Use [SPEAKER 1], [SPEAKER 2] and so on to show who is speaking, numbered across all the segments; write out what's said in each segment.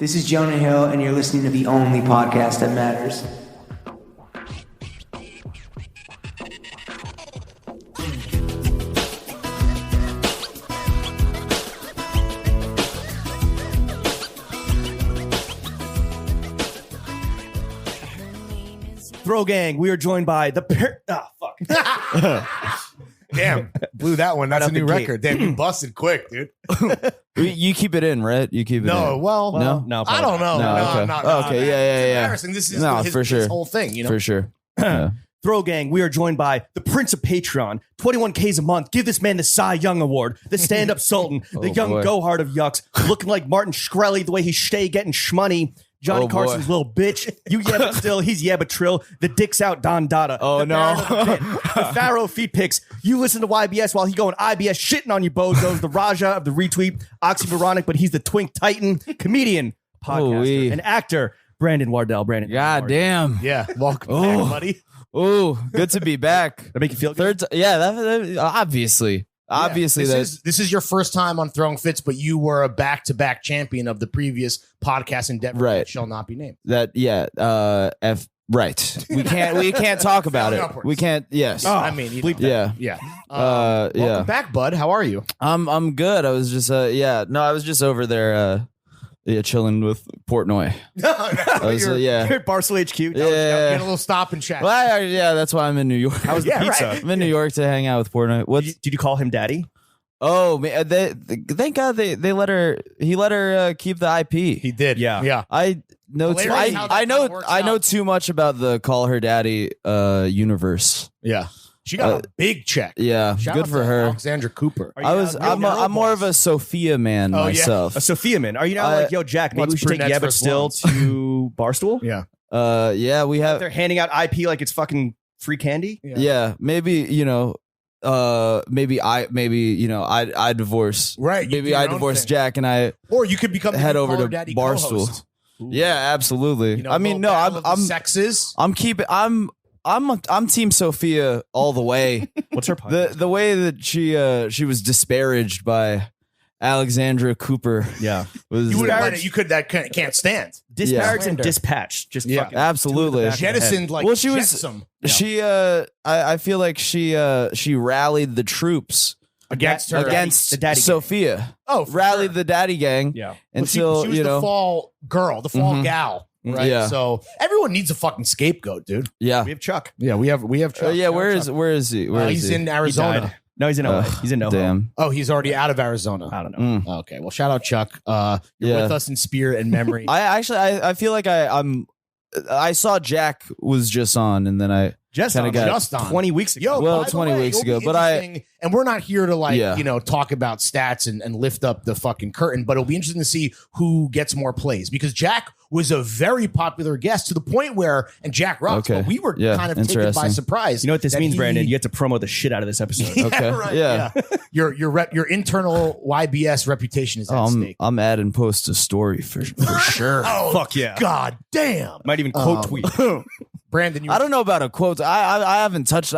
[SPEAKER 1] This is Jonah Hill, and you're listening to the only podcast that matters.
[SPEAKER 2] Throw Gang, we are joined by the fuck.
[SPEAKER 3] Damn, blew that one. That's
[SPEAKER 2] Right
[SPEAKER 3] a new
[SPEAKER 2] out the
[SPEAKER 3] record. Damn, you busted quick, dude.
[SPEAKER 4] You keep it in, right? You keep it in.
[SPEAKER 3] No, well,
[SPEAKER 2] No,
[SPEAKER 3] I don't know.
[SPEAKER 4] No, okay.
[SPEAKER 3] No,
[SPEAKER 4] Okay, yeah.
[SPEAKER 3] It's embarrassing. This is
[SPEAKER 4] No,
[SPEAKER 3] his,
[SPEAKER 4] for sure.
[SPEAKER 3] his whole thing, you know?
[SPEAKER 4] For sure. Yeah.
[SPEAKER 2] Throw Gang, we are joined by the Prince of Patreon, 21Ks a month. Give this man the Cy Young Award, the stand-up sultan, the young
[SPEAKER 4] boy.
[SPEAKER 2] go-hard of yucks, looking like Martin Shkreli, the way he stay getting shmoney. Johnny
[SPEAKER 4] Oh, boy.
[SPEAKER 2] Carson's little bitch. You yabba still, he's yabba trill. The dick's out, Don Dada.
[SPEAKER 4] Oh,
[SPEAKER 2] The
[SPEAKER 4] no.
[SPEAKER 2] Baron of the Pit, the Pharaoh feet picks. You listen to YBS while he going IBS shitting on you bozos. The Raja of the retweet, oxymoronic, but he's the twink titan, comedian, podcaster,
[SPEAKER 4] Ooh-wee.
[SPEAKER 2] and actor, Brandon Wardell. Brandon.
[SPEAKER 4] God damn.
[SPEAKER 3] Yeah, welcome
[SPEAKER 4] Oh.
[SPEAKER 3] back, buddy.
[SPEAKER 4] Ooh, good to be back.
[SPEAKER 2] That make you feel good?
[SPEAKER 4] That obviously. Obviously,
[SPEAKER 3] This is your first time on Throwing Fits, but you were a back-to-back champion of the previous podcast endeavor
[SPEAKER 4] Right.
[SPEAKER 3] that shall not be named.
[SPEAKER 4] right. We can't talk about it.
[SPEAKER 3] Upwards.
[SPEAKER 4] We can't. Yes.
[SPEAKER 3] I mean, you know.
[SPEAKER 4] Yeah.
[SPEAKER 3] Yeah.
[SPEAKER 4] Yeah.
[SPEAKER 3] Welcome back, bud. How are you?
[SPEAKER 4] I'm good. I was just I was just over there chilling with Portnoy. I was,
[SPEAKER 3] You're
[SPEAKER 4] yeah.
[SPEAKER 2] You're at Barcel HQ.
[SPEAKER 3] Get a
[SPEAKER 4] Yeah.
[SPEAKER 3] little stop and chat.
[SPEAKER 4] Well, yeah, that's why I'm in New York.
[SPEAKER 2] How was the
[SPEAKER 3] Yeah,
[SPEAKER 2] pizza?
[SPEAKER 3] right.
[SPEAKER 4] I'm in New York to hang out with Portnoy.
[SPEAKER 2] Did you call him daddy?
[SPEAKER 4] Oh, man, thank God they let her. He let her keep the IP.
[SPEAKER 3] He did.
[SPEAKER 2] Yeah.
[SPEAKER 3] Yeah.
[SPEAKER 4] I know.
[SPEAKER 3] Hilarious how that
[SPEAKER 4] I know.
[SPEAKER 3] kinda works
[SPEAKER 4] I know
[SPEAKER 3] out.
[SPEAKER 4] too much about the Call Her Daddy universe.
[SPEAKER 3] Yeah. She got a big check.
[SPEAKER 4] Yeah,
[SPEAKER 3] Shout
[SPEAKER 4] good
[SPEAKER 3] out
[SPEAKER 4] for
[SPEAKER 3] to
[SPEAKER 4] her.
[SPEAKER 3] Alexandra Cooper.
[SPEAKER 2] Are you
[SPEAKER 4] I'm more of a Sophia man
[SPEAKER 3] Oh, yeah.
[SPEAKER 4] myself.
[SPEAKER 2] A Sophia man. Are you not like, yo, Jack, maybe
[SPEAKER 3] what's
[SPEAKER 2] we should take
[SPEAKER 3] brunettes
[SPEAKER 2] Yabba
[SPEAKER 3] versus
[SPEAKER 2] Still
[SPEAKER 3] blondes?
[SPEAKER 2] to Barstool?
[SPEAKER 3] Yeah.
[SPEAKER 4] Yeah, we have.
[SPEAKER 2] They're handing out IP like it's fucking free candy?
[SPEAKER 4] Yeah, maybe I divorce.
[SPEAKER 3] Right. you do
[SPEAKER 4] Maybe
[SPEAKER 3] your
[SPEAKER 4] I
[SPEAKER 3] own
[SPEAKER 4] divorce
[SPEAKER 3] thing.
[SPEAKER 4] Jack and I
[SPEAKER 3] Or you could become the
[SPEAKER 4] head
[SPEAKER 3] new
[SPEAKER 4] over
[SPEAKER 3] Call Her
[SPEAKER 4] to
[SPEAKER 3] Daddy
[SPEAKER 4] Barstool.
[SPEAKER 3] co-host.
[SPEAKER 4] Yeah, absolutely.
[SPEAKER 3] You know,
[SPEAKER 4] I mean, no,
[SPEAKER 3] battle of the
[SPEAKER 4] I'm
[SPEAKER 3] sexes.
[SPEAKER 4] I'm Team Sophia all the way.
[SPEAKER 2] What's her podcast?
[SPEAKER 4] the way that she was disparaged by Alexandra Cooper
[SPEAKER 2] Yeah.
[SPEAKER 4] was
[SPEAKER 3] You would have let it. You could. That can't stand.
[SPEAKER 2] Disparaged and
[SPEAKER 3] Yeah.
[SPEAKER 2] dispatched. Just
[SPEAKER 3] Yeah.
[SPEAKER 2] fucking
[SPEAKER 4] Absolutely.
[SPEAKER 2] to the back of the head.
[SPEAKER 3] Jettisoned like.
[SPEAKER 4] Well, she was-
[SPEAKER 3] jetsam
[SPEAKER 4] she I feel like she rallied the troops
[SPEAKER 3] against her.
[SPEAKER 4] against
[SPEAKER 2] the daddy gang.
[SPEAKER 4] Sophia.
[SPEAKER 3] Oh, for
[SPEAKER 4] Rallied
[SPEAKER 3] sure.
[SPEAKER 4] the daddy gang
[SPEAKER 2] Yeah.
[SPEAKER 3] Well, she
[SPEAKER 4] until
[SPEAKER 3] was the fall girl, the fall
[SPEAKER 4] Mhm.
[SPEAKER 3] gal, right?
[SPEAKER 4] Yeah.
[SPEAKER 3] So everyone needs a fucking scapegoat, dude.
[SPEAKER 4] yeah.
[SPEAKER 2] We have Chuck.
[SPEAKER 3] Yeah, we have.
[SPEAKER 4] Yeah,
[SPEAKER 3] Chuck.
[SPEAKER 4] where is he? Where is
[SPEAKER 3] he's
[SPEAKER 4] he?
[SPEAKER 3] in
[SPEAKER 2] He
[SPEAKER 3] Arizona.
[SPEAKER 2] died. No, he's in LA.
[SPEAKER 4] Ugh,
[SPEAKER 2] He's in NoHo.
[SPEAKER 4] Damn.
[SPEAKER 3] Oh, he's already out of Arizona.
[SPEAKER 2] I don't know.
[SPEAKER 4] Mm.
[SPEAKER 3] Okay, well, shout out Chuck. You're
[SPEAKER 4] Yeah.
[SPEAKER 3] with us in spirit and memory.
[SPEAKER 4] I feel like I saw Jack was just on, and then I
[SPEAKER 2] Just
[SPEAKER 4] Kinda
[SPEAKER 2] on,
[SPEAKER 4] got-
[SPEAKER 2] just 20 weeks ago.
[SPEAKER 3] Yo,
[SPEAKER 4] Well,
[SPEAKER 3] by the
[SPEAKER 4] 20
[SPEAKER 3] way,
[SPEAKER 4] weeks
[SPEAKER 3] it'll
[SPEAKER 4] ago,
[SPEAKER 3] be
[SPEAKER 4] but I-
[SPEAKER 3] interesting- and we're not here to
[SPEAKER 4] Yeah.
[SPEAKER 3] talk about stats and lift up the fucking curtain, but it'll be interesting to see who gets more plays because Jack was a very popular guest to the point where, and Jack rocks,
[SPEAKER 4] Okay.
[SPEAKER 3] but we were
[SPEAKER 4] Yeah,
[SPEAKER 3] kind of taken by
[SPEAKER 4] interesting.
[SPEAKER 3] surprise.
[SPEAKER 2] You know what this
[SPEAKER 3] that
[SPEAKER 2] means,
[SPEAKER 3] he-
[SPEAKER 2] Brandon? You have to promo the shit out of this episode.
[SPEAKER 3] Yeah,
[SPEAKER 4] Okay,
[SPEAKER 3] right,
[SPEAKER 4] yeah.
[SPEAKER 3] Your internal YBS reputation is at stake.
[SPEAKER 4] I'm adding post to story for sure.
[SPEAKER 3] Oh,
[SPEAKER 2] Fuck yeah.
[SPEAKER 3] God damn.
[SPEAKER 2] Might even quote tweet.
[SPEAKER 3] Brandon, you
[SPEAKER 4] I don't know about a quote. I haven't touched.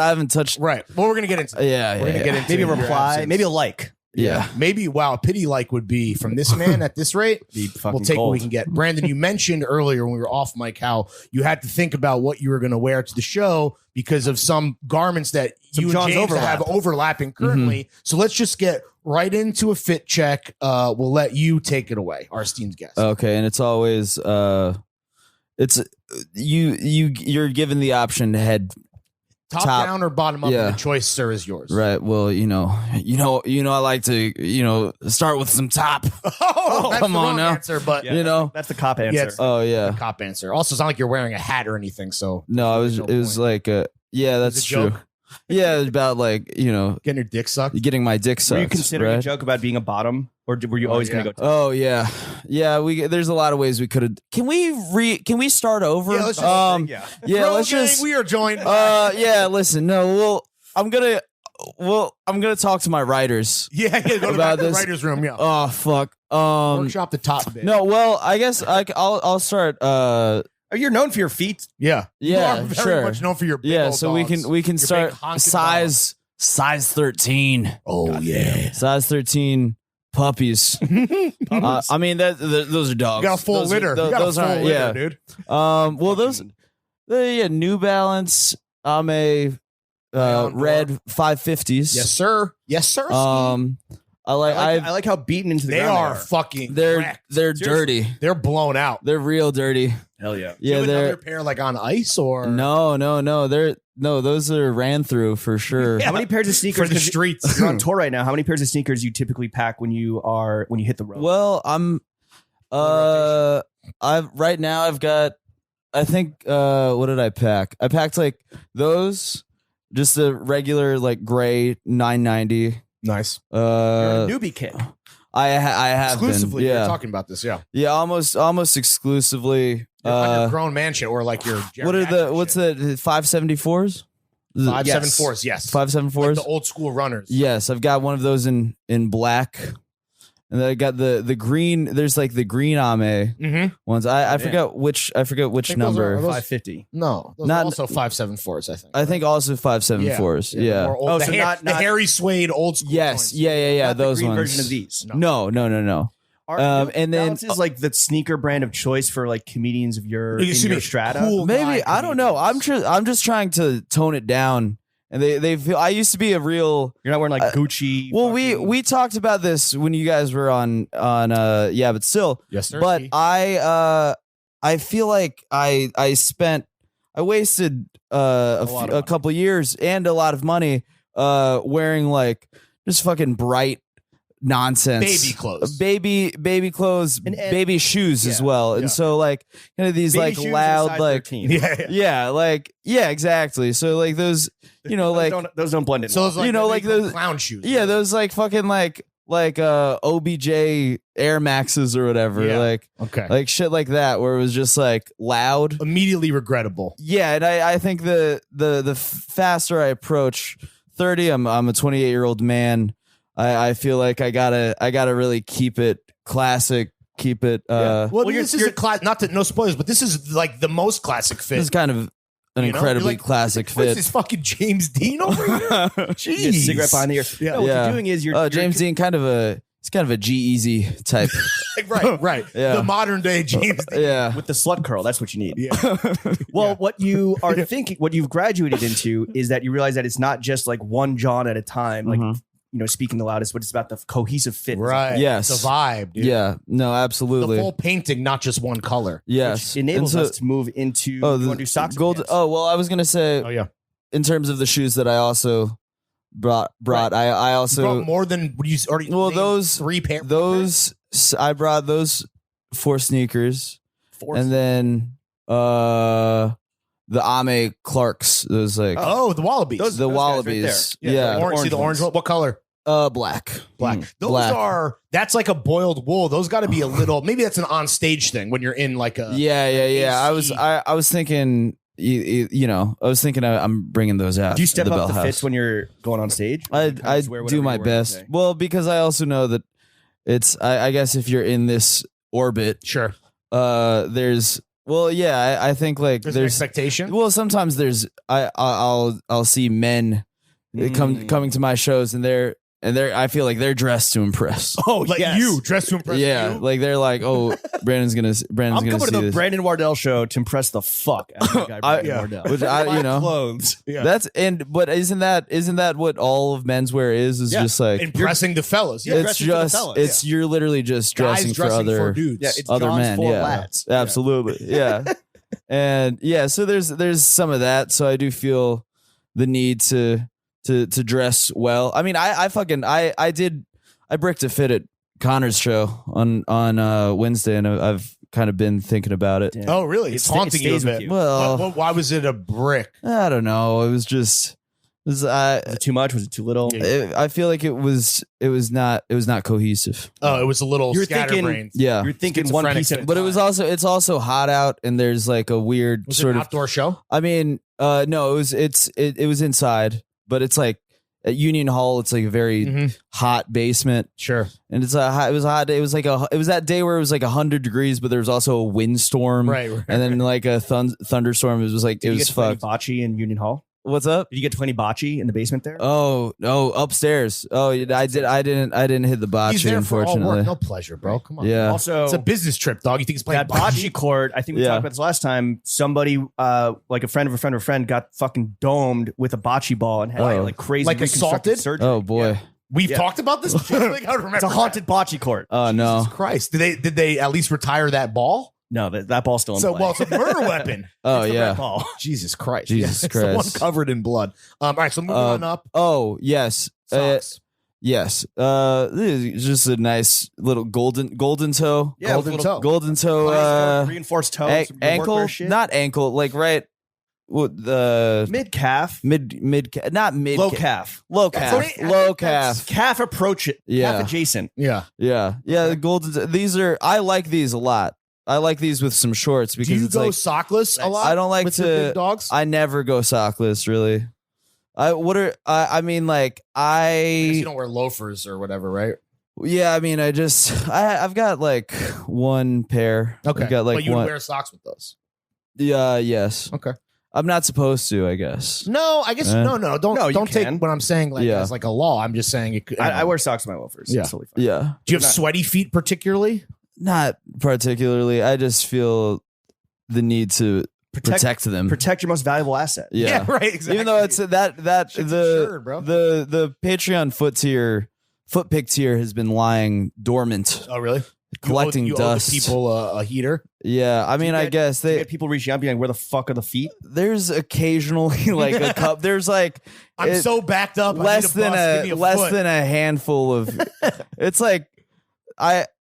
[SPEAKER 3] right. Well, we're gonna get into
[SPEAKER 4] Yeah,
[SPEAKER 3] We're gonna get into
[SPEAKER 2] Maybe a
[SPEAKER 3] your
[SPEAKER 2] reply.
[SPEAKER 3] absence.
[SPEAKER 2] Maybe a like.
[SPEAKER 4] Yeah.
[SPEAKER 3] Maybe wow, a pity like would be from this man at this rate.
[SPEAKER 2] Be fucking
[SPEAKER 3] We'll take what we
[SPEAKER 2] gold.
[SPEAKER 3] can get. Brandon, you mentioned earlier when we were off mic how you had to think about what you were going to wear to the show because of some garments that
[SPEAKER 2] Some
[SPEAKER 3] you and
[SPEAKER 2] John's
[SPEAKER 3] James
[SPEAKER 2] overlap.
[SPEAKER 3] have overlapping currently. So let's just get right into a fit check. We'll let you take it away, our esteemed guest.
[SPEAKER 4] Okay, and it's always it's you're given the option to head
[SPEAKER 3] top down or bottom up,
[SPEAKER 4] yeah.
[SPEAKER 3] and the choice, sir, is yours.
[SPEAKER 4] right. Well, I like to start with some top.
[SPEAKER 3] Oh, that's
[SPEAKER 4] come
[SPEAKER 3] the
[SPEAKER 4] on
[SPEAKER 3] wrong
[SPEAKER 4] now.
[SPEAKER 3] answer, but
[SPEAKER 2] Yeah,
[SPEAKER 4] You know.
[SPEAKER 2] That's the cop
[SPEAKER 3] Yeah,
[SPEAKER 2] answer.
[SPEAKER 3] it's-
[SPEAKER 4] Oh yeah.
[SPEAKER 3] cop answer. Also, it's not like you're wearing a hat or anything. So
[SPEAKER 4] No,
[SPEAKER 3] there's
[SPEAKER 4] it
[SPEAKER 3] no
[SPEAKER 4] was
[SPEAKER 3] point.
[SPEAKER 4] like yeah,
[SPEAKER 3] was
[SPEAKER 4] that's
[SPEAKER 3] a
[SPEAKER 4] true.
[SPEAKER 3] joke?
[SPEAKER 4] Yeah, it's about like
[SPEAKER 3] getting your dick sucked.
[SPEAKER 4] getting my dick sucked.
[SPEAKER 2] Were you considering
[SPEAKER 4] right?
[SPEAKER 2] a joke about being a bottom? Or were you always going to go
[SPEAKER 4] Oh yeah, yeah. There's a lot of ways we could have. Can we start over?
[SPEAKER 3] Yeah, let's just-
[SPEAKER 2] yeah.
[SPEAKER 4] yeah.
[SPEAKER 3] Bro,
[SPEAKER 4] Let's
[SPEAKER 3] gang,
[SPEAKER 4] just.
[SPEAKER 3] we are joined. by-
[SPEAKER 4] Yeah. Listen. No. I'm gonna talk to my writers.
[SPEAKER 3] yeah, go to
[SPEAKER 4] about
[SPEAKER 3] back to the
[SPEAKER 4] this.
[SPEAKER 3] writers' room. Yeah,
[SPEAKER 4] Oh fuck.
[SPEAKER 3] workshop the top bit.
[SPEAKER 4] No. Well, I guess I'll start.
[SPEAKER 2] Oh, you're known for your feet.
[SPEAKER 3] Yeah,
[SPEAKER 4] Yeah,
[SPEAKER 3] you are very
[SPEAKER 4] sure.
[SPEAKER 3] much known for your big
[SPEAKER 4] Yeah.
[SPEAKER 3] old
[SPEAKER 4] So we
[SPEAKER 3] dogs.
[SPEAKER 4] can
[SPEAKER 3] Your
[SPEAKER 4] start
[SPEAKER 3] big honking
[SPEAKER 4] size 13.
[SPEAKER 3] Oh yeah,
[SPEAKER 4] Size 13 Puppies. I mean, those are dogs.
[SPEAKER 3] You got a full
[SPEAKER 4] Those are-
[SPEAKER 3] litter.
[SPEAKER 4] tho-
[SPEAKER 3] You got a
[SPEAKER 4] those
[SPEAKER 3] full
[SPEAKER 4] aren't-
[SPEAKER 3] litter,
[SPEAKER 4] yeah.
[SPEAKER 3] dude.
[SPEAKER 4] Well, those, New Balance. I'm a red 550s.
[SPEAKER 3] Yes, sir. Yes, sir.
[SPEAKER 4] I
[SPEAKER 2] like how beaten into the
[SPEAKER 3] they
[SPEAKER 2] ground
[SPEAKER 3] are fucking.
[SPEAKER 4] they're
[SPEAKER 3] wrecked.
[SPEAKER 4] dirty.
[SPEAKER 3] They're blown out.
[SPEAKER 4] They're real dirty.
[SPEAKER 2] Hell yeah.
[SPEAKER 3] Do you
[SPEAKER 4] Yeah,
[SPEAKER 3] have
[SPEAKER 4] they're
[SPEAKER 3] another pair like on ice or
[SPEAKER 4] no. Those are ran through for sure.
[SPEAKER 2] How many pairs of sneakers
[SPEAKER 3] for the
[SPEAKER 2] 'cause
[SPEAKER 3] streets?
[SPEAKER 2] You're on tour right now. How many pairs of sneakers you typically pack when you hit the road?
[SPEAKER 4] Well, I've got, I think, what did I pack? I packed like those, just a regular like gray 990.
[SPEAKER 3] Nice.
[SPEAKER 2] You're a newbie kid.
[SPEAKER 4] I have
[SPEAKER 3] Exclusively,
[SPEAKER 4] been,
[SPEAKER 3] you're
[SPEAKER 4] yeah,
[SPEAKER 3] talking about this, yeah.
[SPEAKER 4] yeah, almost exclusively.
[SPEAKER 3] You're on your grown man shit or like your
[SPEAKER 4] What's the 574s?
[SPEAKER 3] 574s? Yes,
[SPEAKER 4] 574s.
[SPEAKER 3] like the old school runners.
[SPEAKER 4] Yes, I've got one of those in black, and then I got the green. There's like the green Ame ones. I forget which number.
[SPEAKER 2] 550.
[SPEAKER 3] No, those
[SPEAKER 4] Not-
[SPEAKER 3] are also 574s. I think.
[SPEAKER 4] I think also 574s. Yeah.
[SPEAKER 3] More old,
[SPEAKER 2] Oh,
[SPEAKER 3] the
[SPEAKER 2] so
[SPEAKER 3] hair-
[SPEAKER 2] not-
[SPEAKER 3] the hairy suede old school.
[SPEAKER 4] Yes.
[SPEAKER 3] joints.
[SPEAKER 4] Yeah.
[SPEAKER 2] Not the
[SPEAKER 4] Those
[SPEAKER 2] green
[SPEAKER 4] ones.
[SPEAKER 2] version of these.
[SPEAKER 4] No. And then
[SPEAKER 2] Balance is like the sneaker brand of choice for like comedians of your in
[SPEAKER 3] Excuse
[SPEAKER 2] your
[SPEAKER 3] me,
[SPEAKER 2] strata.
[SPEAKER 3] cool
[SPEAKER 4] maybe
[SPEAKER 3] guy
[SPEAKER 4] I don't know.
[SPEAKER 3] comedians.
[SPEAKER 4] I'm just trying to tone it down. And they feel I used to be a real.
[SPEAKER 2] You're not wearing like Gucci.
[SPEAKER 4] Well,
[SPEAKER 2] fucking-
[SPEAKER 4] we talked about this when you guys were on yeah, but still.
[SPEAKER 3] Yes, sir.
[SPEAKER 4] But I feel like I wasted a couple years and a lot of money wearing like just fucking bright nonsense,
[SPEAKER 3] Baby clothes.
[SPEAKER 4] baby clothes,
[SPEAKER 2] And-
[SPEAKER 4] baby shoes as
[SPEAKER 2] yeah,
[SPEAKER 4] well. And
[SPEAKER 3] yeah.
[SPEAKER 4] so like kind of these
[SPEAKER 2] Baby
[SPEAKER 4] like
[SPEAKER 2] shoes are
[SPEAKER 4] loud
[SPEAKER 2] size
[SPEAKER 4] like
[SPEAKER 2] 13.
[SPEAKER 4] yeah, exactly. So like those, you know, like
[SPEAKER 2] those don't blend in.
[SPEAKER 3] So those like
[SPEAKER 4] You know,
[SPEAKER 3] they
[SPEAKER 4] like
[SPEAKER 3] make them
[SPEAKER 4] those-
[SPEAKER 3] clown shoes.
[SPEAKER 4] yeah, those like fucking like OBJ Air Maxes or whatever,
[SPEAKER 3] Yeah.
[SPEAKER 4] like shit like that, where it was just like loud.
[SPEAKER 3] immediately regrettable.
[SPEAKER 4] Yeah, and I think the faster I approach 30, I'm a 28-year-old man. I feel like I gotta really keep it classic, keep it.
[SPEAKER 3] Well,
[SPEAKER 2] you're-
[SPEAKER 3] this is a class. Not that no spoilers, but this is like the most classic fit.
[SPEAKER 4] This is kind of an
[SPEAKER 3] You know?
[SPEAKER 4] incredibly
[SPEAKER 3] You're like,
[SPEAKER 4] classic
[SPEAKER 3] What's
[SPEAKER 4] fit.
[SPEAKER 3] this fucking James Dean over here?
[SPEAKER 2] You get a
[SPEAKER 3] Jeez.
[SPEAKER 2] cigarette behind the ear.
[SPEAKER 3] Yeah.
[SPEAKER 2] No, what
[SPEAKER 4] Yeah.
[SPEAKER 2] you're doing is you're
[SPEAKER 4] James Dean, he's kind of a G-Eazy type.
[SPEAKER 3] right.
[SPEAKER 4] Yeah.
[SPEAKER 3] The modern day James Dean.
[SPEAKER 4] Yeah.
[SPEAKER 2] with the slut curl. That's what you need.
[SPEAKER 3] Yeah.
[SPEAKER 2] Well, what you are thinking, what you've graduated into, is that you realize that it's not just like one John at a time, like speaking the loudest, but it's about the cohesive fit.
[SPEAKER 3] Right.
[SPEAKER 4] Yes.
[SPEAKER 3] The vibe, dude.
[SPEAKER 4] Yeah. No,
[SPEAKER 3] The
[SPEAKER 4] absolutely.
[SPEAKER 3] full painting, not just one color.
[SPEAKER 4] Yes.
[SPEAKER 2] Which enables
[SPEAKER 4] And so-
[SPEAKER 2] us to move into.
[SPEAKER 4] Oh,
[SPEAKER 2] you want to do socks? and
[SPEAKER 4] gold.
[SPEAKER 2] pants?
[SPEAKER 4] Oh, well, I was gonna say
[SPEAKER 3] Oh yeah.
[SPEAKER 4] in terms of the shoes that I also brought.
[SPEAKER 3] Right.
[SPEAKER 4] I
[SPEAKER 3] You
[SPEAKER 4] also
[SPEAKER 3] brought more than you already.
[SPEAKER 4] Well,
[SPEAKER 3] named
[SPEAKER 4] those-
[SPEAKER 3] 3 pairs.
[SPEAKER 4] I brought those 4 sneakers, and then the Ame Clarks. Those like
[SPEAKER 3] Oh, the Wallabies.
[SPEAKER 2] Those-
[SPEAKER 4] the
[SPEAKER 2] guys right
[SPEAKER 4] Wallabies.
[SPEAKER 3] the
[SPEAKER 4] Yeah.
[SPEAKER 3] orange, see the orange one. What color?
[SPEAKER 4] Black.
[SPEAKER 3] Black.
[SPEAKER 4] Mm,
[SPEAKER 3] Those
[SPEAKER 4] black.
[SPEAKER 3] are. That's like a boiled wool. Those got to be a little. Maybe that's an on stage thing when you're in like a.
[SPEAKER 4] Yeah.
[SPEAKER 3] AC.
[SPEAKER 4] I was thinking. I was thinking I'm bringing those out.
[SPEAKER 2] Do you step
[SPEAKER 4] at the
[SPEAKER 2] up
[SPEAKER 4] Bell
[SPEAKER 2] the
[SPEAKER 4] House.
[SPEAKER 2] fits when you're going on stage?
[SPEAKER 4] I
[SPEAKER 2] Just wear whatever
[SPEAKER 4] do my
[SPEAKER 2] you wear
[SPEAKER 4] best.
[SPEAKER 2] today?
[SPEAKER 4] Well, because I also know that it's. I guess if you're in this orbit,
[SPEAKER 3] Sure.
[SPEAKER 4] there's. Well, yeah, I think like
[SPEAKER 3] There's an expectation.
[SPEAKER 4] Well, sometimes there's. I'll see men coming to my shows, and they're I feel like they're dressed to impress.
[SPEAKER 3] Oh, like
[SPEAKER 2] yes.
[SPEAKER 3] you dressed to impress.
[SPEAKER 4] Yeah,
[SPEAKER 3] you?
[SPEAKER 4] like they're like, oh, Brandon's gonna
[SPEAKER 2] I'm
[SPEAKER 4] gonna
[SPEAKER 2] coming
[SPEAKER 4] see
[SPEAKER 2] to the
[SPEAKER 4] this.
[SPEAKER 2] Brandon Wardell show to impress the fuck out of the guy Brandon
[SPEAKER 3] yeah.
[SPEAKER 2] Wardell.
[SPEAKER 4] Which I,
[SPEAKER 2] Black
[SPEAKER 4] you know,
[SPEAKER 2] clothes.
[SPEAKER 3] Yeah.
[SPEAKER 4] that's but isn't that what all of menswear is?
[SPEAKER 2] Yeah.
[SPEAKER 4] Just like
[SPEAKER 3] Impressing the fellas. Yeah.
[SPEAKER 2] You're
[SPEAKER 4] it's
[SPEAKER 2] dressing for the
[SPEAKER 4] just
[SPEAKER 2] fellas.
[SPEAKER 4] you're literally just
[SPEAKER 3] Guys
[SPEAKER 4] dressing, for other
[SPEAKER 3] dudes.
[SPEAKER 2] Yeah, it's
[SPEAKER 4] other
[SPEAKER 2] John's
[SPEAKER 4] men.
[SPEAKER 2] for
[SPEAKER 4] Yeah,
[SPEAKER 2] lads.
[SPEAKER 4] absolutely. Yeah, and yeah, so there's some of that. So I do feel the need to dress well. I mean, I bricked a fit at Connor's show on Wednesday, and I've kind of been thinking about it.
[SPEAKER 2] Damn.
[SPEAKER 3] Oh, really? It's haunting you a
[SPEAKER 2] stays with
[SPEAKER 3] bit.
[SPEAKER 2] you.
[SPEAKER 4] Well,
[SPEAKER 3] Why was it a brick?
[SPEAKER 4] I don't know. It was just.
[SPEAKER 2] Was it too much? Was it too little?
[SPEAKER 4] I feel like it was not cohesive.
[SPEAKER 3] Oh, it was a little
[SPEAKER 2] You're
[SPEAKER 3] scatterbrained.
[SPEAKER 4] Yeah,
[SPEAKER 2] You're thinking one
[SPEAKER 3] Schizophrenic
[SPEAKER 2] piece at a
[SPEAKER 4] but
[SPEAKER 2] time.
[SPEAKER 4] it's also hot out, and there's like a weird
[SPEAKER 3] Was it
[SPEAKER 4] sort
[SPEAKER 3] an
[SPEAKER 4] of.
[SPEAKER 3] outdoor show?
[SPEAKER 4] I mean, no, it was inside, but it's like at Union Hall. It's like a very hot basement,
[SPEAKER 3] Sure.
[SPEAKER 4] and it was a hot day. It was that day where it was like 100 degrees, but there was also a windstorm,
[SPEAKER 3] Right.
[SPEAKER 4] and then like a thunderstorm. It was like
[SPEAKER 2] Did
[SPEAKER 4] it
[SPEAKER 2] you
[SPEAKER 4] was
[SPEAKER 2] get to play
[SPEAKER 4] fucked.
[SPEAKER 2] bocce in Union Hall?
[SPEAKER 4] What's up?
[SPEAKER 2] Did you get to any bocce in the basement there?
[SPEAKER 4] Oh, upstairs. Oh, yeah, I didn't hit the
[SPEAKER 3] He's
[SPEAKER 4] bocce,
[SPEAKER 3] there for all
[SPEAKER 4] unfortunately.
[SPEAKER 3] work, no pleasure, bro. Come on.
[SPEAKER 4] Yeah.
[SPEAKER 2] Also,
[SPEAKER 3] It's a business trip, dog. You think he's playing
[SPEAKER 2] that bocce court, I think we
[SPEAKER 4] Yeah.
[SPEAKER 2] talked about this last time. Somebody, like a friend of a friend of a friend, got fucking domed with a bocce ball and had like crazy
[SPEAKER 3] Like
[SPEAKER 2] reconstructive
[SPEAKER 3] assaulted?
[SPEAKER 2] surgery.
[SPEAKER 4] Oh boy.
[SPEAKER 2] Yeah.
[SPEAKER 3] We've
[SPEAKER 2] Yeah.
[SPEAKER 3] talked about this. I don't remember.
[SPEAKER 2] It's a haunted bocce court.
[SPEAKER 4] Oh no.
[SPEAKER 3] Jesus Christ. Did they at least retire that ball?
[SPEAKER 2] No, that ball's still in
[SPEAKER 3] So,
[SPEAKER 2] play.
[SPEAKER 3] well, it's a murder weapon.
[SPEAKER 4] Oh
[SPEAKER 2] It's the
[SPEAKER 4] yeah.
[SPEAKER 2] red ball.
[SPEAKER 3] Jesus Christ.
[SPEAKER 4] Jesus
[SPEAKER 3] It's the one
[SPEAKER 4] Christ.
[SPEAKER 3] covered in blood. All right, so moving on up.
[SPEAKER 4] Oh yes.
[SPEAKER 3] Socks.
[SPEAKER 4] Yes. This is just a nice little golden toe.
[SPEAKER 2] Yeah,
[SPEAKER 3] Golden
[SPEAKER 2] little
[SPEAKER 3] toe.
[SPEAKER 4] Golden toe.
[SPEAKER 2] reinforced toes,
[SPEAKER 4] Ankle. Not ankle. Like right. The
[SPEAKER 2] mid calf,
[SPEAKER 4] not mid.
[SPEAKER 2] low calf,
[SPEAKER 4] Low calf. Low calf.
[SPEAKER 2] calf approach it,
[SPEAKER 4] Yeah.
[SPEAKER 2] calf adjacent.
[SPEAKER 3] Yeah.
[SPEAKER 4] Yeah. Yeah. The golden. These are. I like these a lot. I like these with some shorts because
[SPEAKER 3] Do you
[SPEAKER 4] it's
[SPEAKER 3] go
[SPEAKER 4] like
[SPEAKER 3] sockless a lot?
[SPEAKER 4] I don't like
[SPEAKER 3] with your
[SPEAKER 4] to.
[SPEAKER 3] big dogs.
[SPEAKER 4] I never go sockless. Really. I mean, like
[SPEAKER 3] you don't wear loafers or whatever, right?
[SPEAKER 4] Yeah, I mean, I've got like one pair.
[SPEAKER 3] Okay.
[SPEAKER 4] I've got like
[SPEAKER 3] but you would
[SPEAKER 4] one.
[SPEAKER 3] wear socks with those.
[SPEAKER 4] Yeah, yes.
[SPEAKER 3] Okay.
[SPEAKER 4] I'm not supposed to, I guess.
[SPEAKER 3] No, I guess no. Don't
[SPEAKER 2] No, you
[SPEAKER 3] don't take
[SPEAKER 2] can.
[SPEAKER 3] what I'm saying like
[SPEAKER 4] Yeah.
[SPEAKER 3] as like a law. I'm just saying it could.
[SPEAKER 2] I wear socks with my loafers.
[SPEAKER 3] Yeah.
[SPEAKER 2] It's totally fine.
[SPEAKER 4] Yeah,
[SPEAKER 3] Do you have sweaty feet particularly?
[SPEAKER 4] not particularly. I just feel the need to protect them.
[SPEAKER 2] Protect your most valuable asset.
[SPEAKER 4] Yeah.
[SPEAKER 3] right. Exactly.
[SPEAKER 4] Even though it's that
[SPEAKER 3] Shit's
[SPEAKER 4] the
[SPEAKER 3] insured, bro.
[SPEAKER 4] the Patreon foot pick tier has been lying dormant,
[SPEAKER 3] Oh really?
[SPEAKER 4] collecting
[SPEAKER 3] you owe the
[SPEAKER 4] dust.
[SPEAKER 3] people a heater.
[SPEAKER 4] Yeah, I mean, I guess
[SPEAKER 2] You
[SPEAKER 4] they.
[SPEAKER 2] get people reaching out, being like, "Where the fuck are the feet?"
[SPEAKER 4] There's occasionally like a cup. There's like
[SPEAKER 3] I'm
[SPEAKER 4] it-
[SPEAKER 3] so backed up.
[SPEAKER 4] less
[SPEAKER 3] I need a bus. Give me
[SPEAKER 4] less
[SPEAKER 3] foot.
[SPEAKER 4] than a handful of. It's like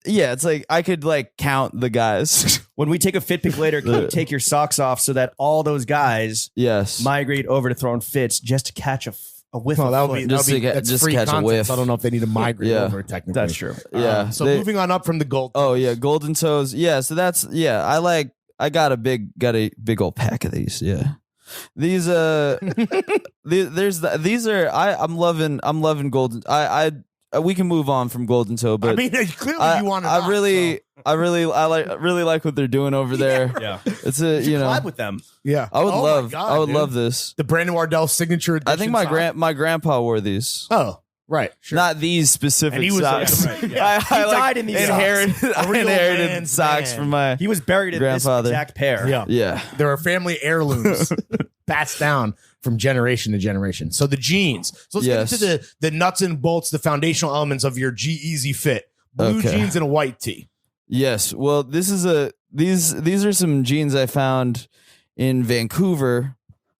[SPEAKER 4] it's like I could like count the guys.
[SPEAKER 2] When we take a fit pick later, can you take your socks off so that all those guys
[SPEAKER 4] Yes.
[SPEAKER 2] migrate over to throwing fits just to catch a whiff
[SPEAKER 3] Well,
[SPEAKER 2] of
[SPEAKER 3] that
[SPEAKER 2] foot?
[SPEAKER 3] would be,
[SPEAKER 4] Just to get-
[SPEAKER 3] that's
[SPEAKER 4] just
[SPEAKER 3] free
[SPEAKER 4] catch a
[SPEAKER 3] content,
[SPEAKER 4] whiff.
[SPEAKER 3] so I don't know if they need to migrate
[SPEAKER 4] Yeah.
[SPEAKER 3] over technically.
[SPEAKER 2] That's true.
[SPEAKER 4] Yeah.
[SPEAKER 3] So
[SPEAKER 4] they-
[SPEAKER 3] moving on up from the gold.
[SPEAKER 4] Oh yeah, golden toes. Yeah, so that's I got a big old pack of these. Yeah. These these are I'm loving golden. We can move on from golden toe, but
[SPEAKER 3] I mean, clearly you want to.
[SPEAKER 4] I really like what they're doing over there.
[SPEAKER 2] Yeah.
[SPEAKER 4] It's a you know
[SPEAKER 2] Collab with them.
[SPEAKER 3] Yeah.
[SPEAKER 4] I would
[SPEAKER 3] Oh my
[SPEAKER 4] love
[SPEAKER 3] God,
[SPEAKER 4] I would
[SPEAKER 3] dude.
[SPEAKER 4] love this.
[SPEAKER 3] the Brandon Wardell signature edition.
[SPEAKER 4] I think my grandpa wore these.
[SPEAKER 3] Oh, right. Sure.
[SPEAKER 4] Not these specific
[SPEAKER 3] And he was
[SPEAKER 4] socks.
[SPEAKER 2] right, yeah.
[SPEAKER 4] I
[SPEAKER 2] He died in these
[SPEAKER 4] inherited,
[SPEAKER 3] A
[SPEAKER 4] I
[SPEAKER 3] real
[SPEAKER 4] inherited
[SPEAKER 3] man's
[SPEAKER 4] socks
[SPEAKER 3] man.
[SPEAKER 4] from my
[SPEAKER 2] He was buried in
[SPEAKER 4] Grandfather.
[SPEAKER 2] this exact pair.
[SPEAKER 3] Yeah.
[SPEAKER 4] yeah.
[SPEAKER 3] There are family heirlooms passed down from generation to generation. So the jeans. So let's
[SPEAKER 4] Yes.
[SPEAKER 3] get into the nuts and bolts, the foundational elements of your G-Eazy fit. Blue
[SPEAKER 4] Okay.
[SPEAKER 3] jeans and a white tee.
[SPEAKER 4] Yes. Well, this is these are some jeans I found in Vancouver.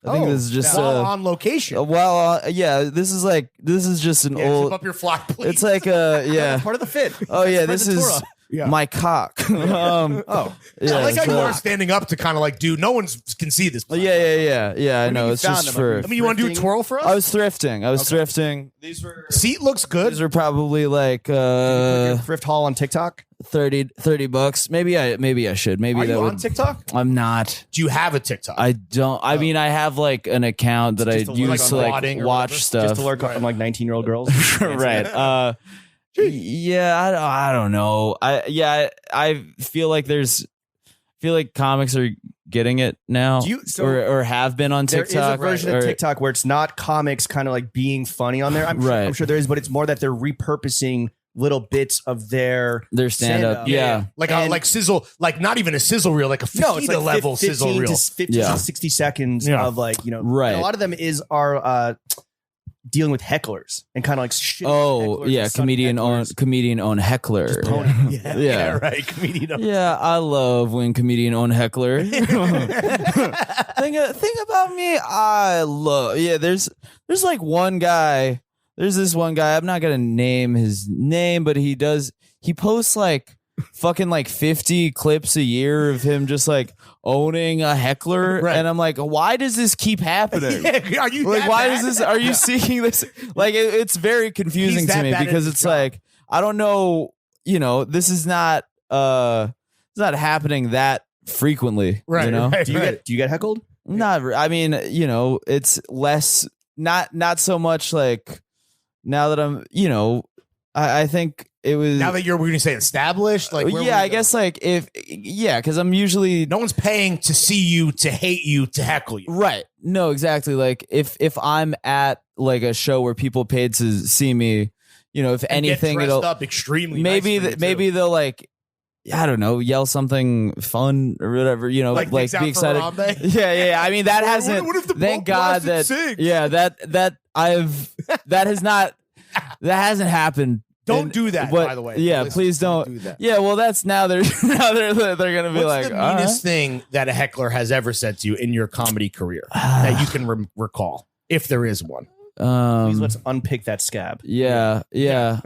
[SPEAKER 4] I think this is just
[SPEAKER 3] while on location.
[SPEAKER 4] this is just an
[SPEAKER 3] Yeah,
[SPEAKER 4] old.
[SPEAKER 3] zip up your flock, please.
[SPEAKER 4] It's like yeah.
[SPEAKER 2] Part of the fit.
[SPEAKER 4] Oh yeah,
[SPEAKER 2] Spread
[SPEAKER 4] this
[SPEAKER 2] the
[SPEAKER 4] is
[SPEAKER 2] Torah.
[SPEAKER 3] Yeah.
[SPEAKER 4] my cock. Yeah,
[SPEAKER 3] I like how you
[SPEAKER 4] so-
[SPEAKER 3] are standing up to kind of like, dude, no one can see this.
[SPEAKER 4] yeah. I know.
[SPEAKER 2] you
[SPEAKER 4] It's
[SPEAKER 2] found
[SPEAKER 4] just
[SPEAKER 2] them?
[SPEAKER 4] for.
[SPEAKER 3] I mean, you want to do a
[SPEAKER 2] Thrifting?
[SPEAKER 3] twirl for us?
[SPEAKER 4] I was thrifting. These were
[SPEAKER 3] Seat looks good.
[SPEAKER 4] these were probably like
[SPEAKER 2] Your thrift haul on TikTok.
[SPEAKER 4] $30. Maybe I should. Maybe
[SPEAKER 3] Are
[SPEAKER 4] that
[SPEAKER 3] you
[SPEAKER 4] would.
[SPEAKER 3] on TikTok?
[SPEAKER 4] I'm not.
[SPEAKER 3] Do you have a TikTok?
[SPEAKER 4] I don't. I mean, I have like an account that I
[SPEAKER 2] Just to look
[SPEAKER 4] use
[SPEAKER 2] like
[SPEAKER 4] to like
[SPEAKER 3] prodding or
[SPEAKER 4] watch
[SPEAKER 3] whatever?
[SPEAKER 4] stuff.
[SPEAKER 2] Just to lurk on like 19-year-old girls.
[SPEAKER 4] right. Yeah. I don't know. I feel like comics are getting it now, or have been on
[SPEAKER 2] There
[SPEAKER 4] TikTok.
[SPEAKER 2] is a version of TikTok where it's not comics kind of like being funny on there. I'm sure there is, but it's more that they're repurposing little bits of their
[SPEAKER 4] stand-up. Yeah.
[SPEAKER 3] like sizzle, like not even a sizzle reel, like a fajita
[SPEAKER 2] it's like
[SPEAKER 3] level
[SPEAKER 2] 15
[SPEAKER 3] sizzle reel.
[SPEAKER 2] to 15
[SPEAKER 4] Yeah.
[SPEAKER 2] to 60 seconds
[SPEAKER 3] Yeah.
[SPEAKER 2] of like,
[SPEAKER 4] Right.
[SPEAKER 2] and a lot of them are dealing with hecklers and kind of like shit.
[SPEAKER 4] Oh yeah, comedian own heckler. Yeah.
[SPEAKER 3] Right. Comedian.
[SPEAKER 4] Yeah, I love when comedian own heckler. thing about me, I love. Yeah, there's like one guy. There's this one guy. I'm not gonna name his name, but he posts like fucking like 50 clips a year of him just like owning a heckler,
[SPEAKER 3] Right.
[SPEAKER 4] and I'm like, why does this keep happening?
[SPEAKER 3] Yeah, are you
[SPEAKER 4] Like,
[SPEAKER 3] that
[SPEAKER 4] why
[SPEAKER 3] bad?
[SPEAKER 4] does this? Are you seeing this? Like, it's very confusing
[SPEAKER 3] He's
[SPEAKER 4] to
[SPEAKER 3] that
[SPEAKER 4] me
[SPEAKER 3] bad at
[SPEAKER 4] because
[SPEAKER 3] his
[SPEAKER 4] it's
[SPEAKER 3] job.
[SPEAKER 4] like I don't know. You know, this is not. It's not happening that frequently.
[SPEAKER 3] Right,
[SPEAKER 4] You know,
[SPEAKER 3] right.
[SPEAKER 2] Do you get heckled?
[SPEAKER 4] not. I mean, you know, it's less. Not so much like now that I'm. You know, I think it was
[SPEAKER 3] Now that we're going to say established, like where
[SPEAKER 4] yeah, I guess like because I'm usually
[SPEAKER 3] no one's paying to see you, to hate you, to heckle you.
[SPEAKER 4] right. No, exactly. Like if I'm at like a show where people paid to see me, you know, if
[SPEAKER 3] And
[SPEAKER 4] anything,
[SPEAKER 3] get dressed
[SPEAKER 4] it'll
[SPEAKER 3] up extremely.
[SPEAKER 4] maybe
[SPEAKER 3] nice for you,
[SPEAKER 4] maybe
[SPEAKER 3] too.
[SPEAKER 4] they'll like I don't know, yell something fun or whatever, you know,
[SPEAKER 3] Like
[SPEAKER 4] be
[SPEAKER 3] Dicks Out for
[SPEAKER 4] excited.
[SPEAKER 3] Harambe?
[SPEAKER 4] Yeah. I mean, that hasn't.
[SPEAKER 3] what if the
[SPEAKER 4] Thank
[SPEAKER 3] Pope
[SPEAKER 4] God
[SPEAKER 3] blasted
[SPEAKER 4] that.
[SPEAKER 3] cigs?
[SPEAKER 4] Yeah, that has not. That hasn't happened.
[SPEAKER 3] Don't do that,
[SPEAKER 4] but-
[SPEAKER 3] by the way.
[SPEAKER 4] Yeah,
[SPEAKER 3] Listen,
[SPEAKER 4] please don't.
[SPEAKER 3] do that.
[SPEAKER 4] Yeah, well, that's now they're they're gonna be
[SPEAKER 3] What's
[SPEAKER 4] like,
[SPEAKER 3] the
[SPEAKER 4] all
[SPEAKER 3] meanest thing that a heckler has ever said to you in your comedy career that you can recall, if there is one?
[SPEAKER 4] right.
[SPEAKER 2] Please let's unpick that scab.
[SPEAKER 4] Yeah. Yeah.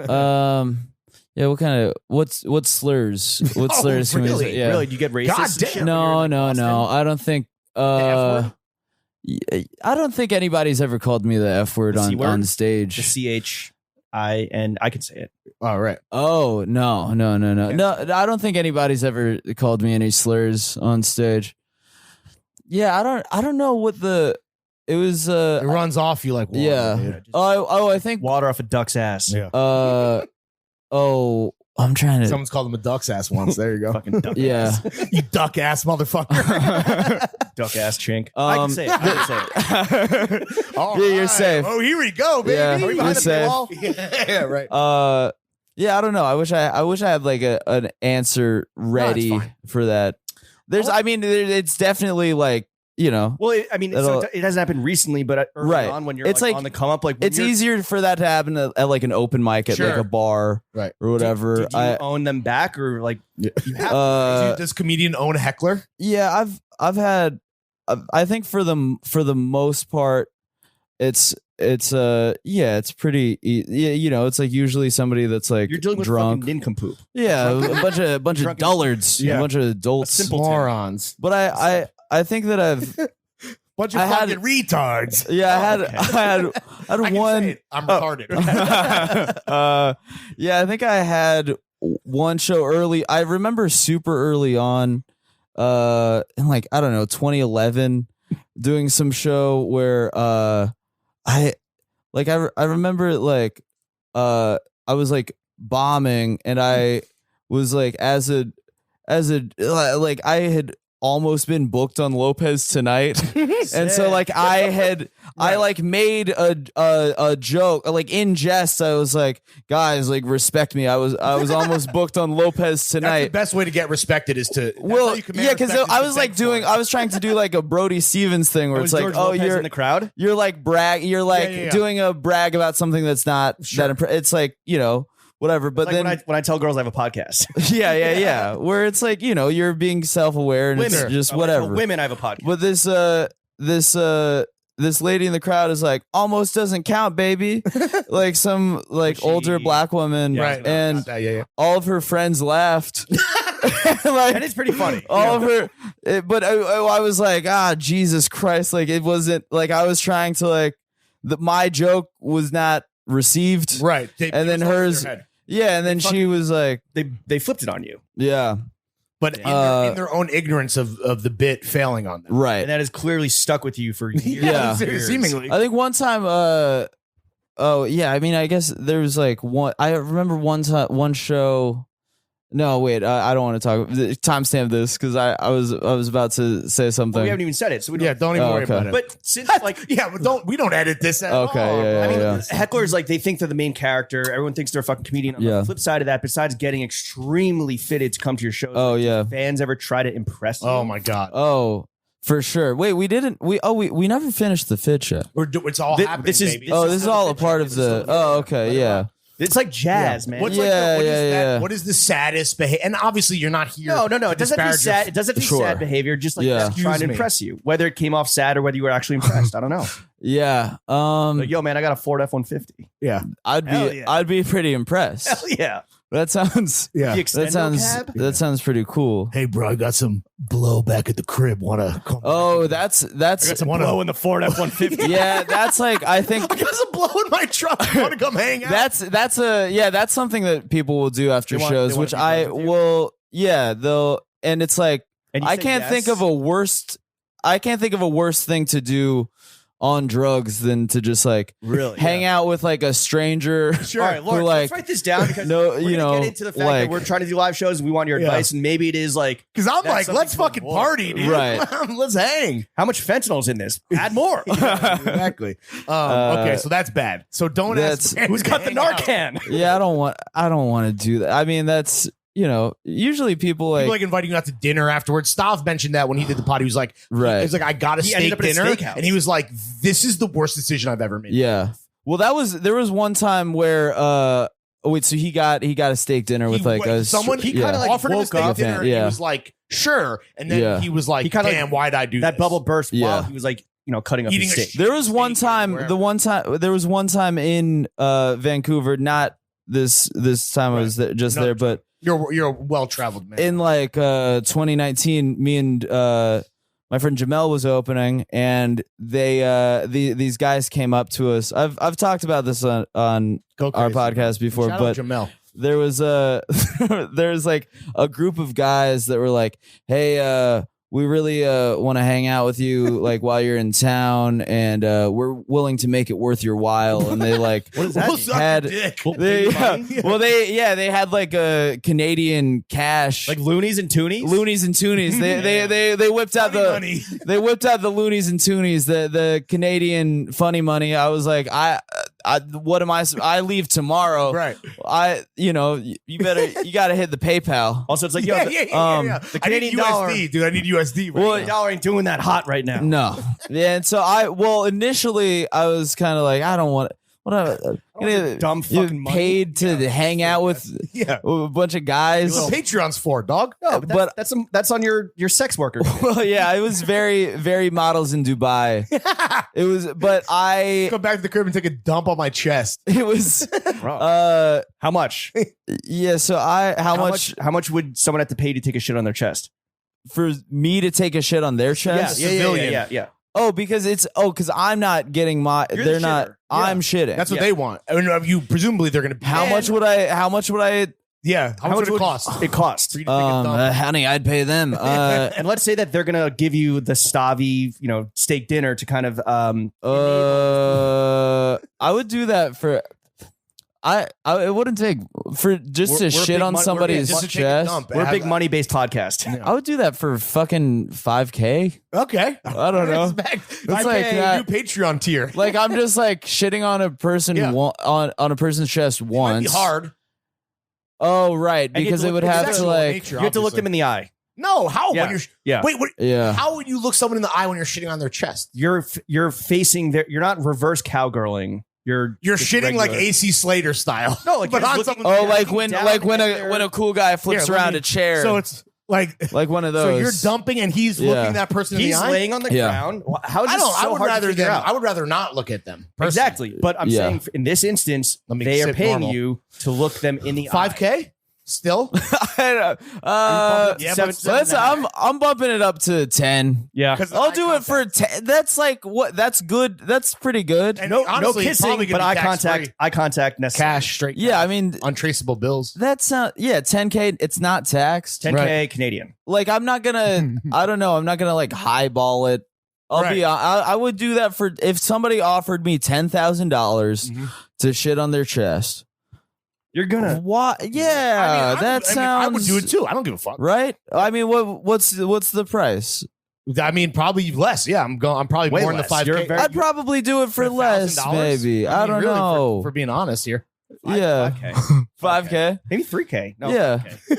[SPEAKER 4] What kind of what slurs? What
[SPEAKER 3] Oh,
[SPEAKER 4] slurs? can we
[SPEAKER 3] really?
[SPEAKER 4] say? Yeah.
[SPEAKER 2] Really? Do you get racist?
[SPEAKER 3] God
[SPEAKER 2] and shit
[SPEAKER 3] damn.
[SPEAKER 2] when you're in
[SPEAKER 4] No.
[SPEAKER 2] Boston?
[SPEAKER 4] I don't think.
[SPEAKER 3] F-word?
[SPEAKER 4] I don't think anybody's ever called me the F word
[SPEAKER 2] The C word?
[SPEAKER 4] on
[SPEAKER 2] The
[SPEAKER 4] stage.
[SPEAKER 2] CHI, and I can say it.
[SPEAKER 3] All right.
[SPEAKER 4] Oh no! No, I don't think anybody's ever called me any slurs on stage. Yeah, I don't know what it was.
[SPEAKER 3] It runs off you like water,
[SPEAKER 4] Yeah.
[SPEAKER 3] dude.
[SPEAKER 4] I think.
[SPEAKER 2] Water off a duck's ass.
[SPEAKER 3] Yeah.
[SPEAKER 4] I'm trying to.
[SPEAKER 3] Someone's called him a duck's ass once. There you go.
[SPEAKER 2] Fucking duck
[SPEAKER 4] Yeah.
[SPEAKER 2] ass.
[SPEAKER 3] You duck ass motherfucker.
[SPEAKER 2] Duck ass chink. I can say it. I can say it.
[SPEAKER 3] All
[SPEAKER 4] Yeah, you're safe.
[SPEAKER 3] Oh, here we go, baby.
[SPEAKER 4] Yeah,
[SPEAKER 3] Are we
[SPEAKER 4] you're
[SPEAKER 3] behind the
[SPEAKER 4] safe.
[SPEAKER 3] paywall? Yeah, right.
[SPEAKER 4] Yeah, I don't know. I wish I had like an answer ready
[SPEAKER 3] fine.
[SPEAKER 4] for that. It's definitely like, you know,
[SPEAKER 2] Well, it hasn't happened recently, but early
[SPEAKER 4] Right.
[SPEAKER 2] on when you're
[SPEAKER 4] It's
[SPEAKER 2] like
[SPEAKER 4] like-
[SPEAKER 2] on the come up, like when
[SPEAKER 4] it's
[SPEAKER 2] you're-
[SPEAKER 4] easier for that to happen at like an open mic at like
[SPEAKER 3] Sure.
[SPEAKER 4] a bar
[SPEAKER 3] Right.
[SPEAKER 4] or whatever.
[SPEAKER 2] Do you own them back or like?
[SPEAKER 3] You have,
[SPEAKER 4] Uh,
[SPEAKER 3] does comedian own a heckler?
[SPEAKER 4] Yeah, I've had. I think for the most part, it's pretty. Yeah, you know, it's like usually somebody that's like
[SPEAKER 2] You're dealing with
[SPEAKER 4] drunk.
[SPEAKER 2] fucking nincompoop.
[SPEAKER 4] Yeah, a bunch of
[SPEAKER 2] Drunken-
[SPEAKER 4] dullards,
[SPEAKER 2] Yeah.
[SPEAKER 4] a bunch of adults.
[SPEAKER 2] simple-
[SPEAKER 3] Morons.
[SPEAKER 4] But I think that I've
[SPEAKER 3] Bunch of
[SPEAKER 4] I had-
[SPEAKER 3] fucking retards.
[SPEAKER 4] yeah I had
[SPEAKER 2] okay.
[SPEAKER 4] I had
[SPEAKER 3] I can
[SPEAKER 4] one.
[SPEAKER 3] say it. I'm retarded.
[SPEAKER 4] Yeah, I think I had one show early. I remember super early on, in like I don't know 2011, doing some show where I remember like I was like bombing and I was like as a like I had almost been booked on Lopez Tonight. And so like I like made a joke like in jest. I was like, guys, like respect me. I was almost booked on Lopez
[SPEAKER 3] That's the
[SPEAKER 4] Tonight.
[SPEAKER 3] best way to get respected is to. that's how
[SPEAKER 4] Well,
[SPEAKER 3] you command
[SPEAKER 4] yeah, because
[SPEAKER 3] respect is
[SPEAKER 4] I
[SPEAKER 3] to
[SPEAKER 4] was like
[SPEAKER 3] beg for it.
[SPEAKER 4] I was trying to do like a Brody Stevens thing where
[SPEAKER 2] Was
[SPEAKER 4] it's like,
[SPEAKER 2] George
[SPEAKER 4] oh,
[SPEAKER 2] Lopez in the crowd?
[SPEAKER 4] you're like you're like
[SPEAKER 3] yeah.
[SPEAKER 4] doing a brag about something that's not it's like, you know, whatever. But
[SPEAKER 2] Like
[SPEAKER 4] then
[SPEAKER 2] when I tell girls I have a podcast.
[SPEAKER 4] yeah. Where it's like, you know, you're being self-aware and it's
[SPEAKER 2] Women.
[SPEAKER 4] just
[SPEAKER 2] I'm like, well,
[SPEAKER 4] whatever.
[SPEAKER 2] women, I have a podcast.
[SPEAKER 4] But this lady in the crowd is like, almost doesn't count, baby. Like some like
[SPEAKER 2] She-
[SPEAKER 4] older black woman,
[SPEAKER 2] Yeah,
[SPEAKER 3] Right.
[SPEAKER 4] and
[SPEAKER 3] Yeah.
[SPEAKER 4] all of her friends laughed. Like,
[SPEAKER 2] And it's pretty funny.
[SPEAKER 4] all of her, but I was like, Jesus Christ! Like it wasn't like I was trying to like my joke was not received,
[SPEAKER 3] Right.
[SPEAKER 4] And then hers, yeah, and then she was like,
[SPEAKER 2] They flipped it on you.
[SPEAKER 4] yeah,
[SPEAKER 3] But in their own ignorance of the bit failing on them.
[SPEAKER 4] right.
[SPEAKER 2] And that has clearly stuck with you for years.
[SPEAKER 4] Yeah.
[SPEAKER 3] Seemingly.
[SPEAKER 4] I think one time, oh yeah, I mean, I guess there was like one. I remember one time, one show. No, wait, I don't want to talk. Timestamp this because I was about to say something.
[SPEAKER 2] Well, we haven't even said it, so we don't.
[SPEAKER 3] Yeah, don't even
[SPEAKER 4] Oh,
[SPEAKER 3] worry
[SPEAKER 4] okay.
[SPEAKER 3] about it.
[SPEAKER 2] But since like
[SPEAKER 3] yeah, but we don't edit this at
[SPEAKER 4] Okay,
[SPEAKER 3] all.
[SPEAKER 4] yeah,
[SPEAKER 2] I mean,
[SPEAKER 4] yeah.
[SPEAKER 2] hecklers like they think they're the main character. Everyone thinks they're a fucking comedian. On
[SPEAKER 4] Yeah.
[SPEAKER 2] the flip side of that, besides getting extremely fitted to come to your shows,
[SPEAKER 4] Oh,
[SPEAKER 2] like,
[SPEAKER 4] yeah.
[SPEAKER 2] do fans ever try to impress you?
[SPEAKER 3] Oh my god.
[SPEAKER 4] Oh, for sure. Wait, we didn't. We never finished the fit show.
[SPEAKER 3] It's all happening,
[SPEAKER 2] this is-
[SPEAKER 3] baby.
[SPEAKER 2] this
[SPEAKER 4] Oh,
[SPEAKER 2] is
[SPEAKER 4] this is
[SPEAKER 2] still
[SPEAKER 4] all
[SPEAKER 2] the
[SPEAKER 4] a
[SPEAKER 2] pitch.
[SPEAKER 4] part
[SPEAKER 2] This
[SPEAKER 4] of
[SPEAKER 2] is
[SPEAKER 4] the.
[SPEAKER 2] still-
[SPEAKER 4] Oh, okay, yeah.
[SPEAKER 2] It's like jazz, man.
[SPEAKER 3] What's
[SPEAKER 4] Yeah,
[SPEAKER 3] what is
[SPEAKER 4] yeah,
[SPEAKER 3] that?
[SPEAKER 4] yeah.
[SPEAKER 3] What is the saddest behavior? And obviously, you're not here.
[SPEAKER 2] No.
[SPEAKER 3] to
[SPEAKER 2] It doesn't have to be
[SPEAKER 3] disparage
[SPEAKER 2] sad.
[SPEAKER 3] your-
[SPEAKER 2] It doesn't have to be
[SPEAKER 4] Sure.
[SPEAKER 2] sad behavior. Just like
[SPEAKER 4] Yeah.
[SPEAKER 2] trying to
[SPEAKER 3] Excuse me.
[SPEAKER 2] impress you, whether it came off sad or whether you were actually impressed. I don't know.
[SPEAKER 4] Yeah.
[SPEAKER 2] Like, yo, man, I got a Ford F-150.
[SPEAKER 3] Yeah,
[SPEAKER 2] Hell yeah.
[SPEAKER 4] I'd be pretty impressed.
[SPEAKER 2] Hell yeah.
[SPEAKER 4] That sounds.
[SPEAKER 3] yeah.
[SPEAKER 2] The extendo cab?
[SPEAKER 4] That sounds pretty cool.
[SPEAKER 3] Hey, bro, I got some blow back at the crib. Want to?
[SPEAKER 4] Oh, that's
[SPEAKER 2] Some blow in the Ford F-150.
[SPEAKER 4] yeah. That's like I think
[SPEAKER 3] I got some blow in my truck. Want to come hang out?
[SPEAKER 4] that's something that people will do after
[SPEAKER 2] They want-
[SPEAKER 4] shows,
[SPEAKER 2] they want
[SPEAKER 4] which
[SPEAKER 2] to be
[SPEAKER 4] I
[SPEAKER 2] friends with you?
[SPEAKER 4] will. Yeah, they'll, and it's like
[SPEAKER 2] And you
[SPEAKER 4] I
[SPEAKER 2] say
[SPEAKER 4] can't
[SPEAKER 2] yes?
[SPEAKER 4] think of a worst. I can't think of a worse thing to do on drugs than to just like
[SPEAKER 2] Really?
[SPEAKER 4] hang out with like a stranger.
[SPEAKER 2] All right, Lawrence,
[SPEAKER 4] who, like,
[SPEAKER 2] let's write this down because
[SPEAKER 4] no,
[SPEAKER 2] we're
[SPEAKER 4] you
[SPEAKER 2] gonna
[SPEAKER 4] know,
[SPEAKER 2] get into the fact
[SPEAKER 4] like-
[SPEAKER 2] that we're trying to do live shows and we want your advice, and maybe it is like
[SPEAKER 3] Because I'm
[SPEAKER 2] that's
[SPEAKER 3] like,
[SPEAKER 2] something
[SPEAKER 3] let's
[SPEAKER 2] to
[SPEAKER 3] fucking
[SPEAKER 2] avoid.
[SPEAKER 3] party, dude.
[SPEAKER 4] Right.
[SPEAKER 3] Let's hang.
[SPEAKER 2] how much fentanyl's in this? Add more.
[SPEAKER 3] Exactly. Okay, so that's bad. So don't ask.
[SPEAKER 4] that's-
[SPEAKER 2] Who's got the
[SPEAKER 3] Hang out.
[SPEAKER 2] Narcan?
[SPEAKER 4] Yeah, I don't want to do that. I mean, that's, you know, usually people like,
[SPEAKER 3] People like inviting you out to dinner afterwards. Stav mentioned that when he did the pod. He was like,
[SPEAKER 4] Right.
[SPEAKER 3] He was like, I got a
[SPEAKER 2] He ended
[SPEAKER 3] steak
[SPEAKER 2] up at a
[SPEAKER 3] dinner,
[SPEAKER 2] steakhouse.
[SPEAKER 3] and he was like, this is the worst decision I've ever made.
[SPEAKER 4] yeah. Well, there was one time where so he got a steak dinner with like a
[SPEAKER 3] someone. He kind of like offered him a
[SPEAKER 2] woke
[SPEAKER 3] steak
[SPEAKER 2] up.
[SPEAKER 3] dinner. And he
[SPEAKER 4] Yeah.
[SPEAKER 3] was like, sure, and then
[SPEAKER 4] Yeah.
[SPEAKER 3] he was like,
[SPEAKER 2] He kinda
[SPEAKER 3] damn, why'd I do
[SPEAKER 2] That
[SPEAKER 3] this?
[SPEAKER 2] bubble burst while
[SPEAKER 4] Yeah.
[SPEAKER 2] he was like, cutting up
[SPEAKER 3] Eating
[SPEAKER 2] his
[SPEAKER 3] a
[SPEAKER 2] steak.
[SPEAKER 4] There was one
[SPEAKER 3] steak
[SPEAKER 4] time,
[SPEAKER 3] wherever.
[SPEAKER 4] there was one time in Vancouver, not this time I was just
[SPEAKER 3] No,
[SPEAKER 4] there, but
[SPEAKER 3] You're a well traveled man.
[SPEAKER 4] in like 2019, me and my friend Jamel was opening, and these guys came up to us. I've talked about this on
[SPEAKER 3] Go
[SPEAKER 4] our
[SPEAKER 3] crazy.
[SPEAKER 4] podcast before,
[SPEAKER 3] Shout
[SPEAKER 4] but
[SPEAKER 3] out Jamel.
[SPEAKER 4] there was there's like a group of guys that were like, hey, we really want to hang out with you like while you're in town, and we're willing to make it worth your while. And they like
[SPEAKER 2] What does that
[SPEAKER 3] We'll
[SPEAKER 2] mean?
[SPEAKER 3] suck
[SPEAKER 4] had
[SPEAKER 3] your dick.
[SPEAKER 4] they had like a Canadian cash,
[SPEAKER 2] Like loonies and toonies?
[SPEAKER 4] loonies and toonies. They whipped out the
[SPEAKER 3] Money.
[SPEAKER 4] they whipped out the loonies and toonies, the Canadian funny money. I was like, what am I leave tomorrow.
[SPEAKER 3] Right.
[SPEAKER 4] You got to hit the PayPal.
[SPEAKER 2] Also, it's like, yo,
[SPEAKER 3] Yeah.
[SPEAKER 2] the
[SPEAKER 3] I need
[SPEAKER 2] Canadian dollar.
[SPEAKER 3] USD, dude. I need USD. Right
[SPEAKER 4] Well,
[SPEAKER 3] now.
[SPEAKER 2] the dollar ain't doing that hot right now.
[SPEAKER 4] No. Yeah, and so initially I was kind of like, I don't want
[SPEAKER 2] your dumb fucking money.
[SPEAKER 4] paid to hang out with
[SPEAKER 3] Yeah.
[SPEAKER 4] a bunch of guys.
[SPEAKER 3] That's what Patreon's for, dog.
[SPEAKER 2] No,
[SPEAKER 4] but-
[SPEAKER 2] that's on your sex worker.
[SPEAKER 4] Well, yeah, it was very, very models in Dubai. It was, but
[SPEAKER 3] Go back to the crib and take a dump on my chest.
[SPEAKER 4] it was,
[SPEAKER 2] How much?
[SPEAKER 4] yeah. So how much
[SPEAKER 2] How much would someone have to pay to take a shit on their chest?
[SPEAKER 4] for me to take a shit on their chest?
[SPEAKER 3] Civilian.
[SPEAKER 2] yeah.
[SPEAKER 4] Oh, because I'm not getting
[SPEAKER 2] You're
[SPEAKER 4] they're
[SPEAKER 2] the
[SPEAKER 4] not.
[SPEAKER 2] shitter.
[SPEAKER 4] I'm shitting.
[SPEAKER 3] That's what
[SPEAKER 2] Yeah.
[SPEAKER 3] they want. I mean, you presumably they're going to.
[SPEAKER 4] How much would I?
[SPEAKER 3] Yeah. How much would it cost?
[SPEAKER 2] It costs.
[SPEAKER 3] For you to take a dump?
[SPEAKER 4] Honey, I'd pay them.
[SPEAKER 2] And let's say that they're gonna give you the Stavi, steak dinner to kind of
[SPEAKER 4] I would do that for. It wouldn't take for just
[SPEAKER 2] We're
[SPEAKER 4] to
[SPEAKER 2] big
[SPEAKER 4] shit on
[SPEAKER 2] mon- we're
[SPEAKER 4] somebody's
[SPEAKER 3] just to take a
[SPEAKER 4] chest.
[SPEAKER 3] dump.
[SPEAKER 2] we're a big money based podcast.
[SPEAKER 4] I would do that for fucking $5K.
[SPEAKER 3] Okay.
[SPEAKER 4] I don't know.
[SPEAKER 3] It's
[SPEAKER 4] like
[SPEAKER 3] like
[SPEAKER 4] that.
[SPEAKER 3] a new Patreon tier.
[SPEAKER 4] Like I'm just like shitting on a person
[SPEAKER 3] Yeah.
[SPEAKER 4] on a person's chest
[SPEAKER 3] Might
[SPEAKER 4] once.
[SPEAKER 3] be hard.
[SPEAKER 4] Oh right,
[SPEAKER 2] And you
[SPEAKER 4] because
[SPEAKER 2] have to
[SPEAKER 4] it would
[SPEAKER 2] look-
[SPEAKER 4] have
[SPEAKER 2] it's
[SPEAKER 4] to
[SPEAKER 3] sexual
[SPEAKER 4] like
[SPEAKER 3] nature,
[SPEAKER 2] You have to look them in the eye.
[SPEAKER 3] No, how?
[SPEAKER 2] Yeah.
[SPEAKER 3] When you're
[SPEAKER 2] Yeah.
[SPEAKER 3] wait, what?
[SPEAKER 4] yeah.
[SPEAKER 3] How would you look someone in the eye when you're shitting on their chest?
[SPEAKER 2] You're facing their. You're not reverse cowgirling. You're
[SPEAKER 3] You're
[SPEAKER 2] just
[SPEAKER 3] shitting like
[SPEAKER 2] regular.
[SPEAKER 3] AC Slater style.
[SPEAKER 2] No, like
[SPEAKER 3] but
[SPEAKER 2] you're
[SPEAKER 3] on
[SPEAKER 2] looking-
[SPEAKER 3] someone's
[SPEAKER 4] Oh,
[SPEAKER 3] chest.
[SPEAKER 4] like when
[SPEAKER 2] down
[SPEAKER 4] when
[SPEAKER 2] there.
[SPEAKER 4] a cool guy flips
[SPEAKER 3] Here, let
[SPEAKER 4] around
[SPEAKER 3] me-
[SPEAKER 4] a chair.
[SPEAKER 3] So it's like
[SPEAKER 4] like one of
[SPEAKER 3] so
[SPEAKER 4] those.
[SPEAKER 3] you're dumping and he's
[SPEAKER 4] Yeah.
[SPEAKER 3] looking that person in
[SPEAKER 2] He's
[SPEAKER 3] the eye.
[SPEAKER 2] laying on the
[SPEAKER 4] Yeah.
[SPEAKER 2] ground. How is
[SPEAKER 3] I
[SPEAKER 2] this
[SPEAKER 3] don't.
[SPEAKER 2] so
[SPEAKER 3] I would
[SPEAKER 2] hard to
[SPEAKER 3] rather
[SPEAKER 2] figure
[SPEAKER 3] them.
[SPEAKER 2] out?
[SPEAKER 3] I would rather not look at them. personally.
[SPEAKER 2] Exactly, but I'm
[SPEAKER 4] Yeah.
[SPEAKER 2] saying in this instance,
[SPEAKER 3] Let me
[SPEAKER 2] they are
[SPEAKER 3] sit
[SPEAKER 2] paying
[SPEAKER 3] normal.
[SPEAKER 2] you to look them in the eye.
[SPEAKER 3] 5K still.
[SPEAKER 4] Yeah,
[SPEAKER 3] but
[SPEAKER 4] I'm bumping it up to 10.
[SPEAKER 2] Yeah,
[SPEAKER 3] Because
[SPEAKER 4] I'll do it for 10. That's like what? That's good. That's pretty good.
[SPEAKER 3] And
[SPEAKER 2] no
[SPEAKER 3] honestly,
[SPEAKER 2] no
[SPEAKER 3] it's probably
[SPEAKER 2] kissing,
[SPEAKER 3] gonna
[SPEAKER 2] but
[SPEAKER 3] be
[SPEAKER 2] eye
[SPEAKER 3] tax-free.
[SPEAKER 2] contact. Eye contact necessary.
[SPEAKER 3] Cash straight.
[SPEAKER 4] Yeah, I mean
[SPEAKER 3] Untraceable bills.
[SPEAKER 4] that's 10K. It's not taxed.
[SPEAKER 2] 10K Canadian.
[SPEAKER 4] Like I'm not gonna. I don't know. I'm not gonna like highball it. I would do that for if somebody offered me $10,000 to shit on their chest.
[SPEAKER 2] You're gonna.
[SPEAKER 4] What? Yeah, that sounds.
[SPEAKER 3] I would do it too. I don't give a fuck.
[SPEAKER 4] Right? I mean, what's the price?
[SPEAKER 3] I mean, probably less. Yeah, I'm probably
[SPEAKER 2] Way
[SPEAKER 3] more than the
[SPEAKER 2] less. You're
[SPEAKER 3] 5K.
[SPEAKER 2] very-
[SPEAKER 4] I'd probably do it for
[SPEAKER 3] For
[SPEAKER 4] less,
[SPEAKER 3] $1,000?
[SPEAKER 4] maybe. I
[SPEAKER 3] mean,
[SPEAKER 4] don't
[SPEAKER 3] really,
[SPEAKER 4] know.
[SPEAKER 3] For being honest here.
[SPEAKER 4] Yeah,
[SPEAKER 2] 5K.
[SPEAKER 4] 5K.
[SPEAKER 2] Maybe 3K. No,
[SPEAKER 4] Yeah.
[SPEAKER 2] 5K.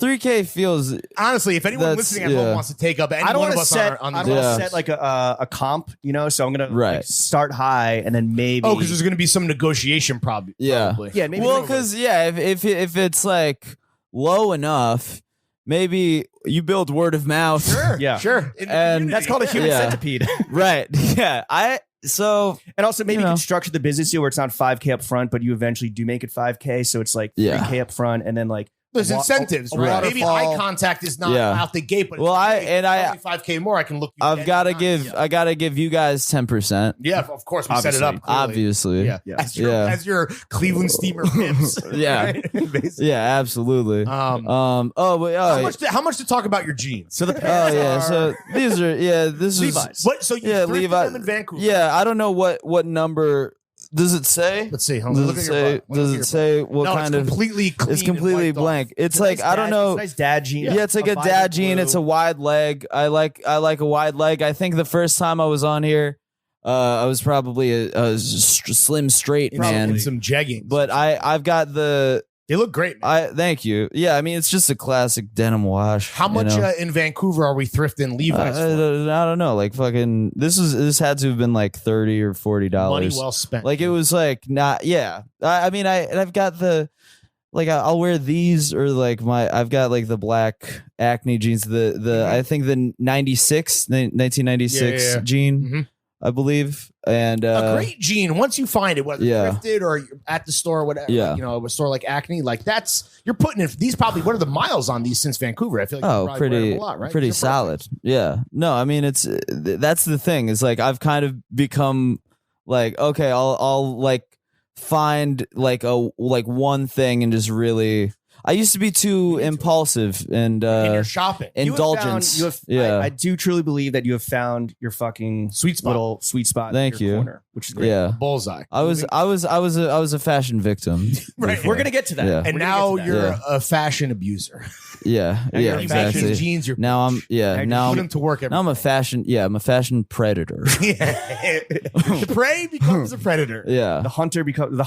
[SPEAKER 4] 3K feels.
[SPEAKER 3] Honestly, if anyone
[SPEAKER 4] That's-
[SPEAKER 3] listening at home
[SPEAKER 4] yeah.
[SPEAKER 3] wants to take up any
[SPEAKER 2] I don't
[SPEAKER 3] one
[SPEAKER 2] want
[SPEAKER 3] of
[SPEAKER 2] to
[SPEAKER 3] us
[SPEAKER 2] set.
[SPEAKER 3] on
[SPEAKER 2] I
[SPEAKER 3] the
[SPEAKER 2] don't want
[SPEAKER 4] Yeah.
[SPEAKER 2] to set like a comp. So I'm gonna
[SPEAKER 4] Right.
[SPEAKER 2] like, start high and then maybe.
[SPEAKER 3] Oh, because there's going to be some negotiation probably.
[SPEAKER 4] Yeah.
[SPEAKER 3] Probably.
[SPEAKER 2] yeah, maybe.
[SPEAKER 4] Well, because if it's like low enough, maybe you build word of mouth.
[SPEAKER 3] Sure.
[SPEAKER 2] Yeah.
[SPEAKER 3] Sure. In the
[SPEAKER 4] And
[SPEAKER 3] community.
[SPEAKER 2] that's called a human
[SPEAKER 4] Yeah.
[SPEAKER 2] centipede.
[SPEAKER 4] Right. Yeah.
[SPEAKER 2] And also maybe
[SPEAKER 4] You
[SPEAKER 2] you
[SPEAKER 4] know.
[SPEAKER 2] can structure the business deal where it's not 5K up front, but you eventually do make it 5K. So it's like
[SPEAKER 4] Yeah.
[SPEAKER 2] 3K up front and then like
[SPEAKER 3] There's incentives, right? Maybe eye contact is not out the gate, but
[SPEAKER 4] well, I
[SPEAKER 3] 5K more. I can look.
[SPEAKER 4] I've got to give you guys 10%.
[SPEAKER 3] Yeah, of course we set it up. Clearly.
[SPEAKER 4] Obviously,
[SPEAKER 3] yeah. As your Cleveland Steamer pimps.
[SPEAKER 4] Yeah, yeah, absolutely.
[SPEAKER 3] How much to talk about your jeans?
[SPEAKER 2] So the pants
[SPEAKER 4] so these are this
[SPEAKER 2] Levi's.
[SPEAKER 4] is
[SPEAKER 3] what? So you thrifted them in Vancouver?
[SPEAKER 4] Yeah, I don't know what number. Does it say?
[SPEAKER 3] Let's see.
[SPEAKER 4] Does it say what kind of?
[SPEAKER 3] Completely clean.
[SPEAKER 4] It's completely blank. It's like I don't know.
[SPEAKER 2] Nice dad jean.
[SPEAKER 4] Yeah, it's like a dad jean. It's a wide leg. I like a wide leg. I think the first time I was on here, I was probably a slim straight man.
[SPEAKER 3] Some jeggings,
[SPEAKER 4] but I've got the.
[SPEAKER 3] They look great, man.
[SPEAKER 4] Thank you. Yeah, I mean it's just a classic denim wash.
[SPEAKER 3] How much in Vancouver are we thrifting Levi's for?
[SPEAKER 4] I don't know. Like fucking this had to have been like $30 or $40.
[SPEAKER 3] Money well spent.
[SPEAKER 4] Like it was like not. Yeah. I mean I've got the. Like I'll wear these or like I've got like the black Acne jeans. The I think the 1996 jean. Mm-hmm. I believe, and
[SPEAKER 3] a great jean. Once you find it, whether thrifted or at the store, or whatever, like, a store like Acne, like you're putting in these. Probably what are the miles on these since Vancouver? I feel like
[SPEAKER 4] pretty
[SPEAKER 3] a lot, right?
[SPEAKER 4] Pretty solid. Yeah, no, I mean that's the thing. Is like I've kind of become like okay, I'll like find like one thing and just really. I used to be too impulsive and
[SPEAKER 3] in your shopping,
[SPEAKER 4] indulgence.
[SPEAKER 2] I do truly believe that you have found your fucking little sweet spot.
[SPEAKER 4] Thank you.
[SPEAKER 2] Corner, which is great.
[SPEAKER 4] Yeah,
[SPEAKER 3] bullseye.
[SPEAKER 4] I was a fashion victim.
[SPEAKER 3] Right,
[SPEAKER 2] we're gonna get to that.
[SPEAKER 4] Yeah.
[SPEAKER 3] And now you're a fashion abuser.
[SPEAKER 4] Yeah, exactly.
[SPEAKER 3] Jeans.
[SPEAKER 4] Now I'm
[SPEAKER 3] put them to work.
[SPEAKER 4] Now I'm a fashion predator.
[SPEAKER 3] The prey becomes a predator.
[SPEAKER 4] Yeah,
[SPEAKER 2] the hunted becomes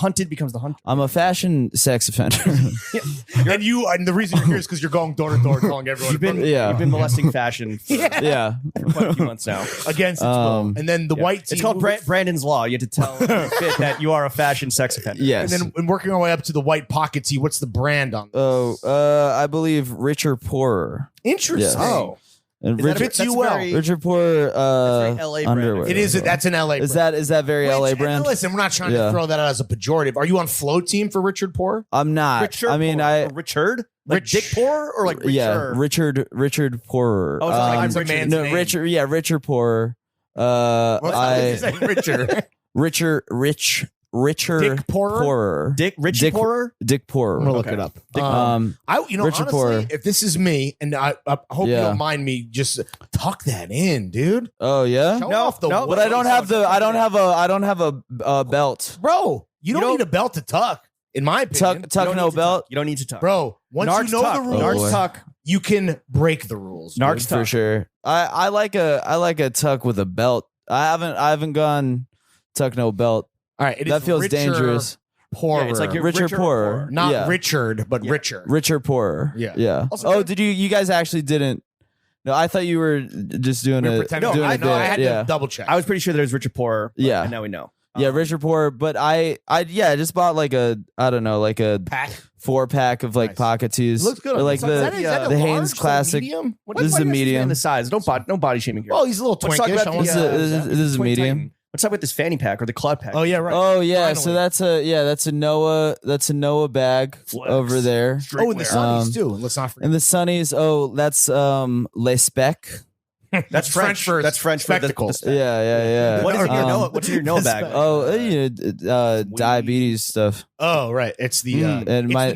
[SPEAKER 2] the hunter.
[SPEAKER 4] I'm a fashion sex offender.
[SPEAKER 3] And the reason you're here is because you're going door to door telling everyone.
[SPEAKER 2] You've been molesting fashion for
[SPEAKER 3] quite
[SPEAKER 2] a few months now.
[SPEAKER 3] Against its will. And then the white team.
[SPEAKER 2] It's called Brandon's Law. You have to tell Fit that you are a fashion sex offender.
[SPEAKER 4] Yes.
[SPEAKER 3] And then working our way up to the white pocket tee, what's the brand on this?
[SPEAKER 4] I believe Richer Poorer.
[SPEAKER 3] Interesting.
[SPEAKER 4] Yes.
[SPEAKER 3] Oh.
[SPEAKER 4] And
[SPEAKER 3] fits you well.
[SPEAKER 4] Richer Poorer
[SPEAKER 2] LA
[SPEAKER 4] underwear.
[SPEAKER 2] brand.
[SPEAKER 3] It is. That's an LA brand.
[SPEAKER 4] Is that very LA brand?
[SPEAKER 3] Listen, we're not trying to throw that out as a pejorative. Are you on flow team for Richard Poorer?
[SPEAKER 4] I'm not.
[SPEAKER 2] Richard? Like Dick Poorer or like Richard?
[SPEAKER 4] Yeah, Richard Poorer.
[SPEAKER 3] Oh, it's like a man's name.
[SPEAKER 4] Richard. Yeah, Richard Poorer.
[SPEAKER 3] Richard.
[SPEAKER 4] Richer
[SPEAKER 3] Dick Poorer?
[SPEAKER 2] Dick Poorer?
[SPEAKER 4] Dick Poorer.
[SPEAKER 3] I'm gonna look it up.
[SPEAKER 4] Richard
[SPEAKER 3] honestly,
[SPEAKER 4] Poorer.
[SPEAKER 3] if this is me, and I hope you don't mind me, just tuck that in, dude.
[SPEAKER 4] Oh yeah. But I don't have a belt,
[SPEAKER 3] bro. You don't need a belt to tuck. In my opinion,
[SPEAKER 4] tuck no belt.
[SPEAKER 2] You don't need to tuck,
[SPEAKER 3] bro. Once you know the rules,
[SPEAKER 2] Narcs tuck.
[SPEAKER 3] You can break the rules.
[SPEAKER 2] Narcs tuck
[SPEAKER 4] for sure. I like a tuck with a belt. I haven't gone tuck no belt.
[SPEAKER 3] All right,
[SPEAKER 4] that feels dangerous.
[SPEAKER 3] Poorer.
[SPEAKER 2] It's like
[SPEAKER 4] Richard Poorer,
[SPEAKER 3] not Richard, but richer.
[SPEAKER 4] Richard Poorer.
[SPEAKER 3] Yeah.
[SPEAKER 4] Also, did you guys actually didn't? No, I thought you were just doing
[SPEAKER 3] I had to double check.
[SPEAKER 2] I was pretty sure there's Richard Poorer.
[SPEAKER 4] Yeah,
[SPEAKER 2] and now we know.
[SPEAKER 4] Yeah, Richard Poorer. But I just bought like a 4-pack of like pocket tees.
[SPEAKER 3] Looks good.
[SPEAKER 4] Or like the Hanes Classic. This is a medium.
[SPEAKER 2] The size. No body shaming here.
[SPEAKER 3] Oh, he's a little twinkish.
[SPEAKER 4] This is a medium.
[SPEAKER 2] What's up with this fanny pack or the cloud pack?
[SPEAKER 3] Oh yeah, right.
[SPEAKER 4] Oh yeah, finally. So that's a Noah bag over there.
[SPEAKER 3] Oh, and the Sunnies too. Let's not forget.
[SPEAKER 4] And the Sunnies. Oh, that's Les Spec.
[SPEAKER 3] That's French for spectacles.
[SPEAKER 4] Yeah.
[SPEAKER 2] What is in your Noah? What's in your Noah bag?
[SPEAKER 4] Oh, diabetes stuff.
[SPEAKER 3] Oh right, it's the
[SPEAKER 4] and my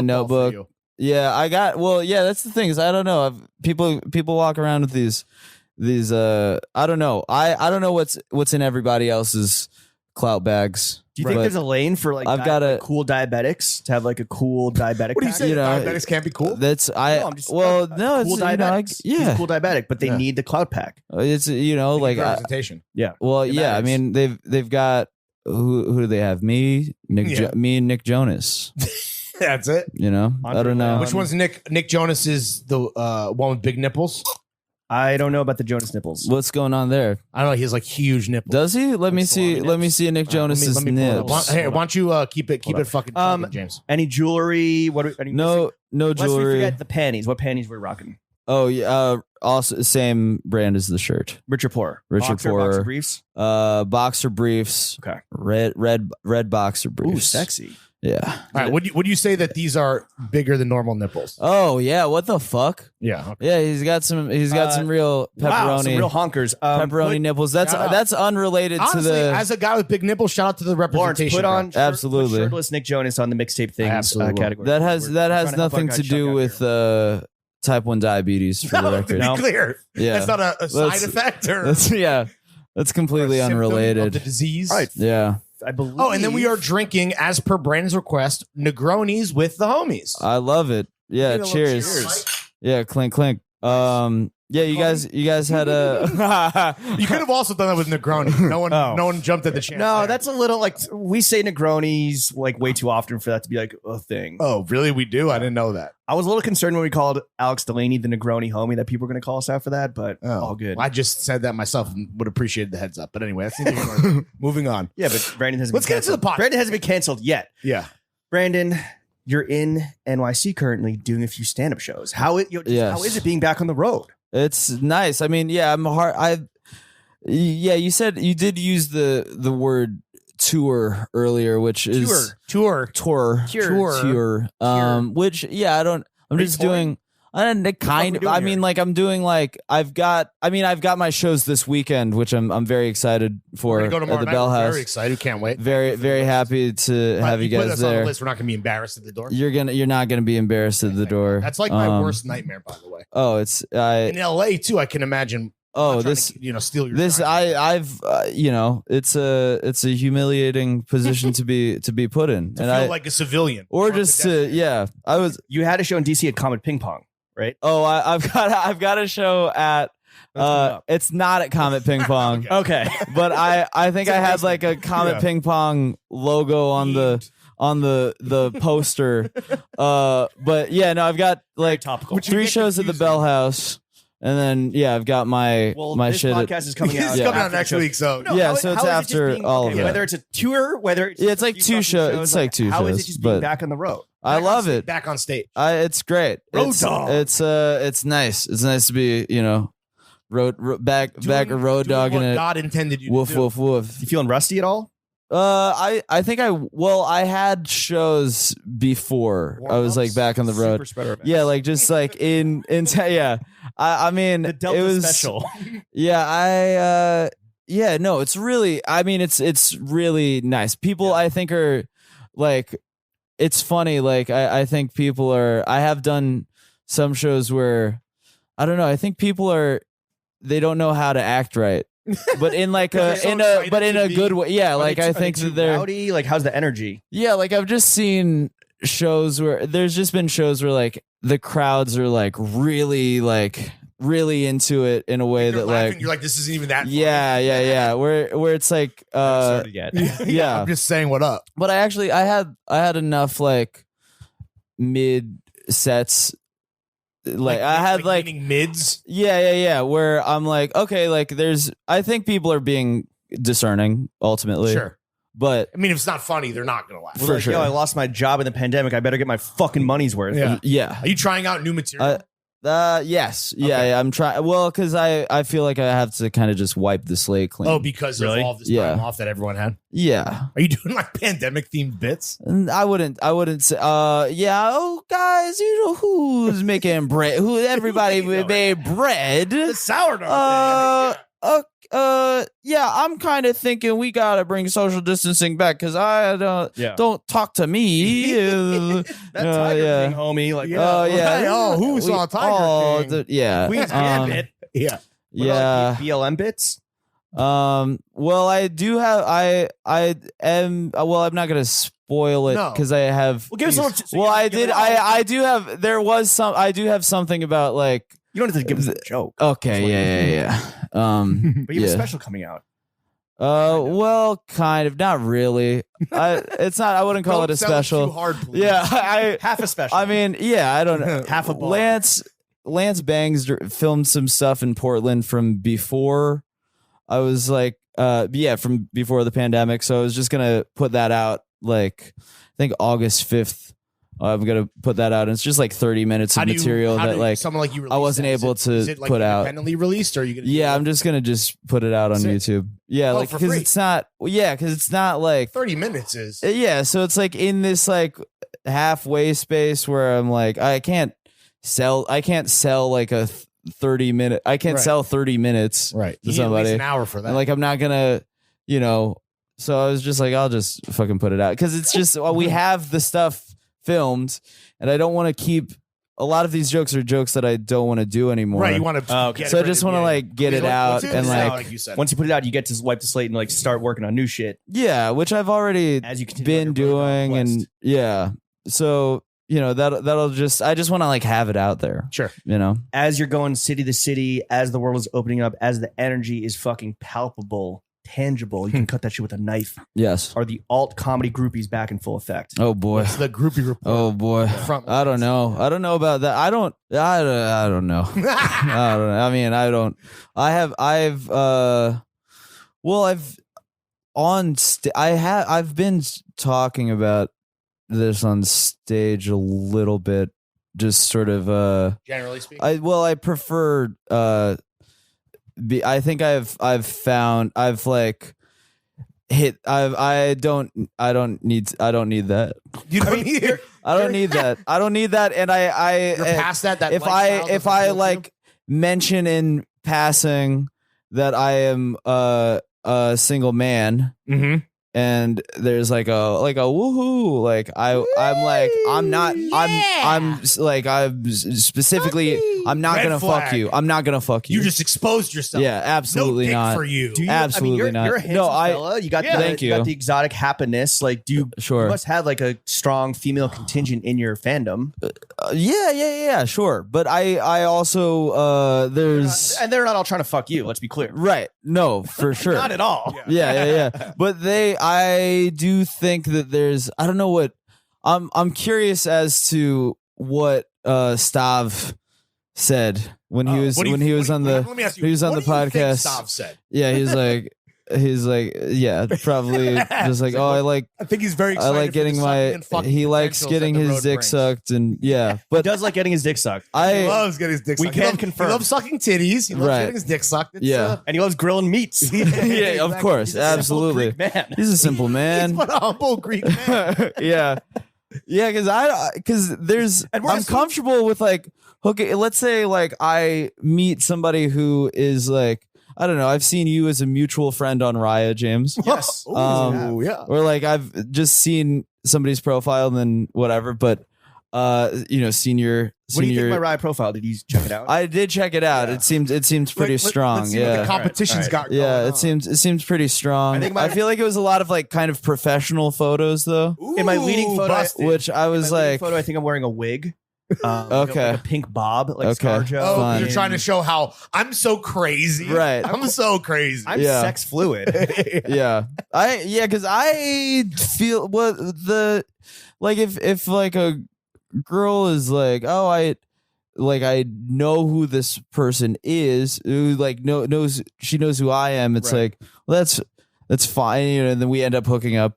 [SPEAKER 4] notebook. Yeah, I got. Well, yeah, that's the thing is I don't know. People walk around with these. I don't know. I don't know what's in everybody else's clout bags.
[SPEAKER 2] Do you think there's a lane for like
[SPEAKER 4] I've got a
[SPEAKER 2] cool diabetics to have like a cool diabetic?
[SPEAKER 3] What do you say? Diabetics can't be cool.
[SPEAKER 4] That's
[SPEAKER 2] cool diabetics. He's a cool diabetic, but they need the cloud pack.
[SPEAKER 4] It's like
[SPEAKER 3] representation.
[SPEAKER 4] Well, yeah. I mean they've got who do they have? Me and Nick Jonas.
[SPEAKER 3] That's it.
[SPEAKER 4] I don't know
[SPEAKER 3] which one's Nick. Nick Jonas is the one with big nipples.
[SPEAKER 2] I don't know about the Jonas nipples.
[SPEAKER 4] What's going on there?
[SPEAKER 3] I don't know. He has like huge nipples.
[SPEAKER 4] Does he? Let me see. Let me see Nick Jonas's nips.
[SPEAKER 3] Hey, why don't you keep it fucking James?
[SPEAKER 2] Any jewelry?
[SPEAKER 4] No jewelry.
[SPEAKER 2] Let's forget the panties. What panties we're rocking?
[SPEAKER 4] Oh yeah. Also, same brand as the shirt.
[SPEAKER 2] Richard Poor.
[SPEAKER 4] Richard
[SPEAKER 2] Boxer,
[SPEAKER 4] Poor.
[SPEAKER 2] boxer briefs.
[SPEAKER 4] Boxer briefs.
[SPEAKER 2] Okay.
[SPEAKER 4] Red boxer briefs.
[SPEAKER 2] Ooh, sexy.
[SPEAKER 4] Yeah.
[SPEAKER 3] All right. Would you say that these are bigger than normal nipples?
[SPEAKER 4] Oh yeah. What the fuck?
[SPEAKER 3] Yeah. Okay.
[SPEAKER 4] Yeah, he's got some real pepperoni.
[SPEAKER 2] Wow, some real honkers.
[SPEAKER 4] Pepperoni nipples. That's
[SPEAKER 3] shout out.
[SPEAKER 4] that's unrelated
[SPEAKER 3] Honestly,
[SPEAKER 4] to the.
[SPEAKER 3] as a guy with big nipples, shout out to the
[SPEAKER 2] Lawrence,
[SPEAKER 3] representation.
[SPEAKER 2] put on
[SPEAKER 4] Absolutely.
[SPEAKER 2] put shirtless Nick Jonas on the mixtape things
[SPEAKER 3] Absolutely.
[SPEAKER 2] category.
[SPEAKER 4] That has
[SPEAKER 2] We're trying to help
[SPEAKER 4] nothing
[SPEAKER 2] our
[SPEAKER 4] to
[SPEAKER 2] guy
[SPEAKER 4] do
[SPEAKER 2] Chuck out
[SPEAKER 4] with type 1 diabetes for the
[SPEAKER 3] No, to
[SPEAKER 4] record.
[SPEAKER 3] be
[SPEAKER 2] No.
[SPEAKER 3] clear,
[SPEAKER 4] Yeah.
[SPEAKER 3] that's not a side effect or
[SPEAKER 4] That's completely
[SPEAKER 3] or a symptom
[SPEAKER 4] unrelated.
[SPEAKER 3] of the disease.
[SPEAKER 2] All right.
[SPEAKER 4] Yeah.
[SPEAKER 2] I believe.
[SPEAKER 3] Oh, and then we are drinking, as per Brandon's request, Negronis with the homies.
[SPEAKER 4] I love it. Yeah,
[SPEAKER 3] Give it a little
[SPEAKER 4] cheers.
[SPEAKER 3] cheers.
[SPEAKER 4] Yeah, clink clink. Yeah, you guys had a
[SPEAKER 3] You could have also done that with Negroni. No one jumped at the chance.
[SPEAKER 2] No,
[SPEAKER 3] there.
[SPEAKER 2] that's a little like we say Negronis like way too often for that to be like a thing.
[SPEAKER 3] Oh, really? We do? I didn't know that.
[SPEAKER 2] I was a little concerned when we called Alex Delaney the Negroni homie that people were going to call us out for that, but all good.
[SPEAKER 3] Well, I just said that myself and would appreciate the heads up. But anyway, that's neither here nor there. Moving on.
[SPEAKER 2] Yeah, but Brandon hasn't.
[SPEAKER 3] Let's
[SPEAKER 2] been
[SPEAKER 3] get into the
[SPEAKER 2] canceled.
[SPEAKER 3] pot.
[SPEAKER 2] Brandon hasn't been canceled yet.
[SPEAKER 3] Yeah.
[SPEAKER 2] Brandon, you're in NYC currently doing a few stand-up shows. How is it being back on the road?
[SPEAKER 4] It's nice. I mean, yeah, you said you did use the word tour earlier, which is
[SPEAKER 3] Tour.
[SPEAKER 4] which I'm just doing kind of. I mean, like I'm doing like I've got my shows this weekend, which I'm very excited for
[SPEAKER 3] We're gonna go tomorrow
[SPEAKER 4] at the
[SPEAKER 3] night.
[SPEAKER 4] Bell
[SPEAKER 3] We're
[SPEAKER 4] House.
[SPEAKER 3] very excited. Can't wait.
[SPEAKER 4] Very very happy to have you
[SPEAKER 3] put
[SPEAKER 4] guys
[SPEAKER 3] us on the
[SPEAKER 4] there.
[SPEAKER 3] list. We're not gonna be embarrassed at the door.
[SPEAKER 4] You're not gonna be embarrassed at the door.
[SPEAKER 3] That's like my worst nightmare, by the way.
[SPEAKER 4] Oh, it's
[SPEAKER 3] In LA too, I can imagine.
[SPEAKER 4] oh
[SPEAKER 3] I'm not trying
[SPEAKER 4] this
[SPEAKER 3] to, steal your.
[SPEAKER 4] this
[SPEAKER 3] shine.
[SPEAKER 4] I've it's a humiliating position to be put in,
[SPEAKER 3] to
[SPEAKER 4] and
[SPEAKER 3] feel
[SPEAKER 4] I
[SPEAKER 3] like a civilian,
[SPEAKER 4] or
[SPEAKER 3] a
[SPEAKER 4] just
[SPEAKER 3] pedestrian.
[SPEAKER 4] I was
[SPEAKER 2] You had a show in DC at Comet Ping Pong, right?
[SPEAKER 4] oh I've got a show at it's not at Comet Ping Pong.
[SPEAKER 2] Okay.
[SPEAKER 4] But I think I had like a Comet
[SPEAKER 3] Yeah.
[SPEAKER 4] Ping Pong logo on the poster. But yeah, no, I've got like
[SPEAKER 2] topical.
[SPEAKER 4] 3 shows at the Bell House, and then I've got my
[SPEAKER 2] This
[SPEAKER 4] shit.
[SPEAKER 2] podcast is coming out.
[SPEAKER 3] It's coming out
[SPEAKER 2] after
[SPEAKER 3] next
[SPEAKER 2] the show.
[SPEAKER 3] week, so
[SPEAKER 2] No,
[SPEAKER 4] Yeah,
[SPEAKER 2] how-
[SPEAKER 4] so it's
[SPEAKER 2] how is it just
[SPEAKER 4] after
[SPEAKER 2] being-
[SPEAKER 4] all of that.
[SPEAKER 2] Whether it's a tour, whether it's
[SPEAKER 4] Yeah, it's like
[SPEAKER 2] a few
[SPEAKER 4] 2
[SPEAKER 2] fucking
[SPEAKER 4] shows. It's like 2
[SPEAKER 2] How is it
[SPEAKER 4] shows,
[SPEAKER 2] just being
[SPEAKER 4] but
[SPEAKER 2] back on the road?
[SPEAKER 4] I love it.
[SPEAKER 3] Back on stage.
[SPEAKER 4] It's great.
[SPEAKER 2] Road
[SPEAKER 4] it's,
[SPEAKER 2] dog.
[SPEAKER 4] It's nice. It's nice to be back a road
[SPEAKER 3] Doing
[SPEAKER 4] dog
[SPEAKER 3] what
[SPEAKER 4] in it.
[SPEAKER 3] God intended you
[SPEAKER 4] Woof
[SPEAKER 3] to do.
[SPEAKER 4] woof woof.
[SPEAKER 2] You feeling rusty at all?
[SPEAKER 4] I think I had shows before I was like back on the road.
[SPEAKER 2] Super spreader events.
[SPEAKER 4] Yeah, like just like in yeah. I mean
[SPEAKER 2] The Delta
[SPEAKER 4] it was
[SPEAKER 2] special.
[SPEAKER 4] Yeah, yeah, no, it's really it's really nice. People I think are like it's funny, like I think people are I have done some shows where I don't know, I think people they don't know how to act right. But in like
[SPEAKER 3] They're so excited
[SPEAKER 4] in
[SPEAKER 3] to
[SPEAKER 4] a
[SPEAKER 3] be-
[SPEAKER 4] good way. Yeah, like I
[SPEAKER 2] Are
[SPEAKER 4] think
[SPEAKER 2] they too
[SPEAKER 4] that they're
[SPEAKER 2] rowdy? Like, how's the energy?
[SPEAKER 4] yeah, like I've just seen shows where there's just been shows where like the crowds are like really into it in a way
[SPEAKER 3] They're
[SPEAKER 4] that
[SPEAKER 3] laughing,
[SPEAKER 4] like
[SPEAKER 3] you're like, this isn't even that. funny.
[SPEAKER 4] yeah, where it's like
[SPEAKER 2] Started yet.
[SPEAKER 4] yeah.
[SPEAKER 3] I'm just saying what up.
[SPEAKER 4] But I had enough like mid sets like I had like
[SPEAKER 3] meaning mids.
[SPEAKER 4] yeah where I'm like okay, like I think people are being discerning ultimately.
[SPEAKER 3] Sure.
[SPEAKER 4] But
[SPEAKER 3] I mean, if it's not funny, they're not gonna laugh.
[SPEAKER 4] For
[SPEAKER 2] Like,
[SPEAKER 4] sure.
[SPEAKER 2] Yo, I lost my job in the pandemic. I better get my fucking money's worth.
[SPEAKER 3] Yeah.
[SPEAKER 4] yeah.
[SPEAKER 3] Are you trying out new material?
[SPEAKER 4] Yes. Yeah,
[SPEAKER 3] Okay.
[SPEAKER 4] yeah, I'm trying. Well, because I feel like I have to kind of just wipe the slate clean.
[SPEAKER 3] Oh, because
[SPEAKER 2] Really?
[SPEAKER 3] of all this
[SPEAKER 4] Yeah.
[SPEAKER 3] time off that everyone had.
[SPEAKER 4] yeah.
[SPEAKER 3] Are you doing like pandemic themed bits?
[SPEAKER 4] And I wouldn't say. Yeah. Oh, guys, you know who's making bread? Who everybody made bread?
[SPEAKER 2] Sourdough.
[SPEAKER 4] Yeah. I'm kind of thinking we gotta bring social distancing back because I don't talk to me.
[SPEAKER 2] That Tiger
[SPEAKER 4] yeah.
[SPEAKER 2] King homie. Like,
[SPEAKER 4] Oh yeah.
[SPEAKER 3] Hey, oh, who saw Tiger King?
[SPEAKER 4] Yeah.
[SPEAKER 2] Queen's Gambit.
[SPEAKER 3] Yeah.
[SPEAKER 2] What
[SPEAKER 4] Yeah.
[SPEAKER 2] about BLM bits?
[SPEAKER 4] Well, I do have. I am. Well, I'm not gonna spoil it
[SPEAKER 3] No.
[SPEAKER 4] because I have.
[SPEAKER 2] Well, give us a little. so
[SPEAKER 4] Well,
[SPEAKER 2] you
[SPEAKER 4] I
[SPEAKER 2] can give
[SPEAKER 4] did.
[SPEAKER 2] it all.
[SPEAKER 4] I do have. There was some. I do have something about like.
[SPEAKER 2] You don't have to give us a joke.
[SPEAKER 4] Okay. Yeah.
[SPEAKER 2] But you have a
[SPEAKER 4] yeah.
[SPEAKER 2] special coming out.
[SPEAKER 4] Well, kind of. Not really. It's not. I wouldn't call
[SPEAKER 3] Don't
[SPEAKER 4] it a
[SPEAKER 3] sell it
[SPEAKER 4] special.
[SPEAKER 3] too hard, please.
[SPEAKER 4] Yeah. I.
[SPEAKER 2] Half a special.
[SPEAKER 4] I mean, yeah. I don't know.
[SPEAKER 2] half a bar.
[SPEAKER 4] Lance Bangs filmed some stuff in Portland from before I was like, from before the pandemic. So I was just gonna put that out like I think August 5th I'm gonna put that out, and it's just like 30 minutes of material that like
[SPEAKER 3] someone like you
[SPEAKER 4] I wasn't able to
[SPEAKER 3] is it like
[SPEAKER 4] put out.
[SPEAKER 3] independently released, or are you gonna
[SPEAKER 4] Yeah, I'm just gonna put it out on
[SPEAKER 3] Sick.
[SPEAKER 4] YouTube. Yeah,
[SPEAKER 3] Oh,
[SPEAKER 4] like
[SPEAKER 3] for
[SPEAKER 4] because
[SPEAKER 3] free.
[SPEAKER 4] it's not. Yeah, because it's not like
[SPEAKER 3] 30 minutes is
[SPEAKER 4] yeah. So it's like in this like halfway space where I'm like I can't sell like a 30-minute. I can't
[SPEAKER 3] Right.
[SPEAKER 4] sell 30 minutes
[SPEAKER 3] right.
[SPEAKER 4] to
[SPEAKER 3] You need at least
[SPEAKER 4] somebody.
[SPEAKER 3] an hour for that.
[SPEAKER 4] And like I'm not gonna, So I was just like, I'll just fucking put it out because it's just we have the stuff filmed, and I don't want to keep. A lot of these jokes are jokes that I don't want to do anymore.
[SPEAKER 3] right, you want to.
[SPEAKER 2] okay.
[SPEAKER 4] So I just want to like get it out and like
[SPEAKER 3] you said.
[SPEAKER 2] Once you put it out, you get to wipe the slate and like start working on new shit
[SPEAKER 4] yeah, which I've already
[SPEAKER 2] as you continue
[SPEAKER 4] been
[SPEAKER 2] on your really
[SPEAKER 4] doing,
[SPEAKER 2] long
[SPEAKER 4] and
[SPEAKER 2] quest.
[SPEAKER 4] yeah. So that'll just I just want to like have it out there.
[SPEAKER 3] Sure.
[SPEAKER 2] As you're going city to city, as the world is opening up, as the energy is fucking palpable, tangible, you can cut that shit with a knife.
[SPEAKER 4] Yes.
[SPEAKER 2] Are the alt comedy groupies back in full effect?
[SPEAKER 4] Oh boy.
[SPEAKER 3] It's the groupie report.
[SPEAKER 4] Oh boy.
[SPEAKER 3] Front
[SPEAKER 4] I don't know. I don't know about that. I don't know. I don't know. I mean, I don't. I've been talking about this on stage a little bit, just sort of
[SPEAKER 3] Generally speaking.
[SPEAKER 4] I prefer I think I've found I've like hit I don't need that.
[SPEAKER 3] You don't need it.
[SPEAKER 4] I don't need that. I don't need that. And
[SPEAKER 3] You're past that. That
[SPEAKER 4] if I like mention in passing that I am a single man,
[SPEAKER 3] Mm-hmm.
[SPEAKER 4] and there's like a woohoo, like I'm specifically I'm not
[SPEAKER 3] Red
[SPEAKER 4] gonna
[SPEAKER 3] flag.
[SPEAKER 4] fuck you. I'm not gonna fuck you.
[SPEAKER 3] You just exposed yourself.
[SPEAKER 4] yeah, absolutely
[SPEAKER 3] no dick
[SPEAKER 4] not.
[SPEAKER 3] for you.
[SPEAKER 2] Do you,
[SPEAKER 4] Absolutely
[SPEAKER 2] I mean,
[SPEAKER 4] not.
[SPEAKER 2] You're a handsome
[SPEAKER 4] No,
[SPEAKER 2] fella. You got
[SPEAKER 3] Yeah.
[SPEAKER 2] the,
[SPEAKER 4] Thank
[SPEAKER 2] you got
[SPEAKER 4] you.
[SPEAKER 2] the exotic happiness. Like, you
[SPEAKER 4] Sure.
[SPEAKER 2] must have like a strong female contingent in your fandom.
[SPEAKER 4] Yeah, sure. But I also there's
[SPEAKER 2] And they're not all trying to fuck you. Let's be clear.
[SPEAKER 4] right. No, for sure.
[SPEAKER 2] Not at all.
[SPEAKER 4] Yeah. But I do think that there's I don't know what I'm curious as to what Stav said when he was
[SPEAKER 3] What do you-
[SPEAKER 4] when he was
[SPEAKER 3] what
[SPEAKER 4] on
[SPEAKER 3] do you-
[SPEAKER 4] the
[SPEAKER 3] let me ask you,
[SPEAKER 4] he was on
[SPEAKER 3] what
[SPEAKER 4] the
[SPEAKER 3] do you think
[SPEAKER 4] podcast.
[SPEAKER 3] Stav said?
[SPEAKER 4] Yeah, he's like yeah, probably just like oh
[SPEAKER 3] I think he's very
[SPEAKER 4] I
[SPEAKER 3] excited
[SPEAKER 4] like
[SPEAKER 3] for
[SPEAKER 4] getting
[SPEAKER 3] the sucking and fucking
[SPEAKER 4] he likes
[SPEAKER 3] potentials
[SPEAKER 4] getting
[SPEAKER 3] that the
[SPEAKER 4] his
[SPEAKER 3] road
[SPEAKER 4] dick
[SPEAKER 3] brings.
[SPEAKER 4] sucked and yeah,
[SPEAKER 2] He
[SPEAKER 4] but
[SPEAKER 2] does like getting his dick sucked.
[SPEAKER 3] He
[SPEAKER 4] I
[SPEAKER 3] loves getting his dick
[SPEAKER 2] We
[SPEAKER 3] sucked.
[SPEAKER 2] can
[SPEAKER 3] He loves-
[SPEAKER 2] confirm.
[SPEAKER 3] He loves sucking titties. He loves
[SPEAKER 4] Right.
[SPEAKER 3] getting his dick sucked. It's,
[SPEAKER 4] Yeah.
[SPEAKER 2] And he loves grilling meats.
[SPEAKER 4] yeah, of course,
[SPEAKER 2] He's a simple
[SPEAKER 4] absolutely.
[SPEAKER 2] Greek man.
[SPEAKER 4] He's a simple man.
[SPEAKER 3] He's but a humble Greek man.
[SPEAKER 4] yeah because there's
[SPEAKER 2] And we're
[SPEAKER 4] I'm
[SPEAKER 2] assuming-
[SPEAKER 4] comfortable with like okay, let's say like I meet somebody who is like I don't know, I've seen you as a mutual friend on Raya, James.
[SPEAKER 2] Yes.
[SPEAKER 3] Ooh, yeah.
[SPEAKER 4] Or like I've just seen somebody's profile and then whatever, but seen your
[SPEAKER 2] What do you think of my Rye profile? Did you check it out?
[SPEAKER 4] I did check it out.
[SPEAKER 2] Yeah.
[SPEAKER 4] It seems pretty strong.
[SPEAKER 3] Let's see what
[SPEAKER 4] Yeah.
[SPEAKER 3] the competition's
[SPEAKER 2] All
[SPEAKER 3] got
[SPEAKER 4] Yeah,
[SPEAKER 3] going
[SPEAKER 4] it seems pretty strong.
[SPEAKER 2] I
[SPEAKER 4] I,
[SPEAKER 2] think my-
[SPEAKER 4] feel like it was a lot of like kind of professional photos though,
[SPEAKER 3] on.
[SPEAKER 2] In my leading
[SPEAKER 3] Ooh,
[SPEAKER 2] photo,
[SPEAKER 3] busted.
[SPEAKER 4] which I was
[SPEAKER 2] My leading
[SPEAKER 4] like,
[SPEAKER 2] photo, I think I'm wearing a wig.
[SPEAKER 4] Okay.
[SPEAKER 2] Like a pink bob, like
[SPEAKER 4] Okay.
[SPEAKER 2] ScarJo.
[SPEAKER 3] Oh,
[SPEAKER 4] Fine.
[SPEAKER 3] you're trying to show how I'm so crazy.
[SPEAKER 4] Right.
[SPEAKER 3] I'm so crazy.
[SPEAKER 2] I'm
[SPEAKER 4] Yeah.
[SPEAKER 2] sex fluid.
[SPEAKER 4] yeah, because I feel what the like if like a girl is like, oh, I know who this person is, who like knows she knows who I am. It's
[SPEAKER 2] Right.
[SPEAKER 4] like, well, that's fine, and then we end up hooking up.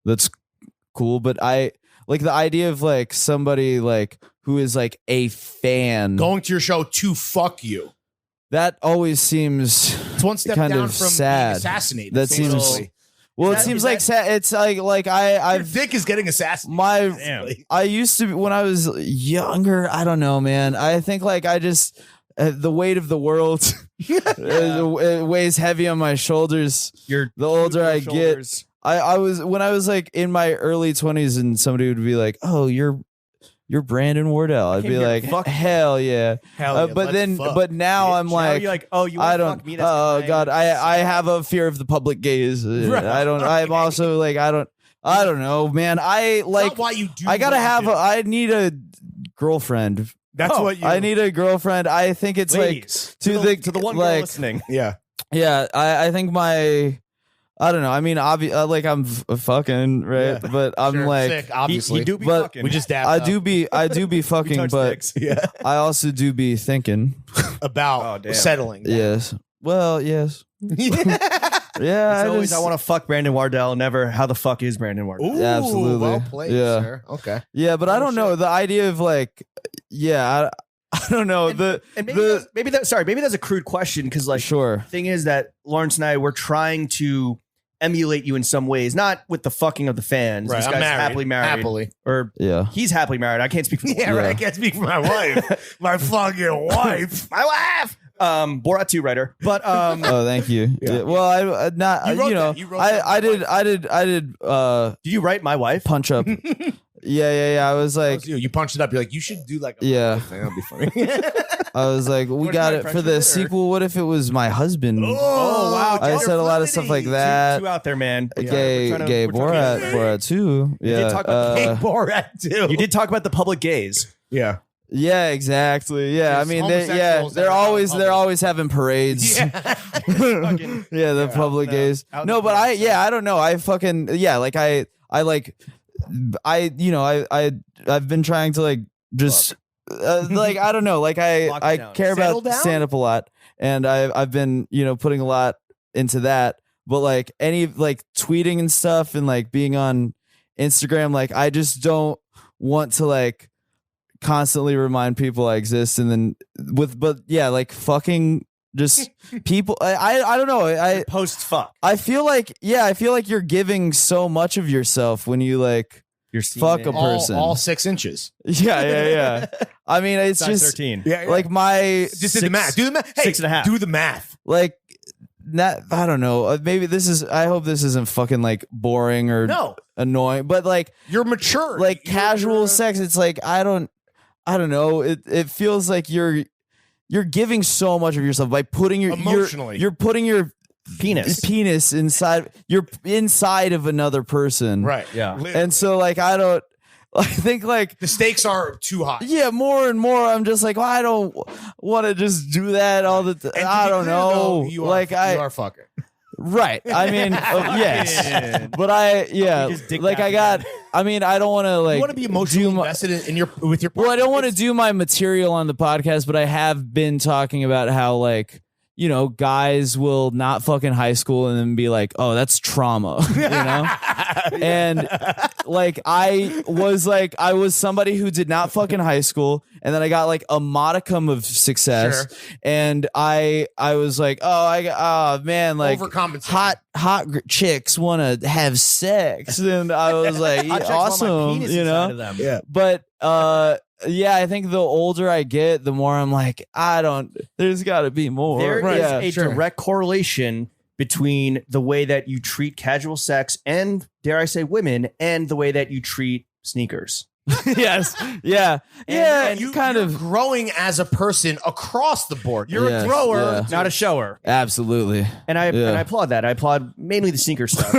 [SPEAKER 4] That's cool, but I like the idea of like somebody like who is like a fan.
[SPEAKER 3] Going to your show to fuck you.
[SPEAKER 4] That always seems
[SPEAKER 3] It's one step
[SPEAKER 4] kind
[SPEAKER 3] down
[SPEAKER 4] of
[SPEAKER 3] from
[SPEAKER 4] sad.
[SPEAKER 3] being assassinated.
[SPEAKER 4] That seems
[SPEAKER 3] basically.
[SPEAKER 4] well. It
[SPEAKER 2] That-
[SPEAKER 4] seems
[SPEAKER 2] is
[SPEAKER 4] like
[SPEAKER 2] that-
[SPEAKER 4] it's like
[SPEAKER 3] Your
[SPEAKER 4] I've
[SPEAKER 3] dick is getting assassinated.
[SPEAKER 4] my
[SPEAKER 2] Damn.
[SPEAKER 4] I used to when I was younger. I don't know, man. I think like I just the weight of the world it weighs heavy on my shoulders.
[SPEAKER 2] You're
[SPEAKER 4] The older I get,
[SPEAKER 2] shoulders.
[SPEAKER 4] I was when I was like in my early 20s, and somebody would be like, "Oh, you're Brandon Wardell." I'd
[SPEAKER 2] came
[SPEAKER 4] be
[SPEAKER 2] here to
[SPEAKER 4] like,
[SPEAKER 2] fuck you.
[SPEAKER 4] "Hell yeah!"
[SPEAKER 3] Hell yeah,
[SPEAKER 4] but
[SPEAKER 3] let's
[SPEAKER 4] then,
[SPEAKER 3] fuck.
[SPEAKER 4] but now I'm
[SPEAKER 2] Now
[SPEAKER 4] like,
[SPEAKER 2] you're like, oh, you
[SPEAKER 4] I
[SPEAKER 2] wanna
[SPEAKER 4] don't.
[SPEAKER 2] fuck me? That's
[SPEAKER 4] Oh
[SPEAKER 2] fine.
[SPEAKER 4] God, I have a fear of the public gaze. I don't. I'm also like I don't know, man. I
[SPEAKER 3] It's
[SPEAKER 4] like.
[SPEAKER 3] not why you do.
[SPEAKER 4] I gotta
[SPEAKER 3] what you
[SPEAKER 4] have.
[SPEAKER 3] do.
[SPEAKER 4] I need a girlfriend.
[SPEAKER 3] That's
[SPEAKER 2] Oh,
[SPEAKER 3] what you.
[SPEAKER 4] I need a girlfriend. I think it's
[SPEAKER 2] Ladies,
[SPEAKER 4] to
[SPEAKER 2] the one girl
[SPEAKER 4] like
[SPEAKER 2] listening.
[SPEAKER 3] Yeah.
[SPEAKER 4] yeah. I think I don't know. I mean, like I'm fucking right,
[SPEAKER 3] Yeah.
[SPEAKER 4] but I'm
[SPEAKER 3] Sure,
[SPEAKER 4] like
[SPEAKER 3] sick, obviously.
[SPEAKER 2] You do be
[SPEAKER 4] But
[SPEAKER 2] fucking.
[SPEAKER 3] we just dabbed
[SPEAKER 4] I
[SPEAKER 3] up
[SPEAKER 4] do be
[SPEAKER 2] We
[SPEAKER 4] fucking,
[SPEAKER 2] touch
[SPEAKER 4] but
[SPEAKER 2] dicks.
[SPEAKER 3] Yeah.
[SPEAKER 4] I also do be thinking.
[SPEAKER 3] About
[SPEAKER 2] Oh, damn.
[SPEAKER 3] settling.
[SPEAKER 4] Yes. Well, yes.
[SPEAKER 3] Yeah.
[SPEAKER 4] Yeah,
[SPEAKER 2] It's always I want to fuck Brandon Wardell. Never how the fuck is Brandon Wardell?
[SPEAKER 3] Ooh,
[SPEAKER 4] Absolutely.
[SPEAKER 3] well played,
[SPEAKER 4] Yeah.
[SPEAKER 3] sir. Okay.
[SPEAKER 4] Yeah, but I don't know the idea of like, I don't know
[SPEAKER 2] Maybe that's a crude question because like
[SPEAKER 4] sure.
[SPEAKER 2] thing is that Lawrence and I were trying to emulate you in some ways, not with the fucking of the fans.
[SPEAKER 3] Right,
[SPEAKER 2] This
[SPEAKER 3] I'm
[SPEAKER 2] guy's
[SPEAKER 3] married.
[SPEAKER 2] happily married,
[SPEAKER 3] Happily.
[SPEAKER 2] or
[SPEAKER 4] Yeah.
[SPEAKER 2] he's happily married. I can't speak for
[SPEAKER 3] Yeah, right. I can't speak for my wife. My fucking wife.
[SPEAKER 2] my wife. Borat 2 writer, but
[SPEAKER 4] Oh, thank you. Yeah. Well, I not
[SPEAKER 3] You wrote
[SPEAKER 4] you know
[SPEAKER 3] that. You wrote that.
[SPEAKER 4] I did
[SPEAKER 2] did you write my wife?
[SPEAKER 4] punch up. Yeah. I was like,
[SPEAKER 3] You punched it up. You're like, you should do like a
[SPEAKER 4] Yeah.
[SPEAKER 3] thing. That'll be funny.
[SPEAKER 4] I was like, we got it for the sequel. What if it was my husband?
[SPEAKER 2] Oh wow!
[SPEAKER 4] I said a lot of stuff like that.
[SPEAKER 2] Two out there, man.
[SPEAKER 4] Gay Borat too. Yeah.
[SPEAKER 2] talk about
[SPEAKER 3] Hey, Borat too.
[SPEAKER 2] You did talk about the public gaze.
[SPEAKER 3] Yeah.
[SPEAKER 4] Yeah, exactly. Yeah, I
[SPEAKER 3] There's
[SPEAKER 4] mean,
[SPEAKER 3] homosexuals that
[SPEAKER 4] they're
[SPEAKER 3] are
[SPEAKER 4] always
[SPEAKER 3] public.
[SPEAKER 4] they're always having parades. Yeah, the public gays.
[SPEAKER 2] out in
[SPEAKER 4] No,
[SPEAKER 2] the
[SPEAKER 4] but
[SPEAKER 2] parades,
[SPEAKER 4] I don't know. I fucking like I've been trying to like just like I don't know, like
[SPEAKER 2] Lock it
[SPEAKER 4] I
[SPEAKER 2] down.
[SPEAKER 4] care
[SPEAKER 3] Settle
[SPEAKER 4] about
[SPEAKER 3] down?
[SPEAKER 4] stand up a lot, and I've been putting a lot into that. But like any like tweeting and stuff and like being on Instagram, like I just don't want to like constantly remind people I exist, and then like fucking just people. I don't know. I
[SPEAKER 2] Post fuck.
[SPEAKER 4] feel like you're giving so much of yourself when you like
[SPEAKER 2] You're
[SPEAKER 4] fuck a person.
[SPEAKER 3] All 6 inches.
[SPEAKER 4] Yeah. I mean, it's
[SPEAKER 2] Size
[SPEAKER 4] just
[SPEAKER 2] 13.
[SPEAKER 3] Yeah.
[SPEAKER 4] like my
[SPEAKER 3] Just do the math. Do the math. Hey,
[SPEAKER 2] 6.5.
[SPEAKER 3] do the math.
[SPEAKER 4] like. Not, I don't know. Maybe this is. I hope this isn't fucking like boring or
[SPEAKER 3] No.
[SPEAKER 4] annoying. But like
[SPEAKER 3] You're mature.
[SPEAKER 4] like
[SPEAKER 3] You're-
[SPEAKER 4] casual
[SPEAKER 3] you're-
[SPEAKER 4] sex, it's like I don't know. It feels like you're giving so much of yourself by putting your
[SPEAKER 3] Emotionally.
[SPEAKER 4] you're putting your
[SPEAKER 2] Penis.
[SPEAKER 4] inside of another person,
[SPEAKER 3] Right.
[SPEAKER 2] Yeah.
[SPEAKER 4] And so like I think like
[SPEAKER 3] The stakes are too high.
[SPEAKER 4] yeah, more and more I'm just like, well, I don't want to just do that all the time.
[SPEAKER 3] And to
[SPEAKER 4] I
[SPEAKER 3] be
[SPEAKER 4] don't
[SPEAKER 3] clear,
[SPEAKER 4] know.
[SPEAKER 3] though, you are fucking.
[SPEAKER 4] Right. I mean, yes. But
[SPEAKER 2] just dick
[SPEAKER 4] like
[SPEAKER 2] back
[SPEAKER 4] I got. I mean, I don't want to like.
[SPEAKER 3] You want to be emotionally invested in your with your.
[SPEAKER 4] Well, I don't want to
[SPEAKER 3] It's-
[SPEAKER 4] do my material on the podcast, but I have been talking about how like guys will not fuck in high school and then be like, oh, that's trauma, and like I was somebody who did not fuck in high school, and then I got like a modicum of success, and I was like, oh man, like
[SPEAKER 3] Overcompensating.
[SPEAKER 4] hot chicks want to have sex, and I was like,
[SPEAKER 2] Hot chicks want my
[SPEAKER 4] awesome,
[SPEAKER 2] penis inside of them.
[SPEAKER 3] Yeah.
[SPEAKER 4] but yeah, I think the older I get, the more I'm like, there's got to be more.
[SPEAKER 2] There is
[SPEAKER 4] Yeah,
[SPEAKER 2] a direct correlation between the way that you treat casual sex and, dare I say, women, and the way that you treat sneakers.
[SPEAKER 4] yes, yeah,
[SPEAKER 2] And
[SPEAKER 3] You
[SPEAKER 4] kind
[SPEAKER 3] you're
[SPEAKER 4] of
[SPEAKER 3] growing as a person across the board. You're
[SPEAKER 4] Yes,
[SPEAKER 3] a thrower,
[SPEAKER 4] yeah.
[SPEAKER 2] Not a shower.
[SPEAKER 4] absolutely,
[SPEAKER 2] And I
[SPEAKER 4] Yeah.
[SPEAKER 2] applaud that. I applaud mainly the sneaker stuff.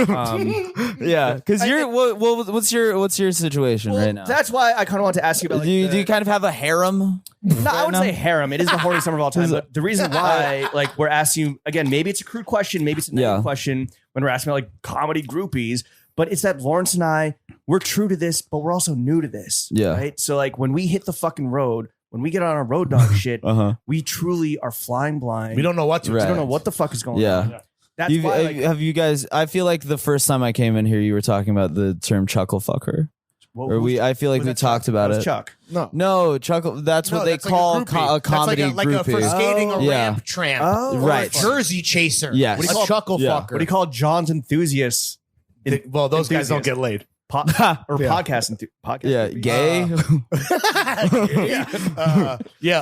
[SPEAKER 4] yeah. Because what's your situation right now?
[SPEAKER 2] That's why I kind of want to ask you about. Like,
[SPEAKER 4] do you kind of have a harem?
[SPEAKER 2] No, I wouldn't
[SPEAKER 4] now?
[SPEAKER 2] say harem. It is the horniest summer of all time. But the reason why, like, we're asking you again, maybe it's a crude question, maybe it's a negative question when we're asking about like comedy groupies, but it's that Lawrence and I, we're true to this, but we're also new to this.
[SPEAKER 4] Yeah.
[SPEAKER 2] Right. So like when we hit the fucking road, when we get on our road dog shit, we truly are flying blind.
[SPEAKER 3] We don't know what to.
[SPEAKER 4] Right.
[SPEAKER 2] We don't know what the fuck is going
[SPEAKER 4] Yeah.
[SPEAKER 2] on. That's why. Like,
[SPEAKER 4] have you guys? I feel like the first time I came in here, you were talking about the term chuckle fucker. I feel like we talked about it.
[SPEAKER 2] Chuck.
[SPEAKER 4] No, chuckle. That's what they call a comedy
[SPEAKER 3] like a for
[SPEAKER 4] groupie.
[SPEAKER 3] skating a
[SPEAKER 4] Yeah.
[SPEAKER 3] ramp tramp.
[SPEAKER 2] Oh,
[SPEAKER 4] Right.
[SPEAKER 3] Or a Jersey chaser.
[SPEAKER 4] Yes.
[SPEAKER 3] What do you call chuckle
[SPEAKER 4] Yeah.
[SPEAKER 3] fucker?
[SPEAKER 2] What do you call jawnz enthusiast?
[SPEAKER 3] Well, those guys don't
[SPEAKER 2] enthusiast.
[SPEAKER 3] get laid.
[SPEAKER 2] Podcast. Podcast.
[SPEAKER 4] Yeah, gay.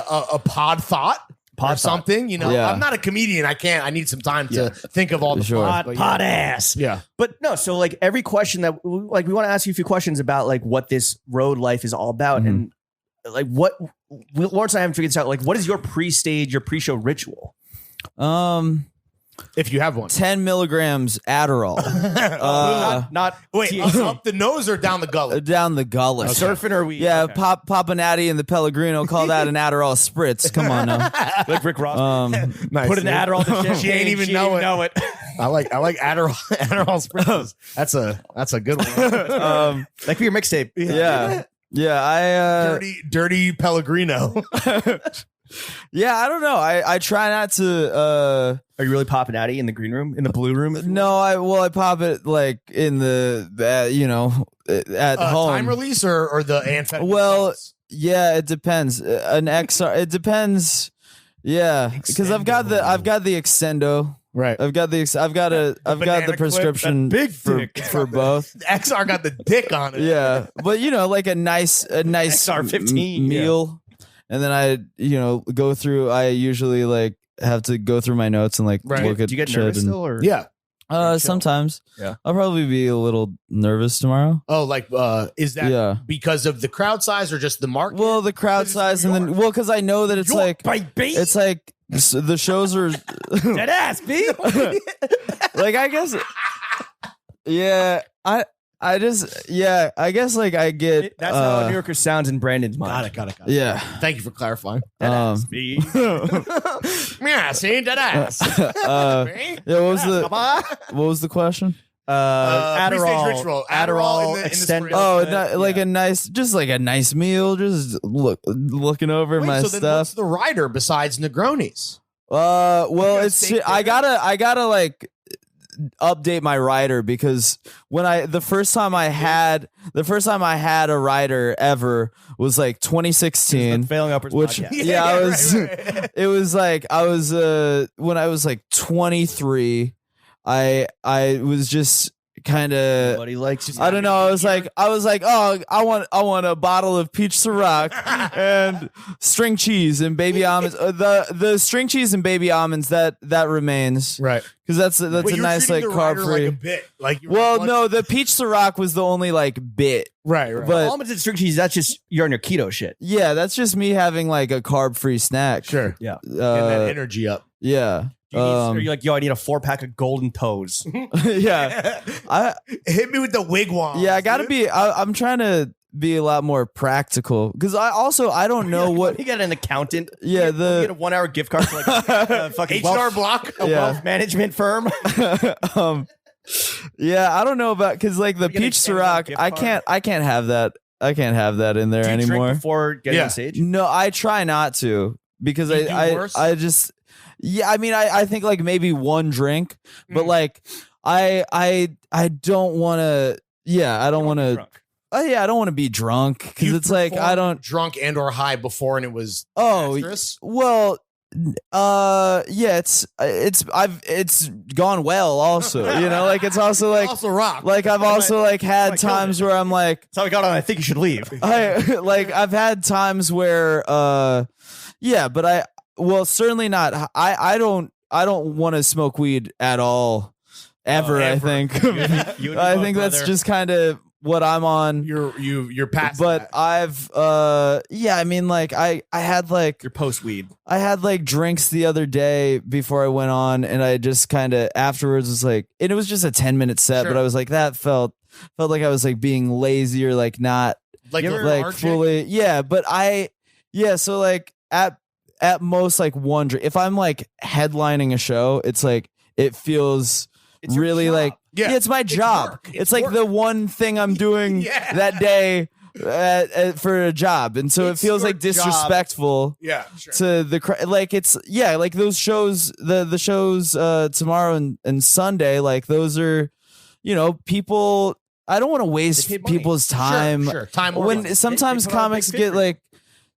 [SPEAKER 3] A pod thought. Or
[SPEAKER 2] thought.
[SPEAKER 3] something,
[SPEAKER 4] Yeah.
[SPEAKER 3] I'm not a comedian. I need some time to think of all the
[SPEAKER 4] Sure.
[SPEAKER 3] pods, but
[SPEAKER 2] Pod ass.
[SPEAKER 3] Yeah.
[SPEAKER 2] But no, so like every question that like we want to ask you a few questions about like what this road life is all about, and like what Lawrence and I haven't figured this out. Like, what is your pre-stage, your pre-show ritual?
[SPEAKER 3] If you have one.
[SPEAKER 4] 10 milligrams Adderall.
[SPEAKER 2] Not
[SPEAKER 3] Wait,
[SPEAKER 2] THC.
[SPEAKER 3] up the nose or down the gullet?
[SPEAKER 4] Down the gullet.
[SPEAKER 2] Surfing or we?
[SPEAKER 4] Yeah,
[SPEAKER 2] okay.
[SPEAKER 4] pop a natty in the Pellegrino. Call that an Adderall spritz. Come on now.
[SPEAKER 2] Like Rick Ross.
[SPEAKER 3] Nice.
[SPEAKER 2] Put an Adderall to shit.
[SPEAKER 3] She ain't even know it. I like Adderall spritzes. That's a good one.
[SPEAKER 2] That could be your mixtape.
[SPEAKER 4] Yeah. Yeah, I
[SPEAKER 3] dirty Pellegrino.
[SPEAKER 4] Yeah, I don't know. I try not to.
[SPEAKER 2] Are you really popping Addy in the green room, in the blue room?
[SPEAKER 4] No, I pop it like in the at home.
[SPEAKER 3] Time release or the amphetamine?
[SPEAKER 4] Well,
[SPEAKER 3] sauce?
[SPEAKER 4] yeah, it depends. An XR, it depends. Yeah, because I've got the extendo.
[SPEAKER 3] Right.
[SPEAKER 4] I've got the
[SPEAKER 3] banana
[SPEAKER 4] prescription
[SPEAKER 2] clip, that big dick.
[SPEAKER 4] for both.
[SPEAKER 3] XR got the dick on it.
[SPEAKER 4] Yeah, but like a nice
[SPEAKER 2] XR15
[SPEAKER 4] meal, and then I go through. I usually like have to go through my notes and like look at.
[SPEAKER 2] Do you get
[SPEAKER 4] shit
[SPEAKER 2] nervous
[SPEAKER 4] and,
[SPEAKER 2] still, or
[SPEAKER 3] Yeah.
[SPEAKER 4] Sometimes.
[SPEAKER 2] Yeah.
[SPEAKER 4] I'll probably be a little nervous tomorrow.
[SPEAKER 3] Oh, like is that because of the crowd size or just the market?
[SPEAKER 4] Well, the crowd size, and then because I know that it's like it's like the shows are
[SPEAKER 2] dead ass, B.
[SPEAKER 4] like I guess. Yeah, I guess like I get
[SPEAKER 2] That's how New Yorker sounds in Brandon's mind.
[SPEAKER 3] Got it.
[SPEAKER 4] Yeah.
[SPEAKER 3] Thank you for clarifying.
[SPEAKER 2] Dead ass, B.
[SPEAKER 3] Yeah, see, dead ass.
[SPEAKER 4] What was the question?
[SPEAKER 2] Adderall.
[SPEAKER 3] Ritual.
[SPEAKER 2] Adderall
[SPEAKER 3] in the
[SPEAKER 2] extend.
[SPEAKER 3] Spritz.
[SPEAKER 4] A nice meal, just looking over my
[SPEAKER 3] so then
[SPEAKER 4] stuff.
[SPEAKER 3] what's the rider besides Negronis?
[SPEAKER 4] Well, it's I gotta like update my rider because the first time I had a rider ever was like 2016.
[SPEAKER 2] Failing Uppers
[SPEAKER 4] Which
[SPEAKER 2] podcast.
[SPEAKER 4] I was
[SPEAKER 3] right.
[SPEAKER 4] it was like I was when I was like 23 I was just kind of
[SPEAKER 2] Nobody likes.
[SPEAKER 4] I don't know. I was like, oh, I want a bottle of peach Ciroc and string cheese and baby almonds. The string cheese and baby almonds that remains,
[SPEAKER 3] Right.
[SPEAKER 4] Because that's a nice like carb free.
[SPEAKER 3] Like a bit. Like
[SPEAKER 4] No, the peach Ciroc was the only like bit.
[SPEAKER 3] Right.
[SPEAKER 4] But
[SPEAKER 2] almonds and string cheese. That's just you're on your keto shit.
[SPEAKER 4] yeah, that's just me having like a carb free snack.
[SPEAKER 3] Sure.
[SPEAKER 2] Yeah.
[SPEAKER 3] Getting that energy up.
[SPEAKER 4] Yeah.
[SPEAKER 2] Are you like, yo, I need a 4-pack of golden toes.
[SPEAKER 4] Yeah.
[SPEAKER 3] Hit me with the wigwam.
[SPEAKER 4] Yeah, I gotta be. I'm trying to be a lot more practical because I don't know what.
[SPEAKER 2] You get an accountant.
[SPEAKER 4] Yeah,
[SPEAKER 2] you get a 1 hour gift card for like a fucking
[SPEAKER 3] H&R Block.
[SPEAKER 2] wealth management firm.
[SPEAKER 4] Yeah, I don't know about because like the
[SPEAKER 2] You get an
[SPEAKER 4] peach
[SPEAKER 2] Amazon
[SPEAKER 4] Ciroc,
[SPEAKER 2] gift
[SPEAKER 4] I
[SPEAKER 2] card?
[SPEAKER 4] can't have that. I can't have that in there
[SPEAKER 2] Do you drink
[SPEAKER 4] anymore.
[SPEAKER 2] before getting on stage?
[SPEAKER 4] No, I try not to because
[SPEAKER 3] You do worse?
[SPEAKER 4] I just I mean I think like maybe one drink, but like I don't want to. Yeah, I don't want to. I don't want to be drunk because it's like I don't
[SPEAKER 3] drunk and or high before and it was
[SPEAKER 4] Oh,
[SPEAKER 3] disastrous?
[SPEAKER 4] well, yeah, it's gone well also, like it's also like
[SPEAKER 3] also rock.
[SPEAKER 4] like I've also like had times where I'm like
[SPEAKER 2] That's how we got on. I think you should leave.
[SPEAKER 4] I've had times where but certainly not. I don't want to smoke weed at all ever. I think I think that's just kind of what I'm on.
[SPEAKER 3] You're past
[SPEAKER 4] but
[SPEAKER 3] that.
[SPEAKER 4] I've I mean like I had like
[SPEAKER 2] Your post weed.
[SPEAKER 4] I had like drinks the other day before I went on, and I just kind of afterwards was like, and it was just a 10-minute set,
[SPEAKER 3] Sure.
[SPEAKER 4] but I was like, that felt like I was like being lazy or like not
[SPEAKER 3] Like
[SPEAKER 4] fully, but so like at most like one drink. If I'm like headlining a show, it's like it feels
[SPEAKER 2] It's your
[SPEAKER 4] really
[SPEAKER 2] job.
[SPEAKER 4] like it's my job.
[SPEAKER 3] work.
[SPEAKER 4] It's like the one thing I'm doing
[SPEAKER 3] Yeah.
[SPEAKER 4] that day for a job, and so
[SPEAKER 3] It's
[SPEAKER 4] it feels
[SPEAKER 3] your
[SPEAKER 4] like disrespectful
[SPEAKER 3] Yeah, sure.
[SPEAKER 4] to the like it's like those shows the shows tomorrow and Sunday, like those are people. I don't want to waste
[SPEAKER 2] They paid money.
[SPEAKER 4] people's time.
[SPEAKER 3] Sure. Time or
[SPEAKER 4] When
[SPEAKER 3] money.
[SPEAKER 4] sometimes
[SPEAKER 2] They put on a big
[SPEAKER 4] comics
[SPEAKER 2] fit
[SPEAKER 4] get
[SPEAKER 2] for you.
[SPEAKER 4] like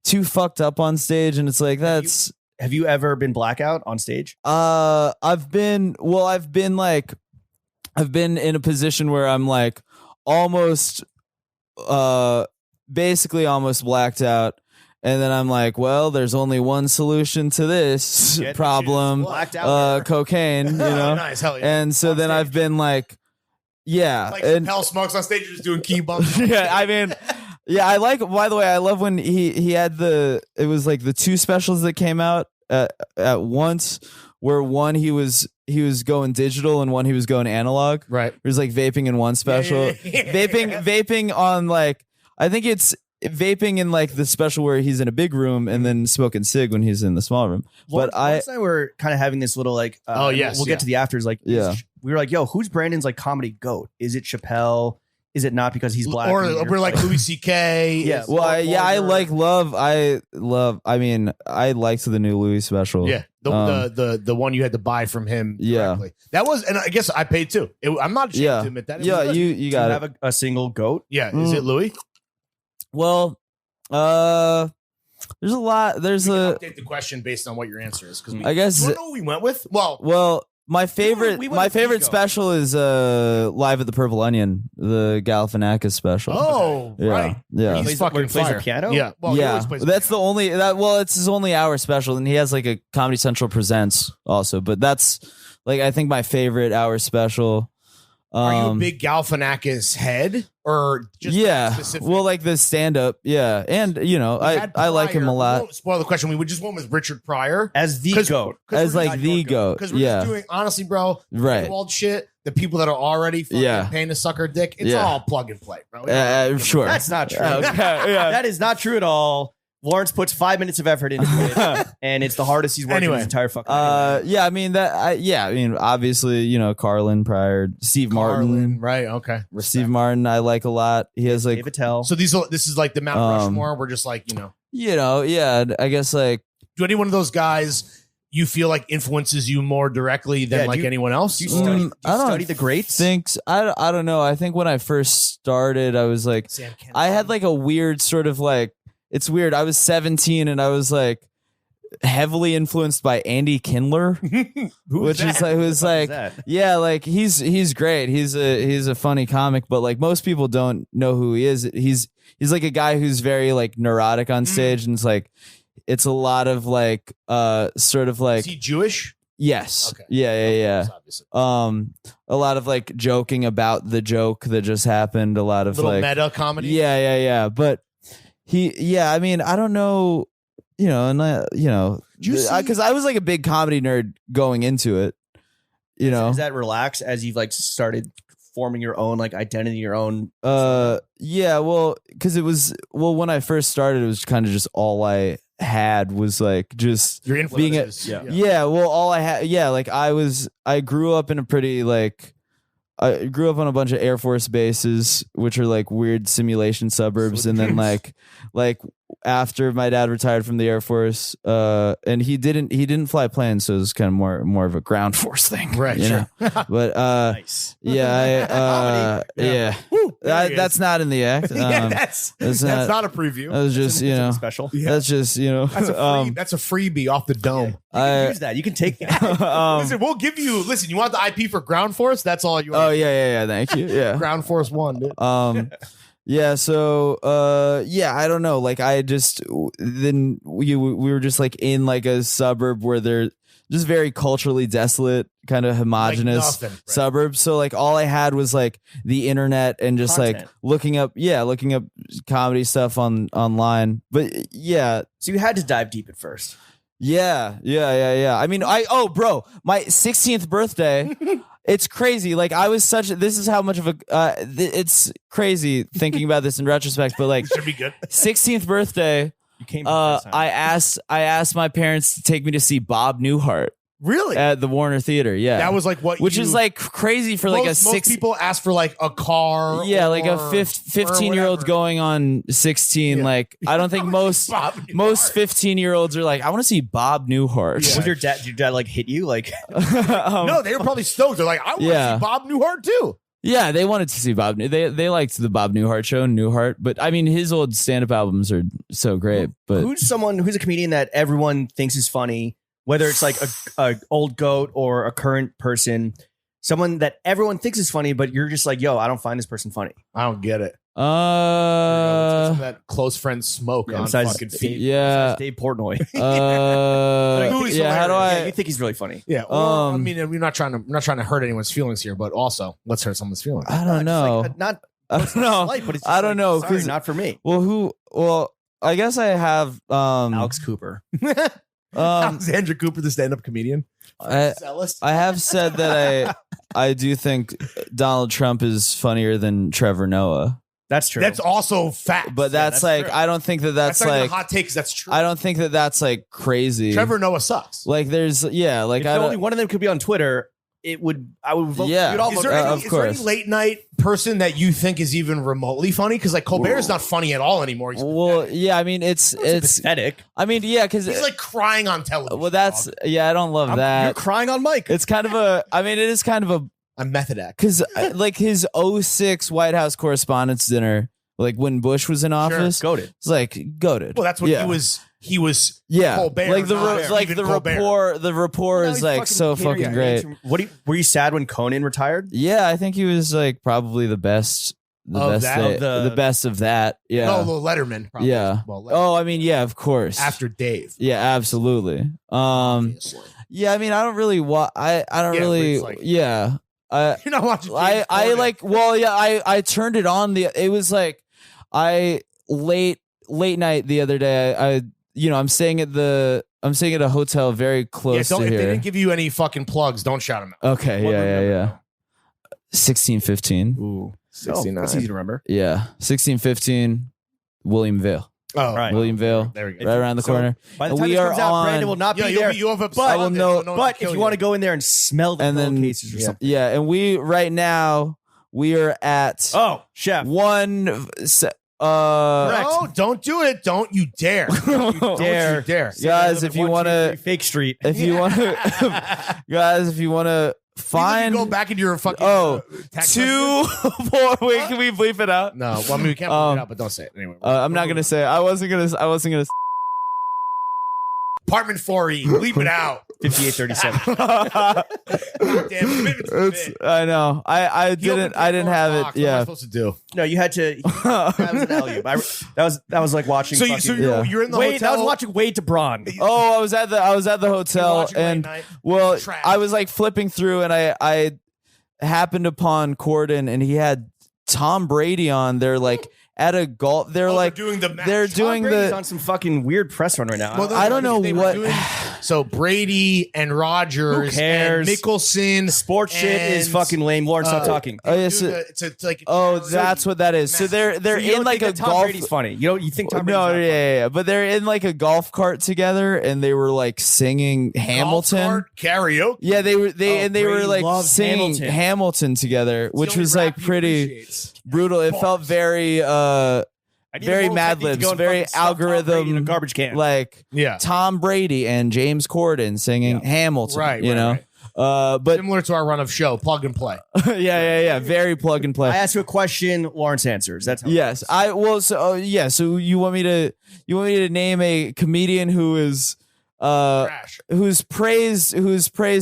[SPEAKER 4] too fucked up on stage, and it's like that's
[SPEAKER 2] Have you ever been blackout on stage?
[SPEAKER 4] I've been in a position where I'm like almost basically almost blacked out, and then I'm like, well, there's only one solution to this
[SPEAKER 2] Get
[SPEAKER 4] problem,
[SPEAKER 2] blacked out.
[SPEAKER 4] cocaine,
[SPEAKER 3] Oh, nice. Hell yeah.
[SPEAKER 4] and so
[SPEAKER 3] On
[SPEAKER 4] then
[SPEAKER 3] stage.
[SPEAKER 4] I've been like
[SPEAKER 3] Like
[SPEAKER 4] and
[SPEAKER 3] Chappelle smokes on stage, just doing key bumps.
[SPEAKER 4] yeah, I mean, yeah, I like. By the way, I love when he had it was like the two specials that came out at once, where one he was going digital and one he was going analog.
[SPEAKER 3] Right.
[SPEAKER 4] There's like vaping in one special,
[SPEAKER 3] Yeah.
[SPEAKER 4] vaping on like I think it's vaping in like the special where he's in a big room and then smoking cig when he's in the small room. But
[SPEAKER 2] Lawrence and I were kind of having this little like,
[SPEAKER 3] Oh, yes,
[SPEAKER 2] we'll
[SPEAKER 3] yeah.
[SPEAKER 2] get to the afters. Like,
[SPEAKER 4] Yeah.
[SPEAKER 2] we were like, yo, who's Brandon's like comedy goat? Is it Chappelle? is it not because he's black?
[SPEAKER 3] Or
[SPEAKER 2] and you're
[SPEAKER 3] we're like Louis C.K.
[SPEAKER 2] Yeah.
[SPEAKER 4] Well, I like love. I liked the new Louis special.
[SPEAKER 3] Yeah, the one you had to buy from him. Directly. That was, and I guess I paid too. I'm not ashamed to admit that. It was good.
[SPEAKER 4] You got it.
[SPEAKER 2] Have a single goat.
[SPEAKER 3] Yeah, is it Louis?
[SPEAKER 4] Well, there's a lot. There's
[SPEAKER 3] Update the question based on what your answer is, because
[SPEAKER 4] I guess
[SPEAKER 3] you wanna know what we went with.
[SPEAKER 4] Well, my favorite
[SPEAKER 2] we went with
[SPEAKER 4] favorite
[SPEAKER 2] Vigo.
[SPEAKER 4] special is Live at the Purple Onion, the Galifianakis special.
[SPEAKER 3] Oh,
[SPEAKER 4] Yeah.
[SPEAKER 3] right.
[SPEAKER 4] Yeah.
[SPEAKER 3] He's
[SPEAKER 2] Plays-
[SPEAKER 3] fucking
[SPEAKER 2] where he plays the
[SPEAKER 3] fire.
[SPEAKER 2] piano?
[SPEAKER 3] Yeah, well, he
[SPEAKER 4] Yeah,
[SPEAKER 3] always plays the
[SPEAKER 4] that's the
[SPEAKER 3] piano.
[SPEAKER 4] only it's his only hour special, and he has like a Comedy Central Presents also. But that's like I think my favorite hour special.
[SPEAKER 3] Are you a big Galifianakis head or just specific?
[SPEAKER 4] Well, like the stand up, and I like him a
[SPEAKER 3] We
[SPEAKER 4] lot
[SPEAKER 3] won't spoil the question. We just went with Richard Pryor
[SPEAKER 2] As the goat.
[SPEAKER 4] as like the goat.
[SPEAKER 3] because we're
[SPEAKER 4] Yeah,
[SPEAKER 3] just doing, honestly, bro,
[SPEAKER 4] right.
[SPEAKER 3] old shit. The people that are already fucking paying to suck our dick, it's all plug and play, bro.
[SPEAKER 4] Sure.
[SPEAKER 2] That's not true.
[SPEAKER 4] Okay, yeah.
[SPEAKER 2] That is not true at all. Lawrence puts 5 minutes of effort into it, and it's the hardest he's worked in his entire fucking life.
[SPEAKER 4] Yeah, I mean obviously, Carlin Pryor, Steve Martin,
[SPEAKER 3] right? Okay,
[SPEAKER 4] Steve Martin, I like a lot. He has like,
[SPEAKER 2] Dave Attell.
[SPEAKER 3] So this is like the Mount Rushmore. We're just like,
[SPEAKER 4] I guess like,
[SPEAKER 3] do any one of those guys you feel like influences you more directly than like anyone else?
[SPEAKER 2] Do you study, do you
[SPEAKER 4] I don't
[SPEAKER 2] study the greats?
[SPEAKER 4] I don't know. I think when I first started, I was like, I had like a weird sort of like, it's weird. I was 17 and I was like heavily influenced by Andy Kindler, who's like, yeah, like he's great. He's a funny comic, but like most people don't know who he is. He's like a guy who's very like neurotic on stage, and it's a lot of like sort of like,
[SPEAKER 3] is he Jewish?
[SPEAKER 4] Yes.
[SPEAKER 3] Okay.
[SPEAKER 4] Yeah.
[SPEAKER 3] Obviously.
[SPEAKER 4] A lot of like joking about the joke that just happened. A lot of
[SPEAKER 3] Little
[SPEAKER 4] like
[SPEAKER 3] meta comedy.
[SPEAKER 4] Yeah. But I mean, I don't know, because I was like a big comedy nerd going into it,
[SPEAKER 2] Does that relax as you've like started forming your own like identity, your own?
[SPEAKER 4] Yeah, well, because when I first started, it was kind of just all I had was like just
[SPEAKER 3] Your
[SPEAKER 4] being
[SPEAKER 3] influences.
[SPEAKER 4] well, all I had, like I grew up in a pretty like, I grew up on a bunch of Air Force bases, which are like weird simulation suburbs. And then like after my dad retired from the Air Force, and he didn't fly planes. So it was kind of more of a ground force thing.
[SPEAKER 3] Right.
[SPEAKER 4] you
[SPEAKER 3] Sure.
[SPEAKER 4] know? But,
[SPEAKER 2] Nice.
[SPEAKER 4] yeah, that's not in the act.
[SPEAKER 3] That's not a preview.
[SPEAKER 4] That was just,
[SPEAKER 2] Special.
[SPEAKER 4] that's just,
[SPEAKER 3] That's a freebie off the dome.
[SPEAKER 2] You can use that. You can take that.
[SPEAKER 3] Listen, we'll give you. Listen, you want the IP for Ground Force? That's all you.
[SPEAKER 4] Oh yeah. Thank you. Yeah.
[SPEAKER 3] Ground Force 1, dude.
[SPEAKER 4] Yeah. So, I don't know. Like, then we were just like in like a suburb where they're just very culturally desolate, kind of homogenous
[SPEAKER 3] nothing, right.
[SPEAKER 4] suburbs. So like all I had was like the internet and just
[SPEAKER 2] Content.
[SPEAKER 4] like looking up comedy stuff online. But yeah.
[SPEAKER 2] So you had to dive deep at first.
[SPEAKER 4] Yeah. I mean, bro, my 16th birthday, it's crazy. Like this is how much of a, it's crazy thinking about this in retrospect, but like
[SPEAKER 3] Should be good.
[SPEAKER 4] 16th birthday,
[SPEAKER 2] You came. For the first time.
[SPEAKER 4] I asked my parents to take me to see Bob Newhart
[SPEAKER 3] Really?
[SPEAKER 4] at the Warner Theater. Yeah.
[SPEAKER 3] That was like
[SPEAKER 4] which is like crazy for like
[SPEAKER 3] most people ask for like a car.
[SPEAKER 4] Yeah, like a
[SPEAKER 3] or
[SPEAKER 4] 15-year-old
[SPEAKER 3] whatever.
[SPEAKER 4] going on 16.
[SPEAKER 3] Yeah.
[SPEAKER 4] Like, I don't think most
[SPEAKER 3] Bob Newhart.
[SPEAKER 4] 15-year-olds are like, I want to see Bob Newhart.
[SPEAKER 3] Yeah.
[SPEAKER 2] Was your dad like hit you? Like,
[SPEAKER 3] No, they were probably stoked. They're like, I want to
[SPEAKER 4] Yeah.
[SPEAKER 3] see Bob Newhart too.
[SPEAKER 4] Yeah, they wanted to see Bob. They liked the Bob Newhart show, Newhart. But I mean, his old stand-up albums are so great. But
[SPEAKER 2] who's a comedian that everyone thinks is funny, whether it's like a old goat or a current person, someone that everyone thinks is funny, but you're just like, yo, I don't find this person funny.
[SPEAKER 3] I don't get it. Some of that close friend smoke on
[SPEAKER 2] besides
[SPEAKER 3] fucking feet.
[SPEAKER 4] yeah,
[SPEAKER 2] Dave Portnoy.
[SPEAKER 3] Who's
[SPEAKER 4] yeah. How do I?
[SPEAKER 2] Yeah, you think he's really funny?
[SPEAKER 3] Yeah. Or, I mean, we're not trying to hurt anyone's feelings here, but also let's hurt someone's feelings.
[SPEAKER 4] I don't know.
[SPEAKER 2] I don't know.
[SPEAKER 4] I don't know,
[SPEAKER 2] Sorry,
[SPEAKER 4] 'cause-
[SPEAKER 2] not for me.
[SPEAKER 4] Well, I guess I have
[SPEAKER 2] Alex Cooper.
[SPEAKER 3] Alexandra Cooper, the stand-up comedian.
[SPEAKER 4] I have said that I do think Donald Trump is funnier than Trevor Noah.
[SPEAKER 2] That's true.
[SPEAKER 3] That's also fact.
[SPEAKER 4] But that's like,
[SPEAKER 2] true.
[SPEAKER 4] I don't think that's
[SPEAKER 3] not even
[SPEAKER 4] like
[SPEAKER 3] a hot take. 'Cause that's true.
[SPEAKER 4] I don't think that's like crazy.
[SPEAKER 3] Trevor Noah sucks.
[SPEAKER 4] Like there's like
[SPEAKER 2] if
[SPEAKER 4] I
[SPEAKER 2] only
[SPEAKER 4] don't,
[SPEAKER 2] one of them could be on Twitter, I would vote.
[SPEAKER 4] Yeah.
[SPEAKER 2] You'd all
[SPEAKER 3] Is
[SPEAKER 2] vote
[SPEAKER 3] there,
[SPEAKER 2] for
[SPEAKER 3] any,
[SPEAKER 2] Trump.
[SPEAKER 4] Of
[SPEAKER 3] is there any
[SPEAKER 4] course.
[SPEAKER 3] late night person that you think is even remotely funny? Because like Colbert is not funny at all anymore. He's
[SPEAKER 4] Well, yeah, I mean, it's
[SPEAKER 2] pathetic.
[SPEAKER 4] I mean, yeah, because
[SPEAKER 3] He's like crying on television.
[SPEAKER 4] well, that's
[SPEAKER 3] dog.
[SPEAKER 4] yeah, I don't love
[SPEAKER 2] You're
[SPEAKER 4] that.
[SPEAKER 2] crying on Mike.
[SPEAKER 4] It's kind of a. I mean, it is kind of a
[SPEAKER 3] a method act.
[SPEAKER 4] because like his '06 White House Correspondents' Dinner, like when Bush was in office,
[SPEAKER 2] Goated.
[SPEAKER 4] it's like goated.
[SPEAKER 3] Well, that's what
[SPEAKER 4] Yeah.
[SPEAKER 3] he was. He was
[SPEAKER 4] Yeah,
[SPEAKER 3] Colbert,
[SPEAKER 4] like the
[SPEAKER 3] not
[SPEAKER 4] like
[SPEAKER 3] Stephen
[SPEAKER 4] the
[SPEAKER 3] Colbert.
[SPEAKER 4] rapport. The rapport is like so fucking great.
[SPEAKER 2] Were you sad when Conan retired?
[SPEAKER 4] Yeah, I think he was like probably the best. The
[SPEAKER 3] Of
[SPEAKER 4] best.
[SPEAKER 3] that?
[SPEAKER 4] The best of that. Yeah.
[SPEAKER 3] No, Letterman. Probably.
[SPEAKER 4] Yeah.
[SPEAKER 3] Well, Letterman.
[SPEAKER 4] Oh, I mean, yeah, of course.
[SPEAKER 3] After Dave.
[SPEAKER 4] Yeah, absolutely.
[SPEAKER 3] Obviously.
[SPEAKER 4] Yeah, I mean, I don't really I don't
[SPEAKER 3] Yeah,
[SPEAKER 4] really.
[SPEAKER 3] it's like-
[SPEAKER 4] Yeah.
[SPEAKER 3] You're not watching. James
[SPEAKER 4] I
[SPEAKER 3] Corden.
[SPEAKER 4] like. Well, yeah. I turned it on. It was like late night the other day. I'm staying at a hotel very close
[SPEAKER 3] Yeah,
[SPEAKER 4] to
[SPEAKER 3] if they
[SPEAKER 4] here.
[SPEAKER 3] didn't give you any fucking plugs, don't shout them out.
[SPEAKER 4] Okay.
[SPEAKER 2] What
[SPEAKER 4] Yeah.
[SPEAKER 2] room
[SPEAKER 4] Yeah.
[SPEAKER 2] number?
[SPEAKER 4] 1615.
[SPEAKER 2] Ooh,
[SPEAKER 3] 69.
[SPEAKER 2] that's easy to remember.
[SPEAKER 4] Yeah. 1615. William Vale.
[SPEAKER 3] Oh,
[SPEAKER 2] Right.
[SPEAKER 4] William Vale.
[SPEAKER 3] There we go.
[SPEAKER 4] Right around the corner.
[SPEAKER 2] By the
[SPEAKER 4] And
[SPEAKER 2] time
[SPEAKER 4] we
[SPEAKER 2] this
[SPEAKER 4] are
[SPEAKER 2] comes out,
[SPEAKER 4] on-
[SPEAKER 2] Brandon will not
[SPEAKER 3] Yeah,
[SPEAKER 2] be there.
[SPEAKER 3] you have a
[SPEAKER 2] But-
[SPEAKER 4] I will know-
[SPEAKER 2] But if you want to go in there and smell the
[SPEAKER 4] And then-
[SPEAKER 2] pillowcases or something.
[SPEAKER 4] Yeah, and we are at
[SPEAKER 2] Oh, chef.
[SPEAKER 4] one.
[SPEAKER 2] Correct.
[SPEAKER 3] No, don't do it. Don't you dare. Don't you
[SPEAKER 2] dare.
[SPEAKER 3] dare.
[SPEAKER 4] Guys, if you want to,
[SPEAKER 2] Fake Street.
[SPEAKER 4] if you want to, guys, if you want to find
[SPEAKER 3] go back into your fucking text
[SPEAKER 4] 2 4. Wait, can we bleep it out?
[SPEAKER 3] No, well, I mean, we can't bleep it out, but don't say it anyway.
[SPEAKER 4] I'm not gonna say. I wasn't gonna.
[SPEAKER 3] Apartment 4E, bleep it out.
[SPEAKER 2] 5837.
[SPEAKER 3] Damn, commitment to the bit.
[SPEAKER 4] I know. I
[SPEAKER 3] He
[SPEAKER 4] didn't.
[SPEAKER 3] opened
[SPEAKER 4] I didn't
[SPEAKER 3] Pandora's
[SPEAKER 4] have it.
[SPEAKER 3] box. What am I
[SPEAKER 4] Yeah.
[SPEAKER 3] supposed to do?
[SPEAKER 2] No, you had to. That was an alley-oop. That was like watching.
[SPEAKER 3] So,
[SPEAKER 2] fucking,
[SPEAKER 3] you're in the
[SPEAKER 2] Wade.
[SPEAKER 3] hotel.
[SPEAKER 2] That was watching Wade to Braun.
[SPEAKER 4] Oh, I was at the hotel,
[SPEAKER 3] watching late
[SPEAKER 4] and
[SPEAKER 3] night?
[SPEAKER 4] well,
[SPEAKER 3] Trash.
[SPEAKER 4] I was like flipping through, and I happened upon Corden, and he had Tom Brady on there, like at a golf. They're like
[SPEAKER 3] doing the match.
[SPEAKER 4] they're
[SPEAKER 3] Tom
[SPEAKER 4] doing
[SPEAKER 2] Brady's
[SPEAKER 4] the.
[SPEAKER 2] on some fucking weird press run right now.
[SPEAKER 3] Well,
[SPEAKER 4] I don't know
[SPEAKER 3] they were
[SPEAKER 4] what-
[SPEAKER 3] doing- so Brady and Rogers,
[SPEAKER 2] Who cares?
[SPEAKER 3] and Mickelson,
[SPEAKER 2] Sports shit is
[SPEAKER 3] and,
[SPEAKER 2] fucking lame. Lauren, stop
[SPEAKER 3] uh,
[SPEAKER 2] talking.
[SPEAKER 4] Oh,
[SPEAKER 3] Doing
[SPEAKER 4] yes,
[SPEAKER 3] it's like
[SPEAKER 4] Oh, that's what that is. So they're
[SPEAKER 2] So you
[SPEAKER 4] in
[SPEAKER 2] don't
[SPEAKER 4] like
[SPEAKER 2] think
[SPEAKER 4] a
[SPEAKER 2] that Tom
[SPEAKER 4] golf.
[SPEAKER 2] Brady's funny. You think Tom Brady's
[SPEAKER 4] No,
[SPEAKER 2] not
[SPEAKER 4] yeah, but they're in like a golf cart together, and they were like singing Hamilton.
[SPEAKER 3] Golf cart karaoke.
[SPEAKER 4] Yeah, they were
[SPEAKER 2] Oh,
[SPEAKER 4] they were
[SPEAKER 2] Brady
[SPEAKER 4] like
[SPEAKER 2] loves
[SPEAKER 4] singing
[SPEAKER 2] Hamilton.
[SPEAKER 4] Hamilton together,
[SPEAKER 3] It's the
[SPEAKER 4] which
[SPEAKER 3] only
[SPEAKER 4] was
[SPEAKER 3] rap
[SPEAKER 4] like
[SPEAKER 3] he
[SPEAKER 4] pretty
[SPEAKER 3] appreciates.
[SPEAKER 4] brutal. It felt very
[SPEAKER 2] I need
[SPEAKER 4] very
[SPEAKER 2] a
[SPEAKER 4] Mad
[SPEAKER 2] Volkswagen to go
[SPEAKER 4] Libs,
[SPEAKER 2] and
[SPEAKER 4] very
[SPEAKER 2] fucking stuff Tom Brady
[SPEAKER 4] algorithm,
[SPEAKER 2] in a garbage can.
[SPEAKER 4] like
[SPEAKER 3] Yeah,
[SPEAKER 4] Tom Brady and James Corden singing Hamilton.
[SPEAKER 3] Right,
[SPEAKER 4] you
[SPEAKER 3] right,
[SPEAKER 4] know.
[SPEAKER 3] right.
[SPEAKER 4] But
[SPEAKER 3] similar to our run of show, plug and play.
[SPEAKER 4] yeah, very plug and play.
[SPEAKER 2] I ask you a question, Lawrence answers. That's how
[SPEAKER 4] Yes, So you want me to name a comedian who is
[SPEAKER 3] Trash.
[SPEAKER 4] who's praised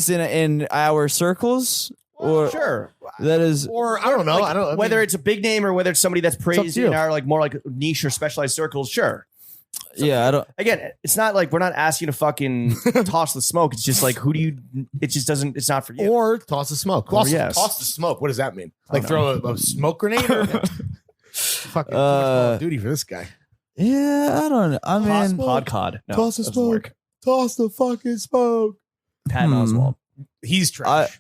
[SPEAKER 4] in our circles, or
[SPEAKER 2] Sure.
[SPEAKER 4] that is
[SPEAKER 3] Or I don't know. I don't.
[SPEAKER 2] Whether it's a big name or whether it's somebody that's praised
[SPEAKER 4] to you.
[SPEAKER 2] in our like more like niche or specialized circles, sure.
[SPEAKER 4] yeah. I don't.
[SPEAKER 2] Again, it's not like we're not asking to fucking toss the smoke. It's just like who do you? It just doesn't. It's not for you.
[SPEAKER 3] or toss the smoke.
[SPEAKER 2] yes.
[SPEAKER 3] Toss the smoke. What does that mean? Like
[SPEAKER 2] know.
[SPEAKER 3] throw a smoke grenade? Or fucking too much Call of Duty for this guy.
[SPEAKER 4] Yeah, I don't know. I mean,
[SPEAKER 2] Podcod. No,
[SPEAKER 3] Toss the
[SPEAKER 2] doesn't
[SPEAKER 3] smoke.
[SPEAKER 2] work.
[SPEAKER 3] Toss the fucking smoke.
[SPEAKER 2] Patton Oswalt.
[SPEAKER 3] He's trash.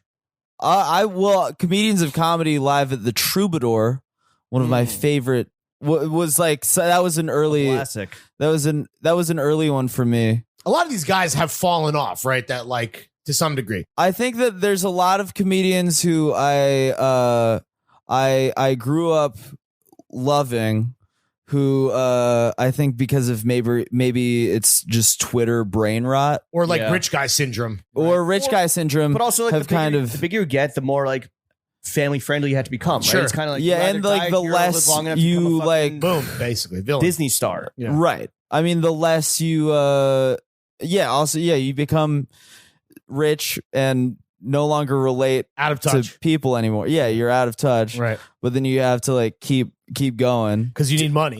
[SPEAKER 4] I will. Comedians of Comedy live at the Troubadour, one of my favorite. Was like so that was an early
[SPEAKER 2] Classic.
[SPEAKER 4] that was an early one for me.
[SPEAKER 3] A lot of these guys have fallen off, right? That like to some degree.
[SPEAKER 4] I think that there's a lot of comedians who I grew up loving, who I think because of maybe it's just Twitter brain rot
[SPEAKER 3] Or like
[SPEAKER 2] Yeah.
[SPEAKER 3] rich guy syndrome.
[SPEAKER 4] or rich guy syndrome,
[SPEAKER 2] But also, like
[SPEAKER 4] have
[SPEAKER 2] the bigger,
[SPEAKER 4] kind of
[SPEAKER 2] the bigger you get, the more like family friendly you have to become.
[SPEAKER 3] Sure.
[SPEAKER 2] Right? It's kind of like
[SPEAKER 4] Yeah,
[SPEAKER 2] you either
[SPEAKER 4] and, like,
[SPEAKER 2] die
[SPEAKER 4] the
[SPEAKER 2] here or live
[SPEAKER 4] less
[SPEAKER 2] long enough to
[SPEAKER 4] you,
[SPEAKER 2] become a
[SPEAKER 4] like-
[SPEAKER 2] fucking
[SPEAKER 3] Boom, basically. Villain.
[SPEAKER 2] Disney star.
[SPEAKER 3] Yeah.
[SPEAKER 4] right. I mean, the less you you become rich and no longer relate
[SPEAKER 3] Out of touch.
[SPEAKER 4] to people anymore. Yeah, you're out of touch.
[SPEAKER 3] Right.
[SPEAKER 4] But then you have to like keep going.
[SPEAKER 3] Because you need money.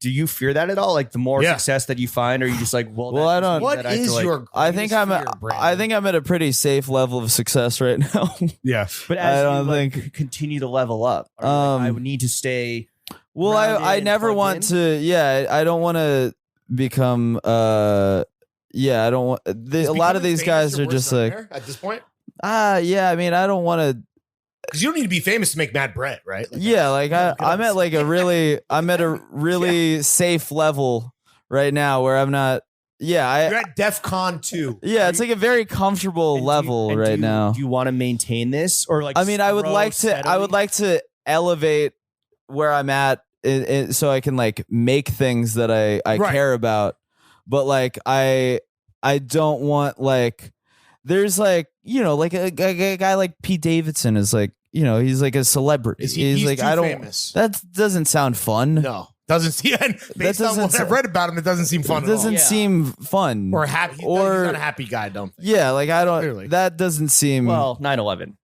[SPEAKER 2] Do you fear that at all? Like the more
[SPEAKER 3] Yeah.
[SPEAKER 2] success that you find, or you just like, well,
[SPEAKER 4] Well,
[SPEAKER 2] that
[SPEAKER 4] I
[SPEAKER 2] just
[SPEAKER 4] don't-
[SPEAKER 2] means
[SPEAKER 3] What
[SPEAKER 2] that I have
[SPEAKER 3] is
[SPEAKER 2] to, like-
[SPEAKER 3] your
[SPEAKER 4] I think I'm
[SPEAKER 3] greatest fear, Brandon?
[SPEAKER 4] at a pretty safe level of success right now.
[SPEAKER 3] Yeah.
[SPEAKER 2] But as
[SPEAKER 4] I don't
[SPEAKER 2] you like,
[SPEAKER 4] think-
[SPEAKER 2] continue to level up, are you like, I
[SPEAKER 4] Um,
[SPEAKER 2] would need to stay.
[SPEAKER 4] Well,
[SPEAKER 2] Grounded
[SPEAKER 4] I
[SPEAKER 2] and
[SPEAKER 4] never
[SPEAKER 2] plugged
[SPEAKER 4] want
[SPEAKER 2] in?
[SPEAKER 4] to. Yeah, I don't want to become. Yeah, I don't want. A lot of these guys are just like.
[SPEAKER 3] at this point.
[SPEAKER 4] Yeah. I mean, I don't want to.
[SPEAKER 3] Because you don't need to be famous to make mad bread, right? Like,
[SPEAKER 4] Yeah, like I'm at like a really. I'm at a really safe level right now where I'm not.
[SPEAKER 3] You're at DEF CON 2.
[SPEAKER 4] Yeah, it's like a very comfortable level right now.
[SPEAKER 2] Do you want to maintain this, or like?
[SPEAKER 4] I mean, I would like to elevate where I'm at, so I can like make things that I care about. But like, I don't want like. There's like, you know, like a guy like Pete Davidson is like, you know, he's like a celebrity.
[SPEAKER 3] He's
[SPEAKER 4] like,
[SPEAKER 3] too
[SPEAKER 4] I don't.
[SPEAKER 3] Famous.
[SPEAKER 4] That doesn't sound fun.
[SPEAKER 3] No. Doesn't seem, based on what I've read about him, it doesn't seem fun. It
[SPEAKER 4] doesn't seem fun
[SPEAKER 3] or happy. He's not a happy guy, don't think.
[SPEAKER 4] Yeah, like I don't.
[SPEAKER 3] Clearly.
[SPEAKER 4] That doesn't seem
[SPEAKER 2] 9/11.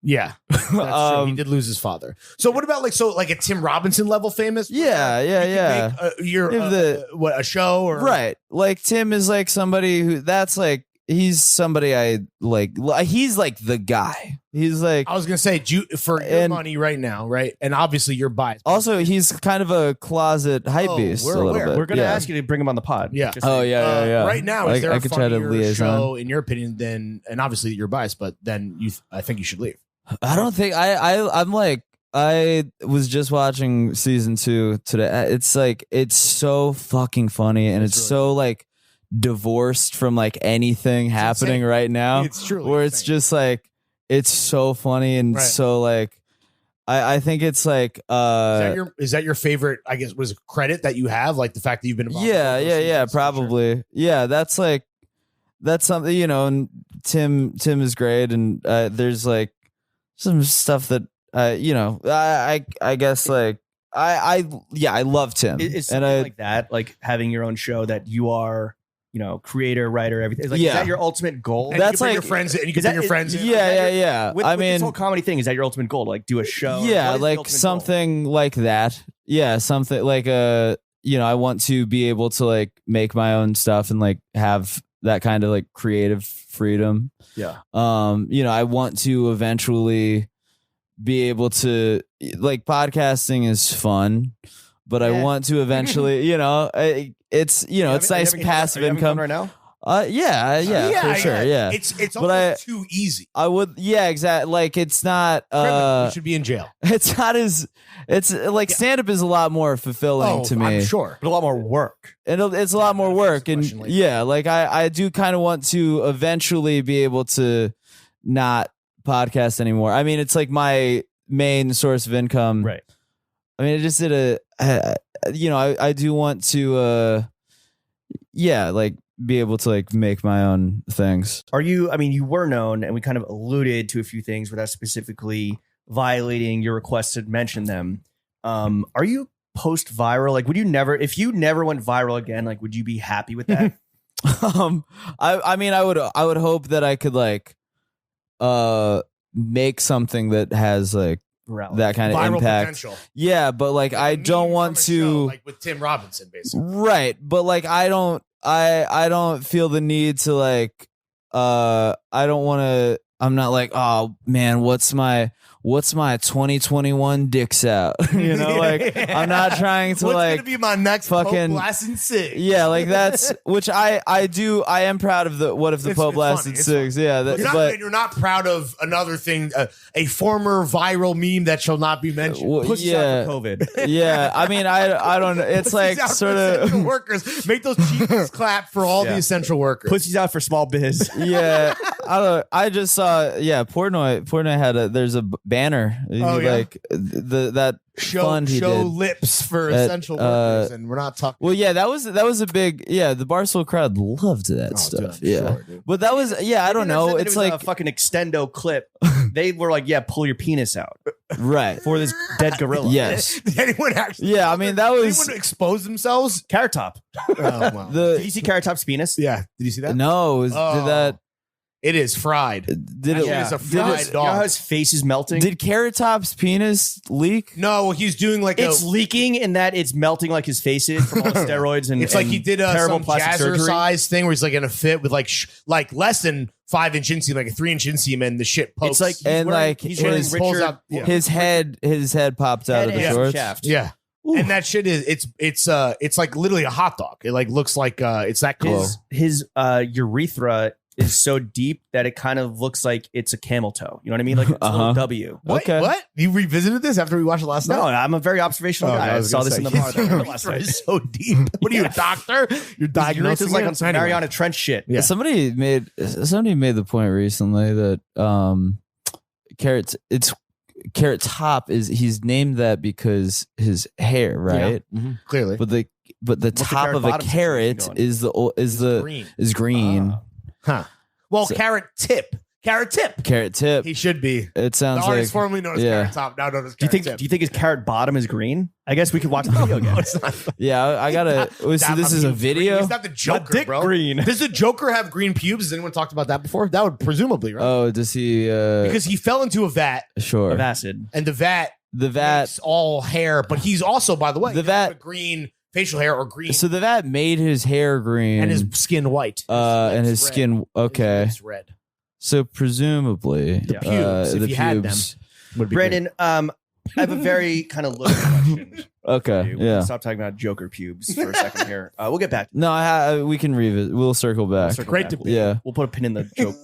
[SPEAKER 3] Yeah, that's true. He did lose his father. So what about like a Tim Robinson level famous?
[SPEAKER 4] Yeah.
[SPEAKER 3] Make, a show or
[SPEAKER 4] right? Like Tim is like somebody who that's like he's somebody I like. He's like the guy. He's like
[SPEAKER 3] I was gonna say for your money right now, right? And obviously you're biased.
[SPEAKER 4] Also, he's kind of a closet hype beast.
[SPEAKER 3] We're
[SPEAKER 4] a little
[SPEAKER 3] aware.
[SPEAKER 4] bit.
[SPEAKER 2] We're gonna ask you to bring him on the pod.
[SPEAKER 3] Yeah.
[SPEAKER 4] Yeah.
[SPEAKER 3] Right now, is there
[SPEAKER 4] I
[SPEAKER 3] a
[SPEAKER 4] could try to
[SPEAKER 3] funnier
[SPEAKER 4] liaison.
[SPEAKER 3] show in your opinion? Then, and obviously you're biased, but then I think you should leave.
[SPEAKER 4] I don't think I'm like I was just watching season 2 today. It's like it's so fucking funny and it's so like divorced from like anything happening
[SPEAKER 3] insane.
[SPEAKER 4] right now.
[SPEAKER 3] It's truly
[SPEAKER 4] where it's just like it's so funny and so like I think it's like
[SPEAKER 3] is that your favorite? I guess was credit that you have, like the fact that you've been involved.
[SPEAKER 4] Yeah, probably. Sure. Yeah, that's something, you know. And Tim is great, and there's like some stuff that you know. I guess like I love Tim.
[SPEAKER 2] It's something like that, like having your own show that you are. You know, creator, writer, everything. Like, is that your ultimate goal?
[SPEAKER 3] And
[SPEAKER 4] that's
[SPEAKER 3] you
[SPEAKER 4] like
[SPEAKER 3] your friends, and you can bring your friends.
[SPEAKER 4] Yeah.
[SPEAKER 2] With this whole comedy thing, is that your ultimate goal? Like, do a show?
[SPEAKER 4] Yeah, like something like that. Yeah, something like you know, I want to be able to like make my own stuff and like have that kind of like creative freedom.
[SPEAKER 2] Yeah.
[SPEAKER 4] You know, I want to eventually be able to like podcasting is fun, but I want to eventually, you know, it's you know, it's nice passive income
[SPEAKER 2] right now.
[SPEAKER 4] Yeah, for sure. Yeah,
[SPEAKER 3] it's almost too easy.
[SPEAKER 4] I would, exactly. Like it's not.
[SPEAKER 3] You should be in jail.
[SPEAKER 4] It's not as. It's like stand up is a lot more fulfilling to me.
[SPEAKER 3] I'm sure,
[SPEAKER 2] but a lot more work.
[SPEAKER 4] And it's a lot more work, and like I do kind of want to eventually be able to not podcast anymore. I mean, it's like my main source of income.
[SPEAKER 2] Right.
[SPEAKER 4] I mean, I just did you know, I do want to, like be able to like make my own things.
[SPEAKER 2] Are you, I mean, you were known and we kind of alluded to a few things without specifically violating your request to mention them. Are you post viral? Like, would you never, if you never went viral again, like, would you be happy with that?
[SPEAKER 4] I mean, I would hope that I could like, make something that has like, that kind of
[SPEAKER 3] viral
[SPEAKER 4] impact.
[SPEAKER 3] Potential.
[SPEAKER 4] Yeah, but like I don't want to
[SPEAKER 3] show, like with Tim Robinson basically.
[SPEAKER 4] Right, but like I don't feel the need to like I don't want to I'm not like, oh man, what's my 2021 dicks out? You know, like I'm not trying to
[SPEAKER 3] what's
[SPEAKER 4] like
[SPEAKER 3] gonna be my next
[SPEAKER 4] fucking
[SPEAKER 3] Pope lasting 6.
[SPEAKER 4] Yeah, like that's which I am proud of the what if the
[SPEAKER 3] It's
[SPEAKER 4] Pope lasted 6. Yeah,
[SPEAKER 3] you're not proud of another thing, a former viral meme that shall not be mentioned.
[SPEAKER 2] Pussies out for COVID.
[SPEAKER 4] Yeah, I mean I don't. It's like sort of
[SPEAKER 3] workers make those cheeks clap for all the essential workers.
[SPEAKER 2] Pussies out for small biz.
[SPEAKER 4] Yeah, I don't. I just saw. Yeah, Portnoy had there's a banner. Like that fund he
[SPEAKER 3] show
[SPEAKER 4] did
[SPEAKER 3] lips for essential workers, and we're not talking.
[SPEAKER 4] Well, yeah, that was a big. Yeah, the Barstool crowd loved that stuff.
[SPEAKER 3] Dude,
[SPEAKER 4] yeah,
[SPEAKER 3] sure,
[SPEAKER 4] but that was I don't know. It's like
[SPEAKER 2] a fucking extendo clip. They were like, yeah, pull your penis out.
[SPEAKER 4] Right.
[SPEAKER 2] For this dead gorilla.
[SPEAKER 4] Yes.
[SPEAKER 3] Did anyone actually?
[SPEAKER 4] Yeah, I mean that was
[SPEAKER 3] anyone expose themselves.
[SPEAKER 2] Carrot Top.
[SPEAKER 3] Oh, wow.
[SPEAKER 2] Did you see Carrot Top's penis?
[SPEAKER 3] Yeah. Did you see that?
[SPEAKER 4] No. Did that?
[SPEAKER 3] It is fried.
[SPEAKER 4] Did it?
[SPEAKER 3] Yeah. It's a fried
[SPEAKER 2] You
[SPEAKER 3] dog.
[SPEAKER 2] know how his face is melting?
[SPEAKER 4] Did Carrot Top's penis leak?
[SPEAKER 3] No, he's doing like
[SPEAKER 2] it's leaking in that it's melting like his face is from all the steroids and
[SPEAKER 3] it's like he did
[SPEAKER 2] terrible
[SPEAKER 3] some
[SPEAKER 2] plastic surgery.
[SPEAKER 3] jazzercise thing where he's like in a fit with like less than 5-inch inseam, like a 3-inch inseam, and the shit pokes.
[SPEAKER 2] It's like
[SPEAKER 4] and like
[SPEAKER 2] he's wearing
[SPEAKER 3] pulls
[SPEAKER 2] Richard,
[SPEAKER 3] out,
[SPEAKER 4] his head popped out of the shorts.
[SPEAKER 2] Shaft.
[SPEAKER 3] Yeah. Ooh. And that shit is it's like literally a hot dog. It like looks like it's that close.
[SPEAKER 2] His urethra is so deep that it kind of looks like it's a camel toe. You know what I mean? Like it's a little W.
[SPEAKER 4] Okay.
[SPEAKER 3] What? You revisited this after we watched it last night?
[SPEAKER 2] No, I'm a very observational guy. I saw this in the bar last night.
[SPEAKER 3] So deep. What are you, a doctor? You're diagnosing
[SPEAKER 2] This is like on some Mariana Trench shit.
[SPEAKER 3] Yeah.
[SPEAKER 4] Somebody made the point recently that Carrot Top he's named that because his hair, right?
[SPEAKER 3] Yeah. Mm-hmm. Clearly.
[SPEAKER 4] But the top of a carrot is green.
[SPEAKER 3] Huh. Well,
[SPEAKER 4] So-
[SPEAKER 3] Carrot Tip.
[SPEAKER 4] Carrot Tip.
[SPEAKER 3] He should be.
[SPEAKER 4] It sounds
[SPEAKER 3] The artist
[SPEAKER 4] like
[SPEAKER 3] formerly known as Carrot Top, now known as
[SPEAKER 2] Do
[SPEAKER 3] Carrot Tip.
[SPEAKER 2] you think his carrot bottom is green? I guess we could watch the video again.
[SPEAKER 3] No, it's not.
[SPEAKER 4] yeah. I gotta. So this is a video.
[SPEAKER 3] It's not the Joker,
[SPEAKER 2] dick
[SPEAKER 3] bro.
[SPEAKER 2] green.
[SPEAKER 3] Does the Joker have green pubes? Has anyone talked about that before? That would presumably, right?
[SPEAKER 4] Oh, does he?
[SPEAKER 3] Because he fell into a vat,
[SPEAKER 4] Sure.
[SPEAKER 2] Of acid.
[SPEAKER 3] and the vat
[SPEAKER 4] The
[SPEAKER 3] all hair, but he's also, by the way,
[SPEAKER 4] The
[SPEAKER 3] he has
[SPEAKER 4] vat-
[SPEAKER 3] a green facial hair or green,
[SPEAKER 4] So the vat made his hair green
[SPEAKER 3] and his skin white,
[SPEAKER 4] and his
[SPEAKER 3] lips red.
[SPEAKER 4] skin. Okay.
[SPEAKER 3] His lips red.
[SPEAKER 4] So presumably
[SPEAKER 3] The pubes, if
[SPEAKER 4] the
[SPEAKER 3] you had them.
[SPEAKER 4] pubes.
[SPEAKER 3] Would be
[SPEAKER 2] Brandon, I have a very kind of loaded question.
[SPEAKER 4] Okay.
[SPEAKER 2] We're gonna
[SPEAKER 4] Yeah.
[SPEAKER 2] Stop talking about Joker pubes for a second here. We'll get back.
[SPEAKER 4] No, we can revisit. We'll circle back.
[SPEAKER 2] Circle
[SPEAKER 3] great
[SPEAKER 2] back.
[SPEAKER 3] to-
[SPEAKER 4] Yeah.
[SPEAKER 2] We'll put a pin in the joke.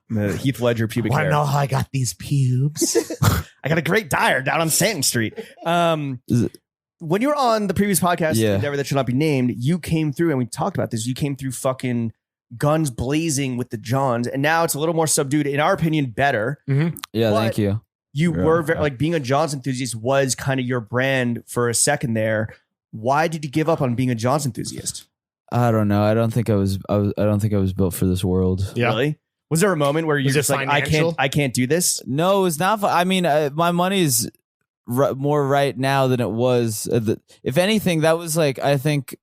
[SPEAKER 2] The Heath Ledger pubic
[SPEAKER 3] Want to
[SPEAKER 2] hair.
[SPEAKER 3] know how I got these pubes?
[SPEAKER 2] I got a great dyer down on Stanton Street.
[SPEAKER 4] Is it-
[SPEAKER 2] When you were on the previous podcast,
[SPEAKER 4] Yeah.
[SPEAKER 2] Endeavor That Should Not Be Named, you came through and we talked about this. You came through fucking guns blazing with the Johns, and now it's a little more subdued. In our opinion, better.
[SPEAKER 4] Yeah.
[SPEAKER 2] But-
[SPEAKER 4] Thank you.
[SPEAKER 2] You
[SPEAKER 4] Yeah.
[SPEAKER 2] were very, like being a Johns enthusiast was kind of your brand for a second there. Why did you give up on being a Johns enthusiast?
[SPEAKER 4] I don't know. I don't think I was built for this world.
[SPEAKER 3] Yeah.
[SPEAKER 2] Really? Was there a moment where you're
[SPEAKER 3] Was it
[SPEAKER 2] just like,
[SPEAKER 3] financial?
[SPEAKER 2] I can't do this?
[SPEAKER 4] No, it's not. I mean, my money's more right now than it was. If anything, that was like, I think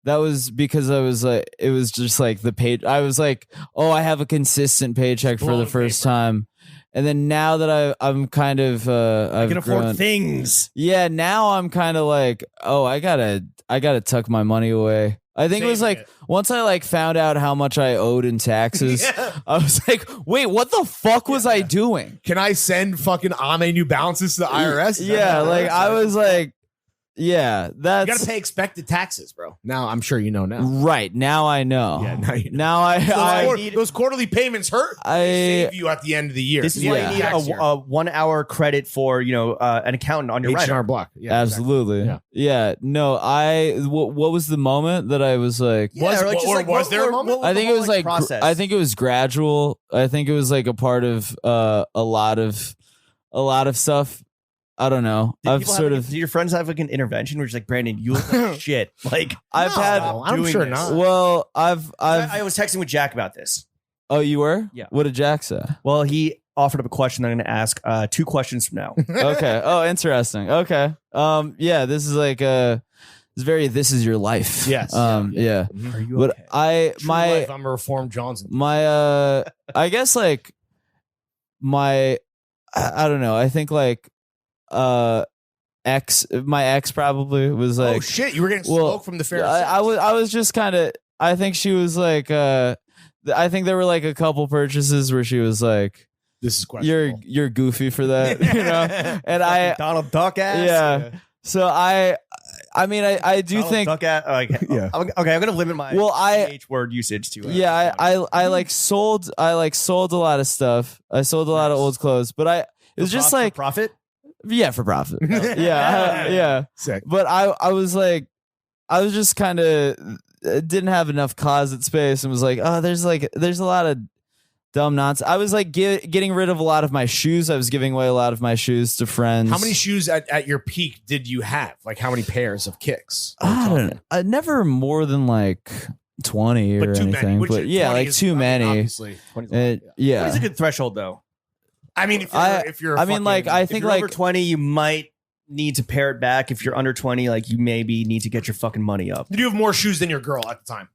[SPEAKER 4] that was because I was like, it was just like the pay. I was like, oh, I have a consistent paycheck for the
[SPEAKER 3] Blowing
[SPEAKER 4] first
[SPEAKER 3] paper.
[SPEAKER 4] time. And then now that I'm kind of,
[SPEAKER 2] I
[SPEAKER 4] I've
[SPEAKER 2] can afford
[SPEAKER 4] grown,
[SPEAKER 2] things.
[SPEAKER 4] yeah, now I'm kind of like, oh, I gotta tuck my money away. I think it was
[SPEAKER 3] Saving
[SPEAKER 4] like
[SPEAKER 3] it.
[SPEAKER 4] once I like found out how much I owed in taxes,
[SPEAKER 3] Yeah.
[SPEAKER 4] I was like, wait, what the fuck was I doing?
[SPEAKER 3] Can I send fucking Ame New Balances to the IRS? Is that
[SPEAKER 4] Yeah,
[SPEAKER 3] how that
[SPEAKER 4] like
[SPEAKER 3] works?
[SPEAKER 4] I was like, yeah,
[SPEAKER 3] You
[SPEAKER 4] that's
[SPEAKER 3] got to pay expected taxes, bro. Now I'm sure you know now.
[SPEAKER 4] right. Now I know.
[SPEAKER 3] Yeah, now you know.
[SPEAKER 4] Now
[SPEAKER 3] Those quarterly payments hurt.
[SPEAKER 4] I-
[SPEAKER 3] They save you at the end of the year.
[SPEAKER 2] This is
[SPEAKER 4] Yeah.
[SPEAKER 2] why you need
[SPEAKER 3] Tax year.
[SPEAKER 2] a 1 hour credit for an accountant on your
[SPEAKER 3] H&R
[SPEAKER 2] rent.
[SPEAKER 3] Block. Yeah,
[SPEAKER 4] absolutely.
[SPEAKER 3] Yeah.
[SPEAKER 4] Yeah. No, what was the moment that I was like,
[SPEAKER 3] Was- was there a moment?
[SPEAKER 4] I think it was like
[SPEAKER 2] process.
[SPEAKER 4] I think it was gradual. I think it was like a part of a lot of stuff. I don't know.
[SPEAKER 2] Did your friends have like an intervention where it's like, Brandon, you look like shit. Like
[SPEAKER 4] I've
[SPEAKER 3] No,
[SPEAKER 4] had
[SPEAKER 3] I'm
[SPEAKER 2] doing
[SPEAKER 3] sure
[SPEAKER 2] this.
[SPEAKER 3] not.
[SPEAKER 4] well, I've
[SPEAKER 2] I was texting with Jack about this.
[SPEAKER 4] oh, you were?
[SPEAKER 2] Yeah.
[SPEAKER 4] What did Jack say?
[SPEAKER 2] Well, he offered up a question that I'm going to ask 2 questions from now.
[SPEAKER 4] Okay. Oh, interesting. Okay. Yeah, this is like this is your life.
[SPEAKER 3] Yes.
[SPEAKER 4] Yeah.
[SPEAKER 2] Are you
[SPEAKER 4] But
[SPEAKER 2] okay?
[SPEAKER 3] True life, I'm a reformed Johnson.
[SPEAKER 4] my I guess like I don't know. I think like my ex probably was like
[SPEAKER 3] Oh shit! You were getting
[SPEAKER 4] well,
[SPEAKER 3] smoke from the fair.
[SPEAKER 4] I was just kind of I think she was like I think there were like a couple purchases where she was like
[SPEAKER 3] This is questionable.
[SPEAKER 4] you're goofy for that, you know. And I
[SPEAKER 2] Donald Duck ass.
[SPEAKER 4] yeah. So I mean I do
[SPEAKER 2] Donald
[SPEAKER 4] think
[SPEAKER 2] Duck ass. Oh, okay.
[SPEAKER 3] Yeah.
[SPEAKER 2] Okay, I'm going to limit my
[SPEAKER 4] Well,
[SPEAKER 2] CH word usage to.
[SPEAKER 4] yeah, I like sold a lot of stuff. I sold a lot of
[SPEAKER 2] Nice.
[SPEAKER 4] old clothes, but it was just like
[SPEAKER 2] profit.
[SPEAKER 4] yeah, for profit. Yeah.
[SPEAKER 3] Sick.
[SPEAKER 4] But I was like I was just kind of didn't have enough closet space and was like, oh, there's a lot of dumb nonsense. I was like getting rid of a lot of my shoes. I was giving away a lot of my shoes to friends.
[SPEAKER 3] How many shoes at your peak did you have? Like how many pairs of kicks?
[SPEAKER 4] I don't know. Never more than like 20 or
[SPEAKER 3] But too
[SPEAKER 4] anything.
[SPEAKER 3] many. Which
[SPEAKER 4] But yeah,
[SPEAKER 3] 20
[SPEAKER 4] like
[SPEAKER 3] is,
[SPEAKER 4] too
[SPEAKER 3] I mean,
[SPEAKER 4] many.
[SPEAKER 3] obviously.
[SPEAKER 4] Yeah.
[SPEAKER 2] What is a good threshold though?
[SPEAKER 3] I mean, if you're
[SPEAKER 4] I mean, like, I
[SPEAKER 2] If
[SPEAKER 4] think
[SPEAKER 2] you're
[SPEAKER 4] like
[SPEAKER 2] over 20, you might need to pare it back. If you're under 20, like you maybe need to get your fucking money up.
[SPEAKER 3] did you have more shoes than your girl at the time?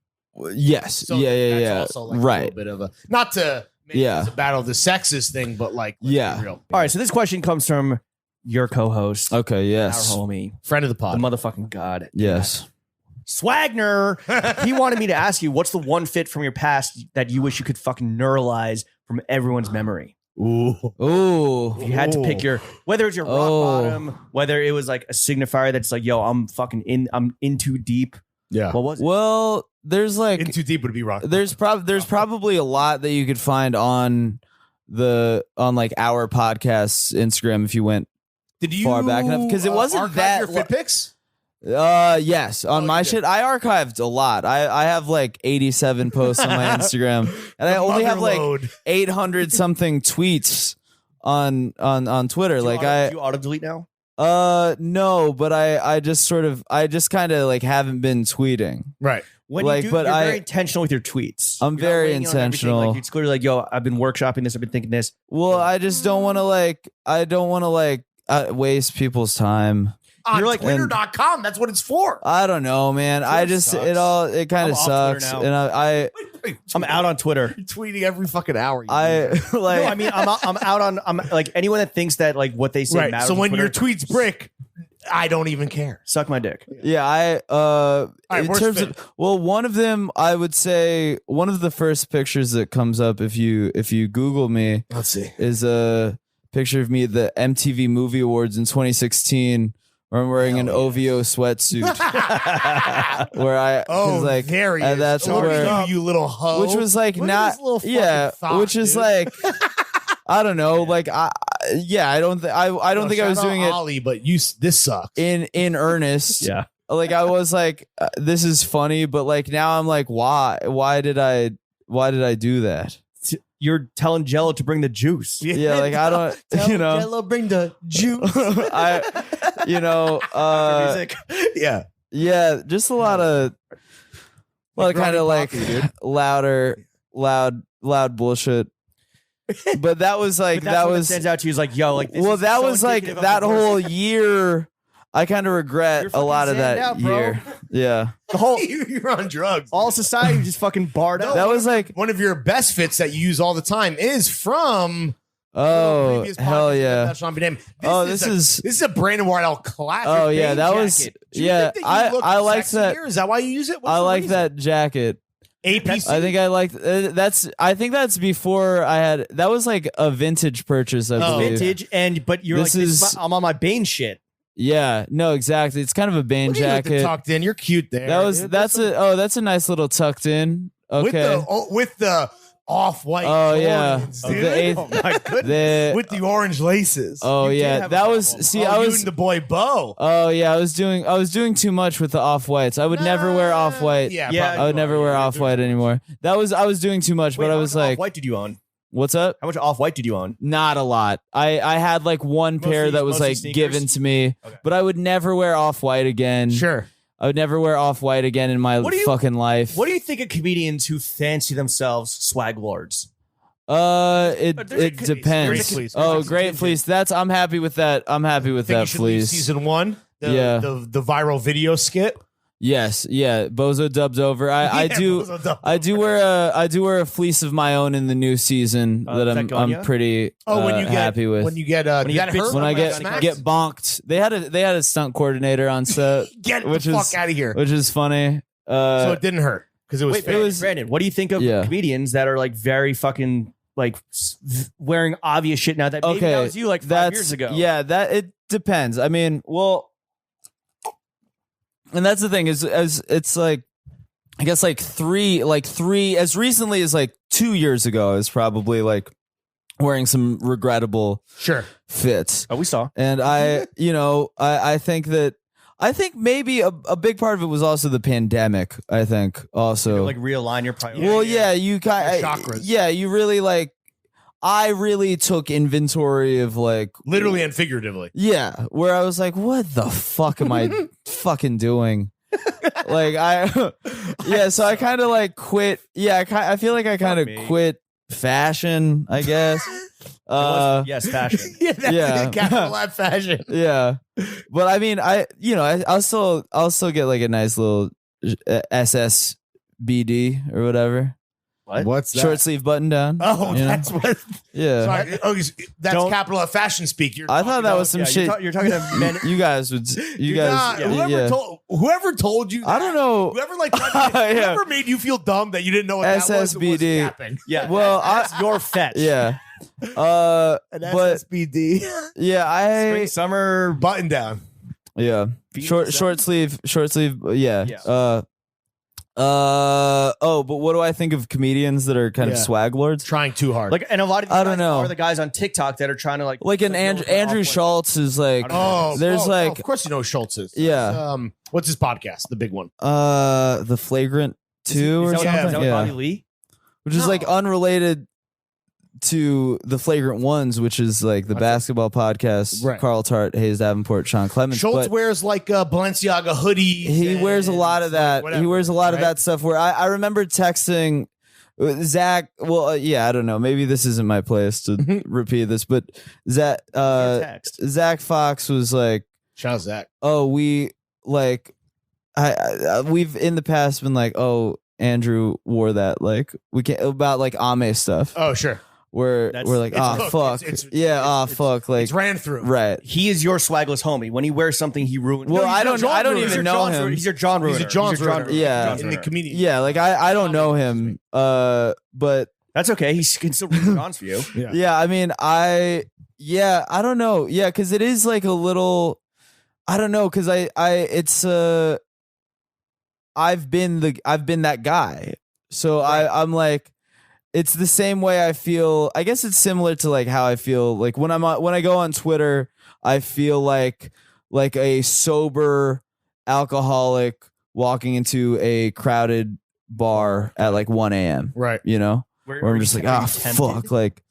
[SPEAKER 4] yes,
[SPEAKER 3] So
[SPEAKER 4] yeah.
[SPEAKER 3] that's also like a
[SPEAKER 4] right.
[SPEAKER 3] little bit of a not to make
[SPEAKER 4] Yeah.
[SPEAKER 3] this a battle of the sexes thing, but like let's
[SPEAKER 4] Yeah.
[SPEAKER 3] be real.
[SPEAKER 2] All right, so this question comes from your co-host,
[SPEAKER 4] Okay.
[SPEAKER 2] our
[SPEAKER 4] Yes.
[SPEAKER 2] homie,
[SPEAKER 3] Friend of the
[SPEAKER 2] the
[SPEAKER 3] pod.
[SPEAKER 2] motherfucking god,
[SPEAKER 4] Yes.
[SPEAKER 2] Swagner. He wanted me to ask you, what's the one fit from your past that you wish you could fucking neuralize from everyone's memory?
[SPEAKER 3] Ooh.
[SPEAKER 4] Ooh.
[SPEAKER 2] If you had to pick your, whether it's your rock
[SPEAKER 4] Oh.
[SPEAKER 2] bottom, whether it was like a signifier that's like, yo, I'm in too deep.
[SPEAKER 3] Yeah.
[SPEAKER 2] What was it?
[SPEAKER 4] Well, there's like
[SPEAKER 3] In Too Deep would be wrong.
[SPEAKER 4] there's probably a lot that you could find on like our podcast's Instagram if you went
[SPEAKER 3] Did you
[SPEAKER 4] far back enough, because it wasn't
[SPEAKER 3] archive
[SPEAKER 4] that
[SPEAKER 3] your fit pics?
[SPEAKER 4] Yes, on my
[SPEAKER 3] you did.
[SPEAKER 4] shit I archived a lot. I have like 87 posts on my Instagram, and I only have like
[SPEAKER 3] Motherload.
[SPEAKER 4] 800 something tweets on Twitter.
[SPEAKER 2] Do
[SPEAKER 4] like
[SPEAKER 2] you auto delete now?
[SPEAKER 4] no, but I just kind of like haven't been tweeting.
[SPEAKER 3] Right.
[SPEAKER 2] When
[SPEAKER 4] Like,
[SPEAKER 2] you do,
[SPEAKER 4] but
[SPEAKER 2] you're
[SPEAKER 4] I-
[SPEAKER 2] very intentional with your tweets.
[SPEAKER 4] I'm
[SPEAKER 2] You're not
[SPEAKER 4] very
[SPEAKER 2] laying on everything,
[SPEAKER 4] intentional.
[SPEAKER 2] Like, it's clearly like, yo, I've been workshopping this. I've been thinking this.
[SPEAKER 4] Well, I just don't want to waste people's time.
[SPEAKER 3] On
[SPEAKER 2] You're like-
[SPEAKER 3] Twitter.com. That's what it's for.
[SPEAKER 4] I don't know, man. I just
[SPEAKER 2] sucks.
[SPEAKER 4] it kind
[SPEAKER 2] I'm
[SPEAKER 4] of
[SPEAKER 2] off Twitter
[SPEAKER 4] sucks,
[SPEAKER 2] now.
[SPEAKER 4] and I
[SPEAKER 2] I'm out on Twitter.
[SPEAKER 3] You're tweeting every fucking hour.
[SPEAKER 4] like
[SPEAKER 2] No, I mean, I'm out on. I'm like anyone that thinks that like what they say
[SPEAKER 3] right.
[SPEAKER 2] matters.
[SPEAKER 3] So
[SPEAKER 2] on
[SPEAKER 3] when
[SPEAKER 2] Twitter,
[SPEAKER 3] your tweets brick, I don't even care.
[SPEAKER 2] suck my dick.
[SPEAKER 4] Yeah,
[SPEAKER 3] right,
[SPEAKER 4] in
[SPEAKER 3] worst
[SPEAKER 4] terms
[SPEAKER 3] fit.
[SPEAKER 4] of, well, one of them, I would say one of the first pictures that comes up if you Google me
[SPEAKER 3] Let's see.
[SPEAKER 4] is a picture of me at the MTV Movie Awards in 2016 where I'm wearing an OVO sweatsuit where I like
[SPEAKER 3] there he
[SPEAKER 4] and
[SPEAKER 3] is.
[SPEAKER 4] that's
[SPEAKER 3] Look
[SPEAKER 4] where
[SPEAKER 3] at you little hoe.
[SPEAKER 4] which was like
[SPEAKER 3] Look at
[SPEAKER 4] not
[SPEAKER 3] this little fucking thought,
[SPEAKER 4] which is
[SPEAKER 3] dude.
[SPEAKER 4] like I don't know, like I don't think I don't think I was
[SPEAKER 3] shout out
[SPEAKER 4] doing it
[SPEAKER 3] Ollie, but this sucks.
[SPEAKER 4] in earnest.
[SPEAKER 2] Yeah.
[SPEAKER 4] Like I was like this is funny, but like now I'm like why did I do that?
[SPEAKER 2] You're telling Jello to bring the juice.
[SPEAKER 4] Yeah, like I don't you know
[SPEAKER 3] Jello, bring the juice.
[SPEAKER 4] I you know
[SPEAKER 2] Music.
[SPEAKER 3] Yeah.
[SPEAKER 4] yeah, just a lot of kind of like
[SPEAKER 3] dude.
[SPEAKER 4] loud bullshit. But that was like
[SPEAKER 2] But that's
[SPEAKER 4] that
[SPEAKER 2] what
[SPEAKER 4] was
[SPEAKER 2] stands out to you is like, yo, like this
[SPEAKER 4] well
[SPEAKER 2] is
[SPEAKER 4] that
[SPEAKER 2] so
[SPEAKER 4] was like
[SPEAKER 2] indicative of
[SPEAKER 4] that
[SPEAKER 2] the worst.
[SPEAKER 4] whole year I kind of regret
[SPEAKER 2] You're
[SPEAKER 4] a lot of
[SPEAKER 2] fucking
[SPEAKER 4] that
[SPEAKER 2] zanned out, bro.
[SPEAKER 4] year. Yeah.
[SPEAKER 2] The whole
[SPEAKER 3] You're on drugs.
[SPEAKER 2] all society just fucking barred out.
[SPEAKER 4] That was like
[SPEAKER 3] One of your best fits that you use all the time is from
[SPEAKER 4] oh
[SPEAKER 3] previous
[SPEAKER 4] hell
[SPEAKER 3] podcast
[SPEAKER 4] yeah.
[SPEAKER 3] that shall not be named.
[SPEAKER 4] This
[SPEAKER 3] is a Brandon Wardell classic.
[SPEAKER 4] Oh yeah, that was
[SPEAKER 2] jacket.
[SPEAKER 3] Do you
[SPEAKER 4] yeah.
[SPEAKER 3] think that you look
[SPEAKER 4] I like that.
[SPEAKER 3] sexier? Is that why you use it? What's
[SPEAKER 4] I
[SPEAKER 3] the
[SPEAKER 4] like
[SPEAKER 3] reason?
[SPEAKER 4] that jacket.
[SPEAKER 3] APC.
[SPEAKER 4] I think I liked that's. I think that's before I had. That was like a vintage purchase. I
[SPEAKER 3] Oh,
[SPEAKER 4] believe.
[SPEAKER 2] vintage, but you're
[SPEAKER 4] This
[SPEAKER 2] like,
[SPEAKER 4] is-
[SPEAKER 2] I'm on my Bane shit.
[SPEAKER 4] Yeah. No. Exactly. It's kind of a Bane
[SPEAKER 3] Look at you with the
[SPEAKER 4] jacket.
[SPEAKER 3] tucked in. You're cute there.
[SPEAKER 4] That was.
[SPEAKER 3] dude.
[SPEAKER 4] That's a nice little tucked in. Okay.
[SPEAKER 3] with the off-white.
[SPEAKER 4] Oh, yeah.
[SPEAKER 3] Jordans,
[SPEAKER 4] The
[SPEAKER 3] dude.
[SPEAKER 4] eighth-
[SPEAKER 2] Oh my goodness.
[SPEAKER 4] The-
[SPEAKER 3] with the orange laces.
[SPEAKER 4] oh
[SPEAKER 2] you did
[SPEAKER 4] yeah.
[SPEAKER 2] have a
[SPEAKER 4] That was.
[SPEAKER 2] problem.
[SPEAKER 4] See,
[SPEAKER 3] Oh,
[SPEAKER 4] I
[SPEAKER 3] you
[SPEAKER 4] was.
[SPEAKER 3] and the boy Bo.
[SPEAKER 4] Oh yeah. I was doing too much with the off whites. I would never wear off white.
[SPEAKER 3] Yeah,
[SPEAKER 2] Yeah,
[SPEAKER 3] probably.
[SPEAKER 4] I would never wear off white anymore. I was doing too much,
[SPEAKER 2] Wait,
[SPEAKER 4] but I
[SPEAKER 2] how
[SPEAKER 4] was
[SPEAKER 2] much
[SPEAKER 4] like,
[SPEAKER 2] off-white did you own?
[SPEAKER 4] what's up?
[SPEAKER 2] How much off-white did you own?
[SPEAKER 4] Not a lot. I had like one pair that was
[SPEAKER 2] mostly
[SPEAKER 4] like
[SPEAKER 2] sneakers?
[SPEAKER 4] given to me,
[SPEAKER 2] Okay.
[SPEAKER 4] but I would never wear off white again.
[SPEAKER 3] Sure.
[SPEAKER 4] I would never wear off white again in my
[SPEAKER 2] What do you-
[SPEAKER 4] fucking life.
[SPEAKER 2] What do you think of comedians who fancy themselves swag lords?
[SPEAKER 4] It
[SPEAKER 3] There's a-
[SPEAKER 4] it depends.
[SPEAKER 3] Great Fleece.
[SPEAKER 4] Oh,
[SPEAKER 3] There's a
[SPEAKER 4] Great
[SPEAKER 3] contingent.
[SPEAKER 4] Fleece. I'm happy with that. I'm happy with
[SPEAKER 3] I think you
[SPEAKER 4] that
[SPEAKER 3] should leave
[SPEAKER 4] fleece.
[SPEAKER 3] season 1.
[SPEAKER 4] Yeah.
[SPEAKER 3] The viral video skit.
[SPEAKER 4] Yes, yeah. Bozo dubs over. I do wear a fleece of my own in the new season that
[SPEAKER 2] is that
[SPEAKER 4] I'm
[SPEAKER 2] going yet?
[SPEAKER 4] pretty
[SPEAKER 3] when you get
[SPEAKER 4] happy with.
[SPEAKER 3] when you get
[SPEAKER 2] When you
[SPEAKER 3] get
[SPEAKER 2] get
[SPEAKER 3] hurt
[SPEAKER 4] when I
[SPEAKER 3] smacked?
[SPEAKER 4] get bonked. They had a stunt coordinator on set,
[SPEAKER 3] get
[SPEAKER 4] which
[SPEAKER 3] the
[SPEAKER 4] is-
[SPEAKER 3] fuck out of here.
[SPEAKER 4] which is funny.
[SPEAKER 3] So it didn't hurt because it was
[SPEAKER 2] Wait,
[SPEAKER 3] fake.
[SPEAKER 2] Brandon, what do you think of
[SPEAKER 4] Yeah.
[SPEAKER 2] comedians that are like very fucking like wearing obvious shit now that maybe
[SPEAKER 4] Okay,
[SPEAKER 2] that was you like 5 years ago?
[SPEAKER 4] Yeah, that it depends. I mean, well, and that's the thing is as it's like, I guess like three as recently as like 2 years ago, I was probably like wearing some regrettable
[SPEAKER 3] Sure.
[SPEAKER 4] fits,
[SPEAKER 2] Oh, we saw.
[SPEAKER 4] and I think maybe a big part of it was also the pandemic. I think also
[SPEAKER 2] Like realign your priorities.
[SPEAKER 4] well, yeah, you kind
[SPEAKER 3] Your chakras.
[SPEAKER 4] yeah, you really like. I really took inventory of like
[SPEAKER 3] Literally and figuratively.
[SPEAKER 4] yeah, where I was like, what the fuck am I fucking doing? Like yeah, so I kind of like quit. Yeah, I feel like I kind of
[SPEAKER 2] me.
[SPEAKER 4] quit fashion, I guess.
[SPEAKER 2] Yes, fashion.
[SPEAKER 3] Yeah, that's
[SPEAKER 4] Yeah.
[SPEAKER 3] it. Capital F fashion.
[SPEAKER 4] Yeah, but I mean, I'll still get like a nice little SSBD or whatever,
[SPEAKER 2] What?
[SPEAKER 3] What's
[SPEAKER 4] short sleeve button down.
[SPEAKER 3] Oh,
[SPEAKER 4] you know?
[SPEAKER 3] that's what.
[SPEAKER 4] Yeah.
[SPEAKER 3] Sorry. Oh, that's
[SPEAKER 2] Don't-
[SPEAKER 3] capital F fashion speak. You're
[SPEAKER 4] I thought
[SPEAKER 3] talking
[SPEAKER 4] that
[SPEAKER 3] about-
[SPEAKER 4] was some
[SPEAKER 2] Yeah,
[SPEAKER 4] shit.
[SPEAKER 2] You're talking to men.
[SPEAKER 4] You guys would. You guys.
[SPEAKER 3] Nah, whoever told you.
[SPEAKER 4] I don't know.
[SPEAKER 3] Whoever like
[SPEAKER 4] Yeah.
[SPEAKER 3] whoever made you feel dumb that you didn't know what that was
[SPEAKER 4] SSBD.
[SPEAKER 3] capping.
[SPEAKER 2] Yeah.
[SPEAKER 4] Well,
[SPEAKER 2] that's your fetch.
[SPEAKER 4] Yeah.
[SPEAKER 3] An
[SPEAKER 4] But
[SPEAKER 3] SSBD
[SPEAKER 4] yeah,
[SPEAKER 2] Spring, summer.
[SPEAKER 3] button down.
[SPEAKER 4] yeah.
[SPEAKER 2] Feet
[SPEAKER 4] Short
[SPEAKER 2] down.
[SPEAKER 4] sleeve. Yeah.
[SPEAKER 2] Yeah.
[SPEAKER 4] But what do I think of comedians that are kind of swag lords?
[SPEAKER 3] Trying too hard.
[SPEAKER 2] Like, and a lot of these
[SPEAKER 4] I don't
[SPEAKER 2] guys
[SPEAKER 4] know.
[SPEAKER 2] are the guys on TikTok that are trying to
[SPEAKER 4] like an Andrew Schultz is like,
[SPEAKER 3] of course you know who Schultz is.
[SPEAKER 4] Yeah.
[SPEAKER 3] What's his podcast? The big one.
[SPEAKER 4] The Flagrant 2 or something.
[SPEAKER 2] Is that Bobby Lee?
[SPEAKER 4] Which is like unrelated to the Flagrant Ones, which is like the basketball podcast.
[SPEAKER 3] Right.
[SPEAKER 4] Carl Tart, Hayes Davenport, Sean Clemens.
[SPEAKER 3] Schultz
[SPEAKER 4] but
[SPEAKER 3] wears like a Balenciaga hoodie.
[SPEAKER 4] he wears a lot of that.
[SPEAKER 3] whatever,
[SPEAKER 4] he wears a lot of
[SPEAKER 3] right?
[SPEAKER 4] that stuff. Where I remember texting Zach. Well, I don't know. Maybe this isn't my place to repeat this, but Zach Fox was like,
[SPEAKER 3] Shout out Zach.
[SPEAKER 4] "Oh, we like, we've in the past been like, oh, Andrew wore that, like we can't about like Ame stuff."
[SPEAKER 3] Oh, sure.
[SPEAKER 4] We're like,
[SPEAKER 3] it's
[SPEAKER 4] fuck. Fuck. Like,
[SPEAKER 3] it's ran through.
[SPEAKER 4] Right.
[SPEAKER 2] He is your swagless homie. When he wears something, he ruins.
[SPEAKER 4] Well, I don't
[SPEAKER 2] He's
[SPEAKER 4] even
[SPEAKER 2] your
[SPEAKER 4] know
[SPEAKER 2] John's
[SPEAKER 4] him.
[SPEAKER 2] He's your John ruiner.
[SPEAKER 3] He's a John's ruiner.
[SPEAKER 4] Yeah.
[SPEAKER 3] In the comedian.
[SPEAKER 4] Yeah, like I don't know him. But
[SPEAKER 2] That's okay. He can still ruin John's for you.
[SPEAKER 4] yeah, I mean, I don't know. Yeah, because it is like a little. I don't know, because I've been that guy. So right. I'm like, it's the same way I feel. I guess it's similar to like how I feel like when I go on Twitter, I feel like a sober alcoholic walking into a crowded bar at like 1 a.m.
[SPEAKER 3] Right.
[SPEAKER 4] You know, where I'm just like, fuck, like,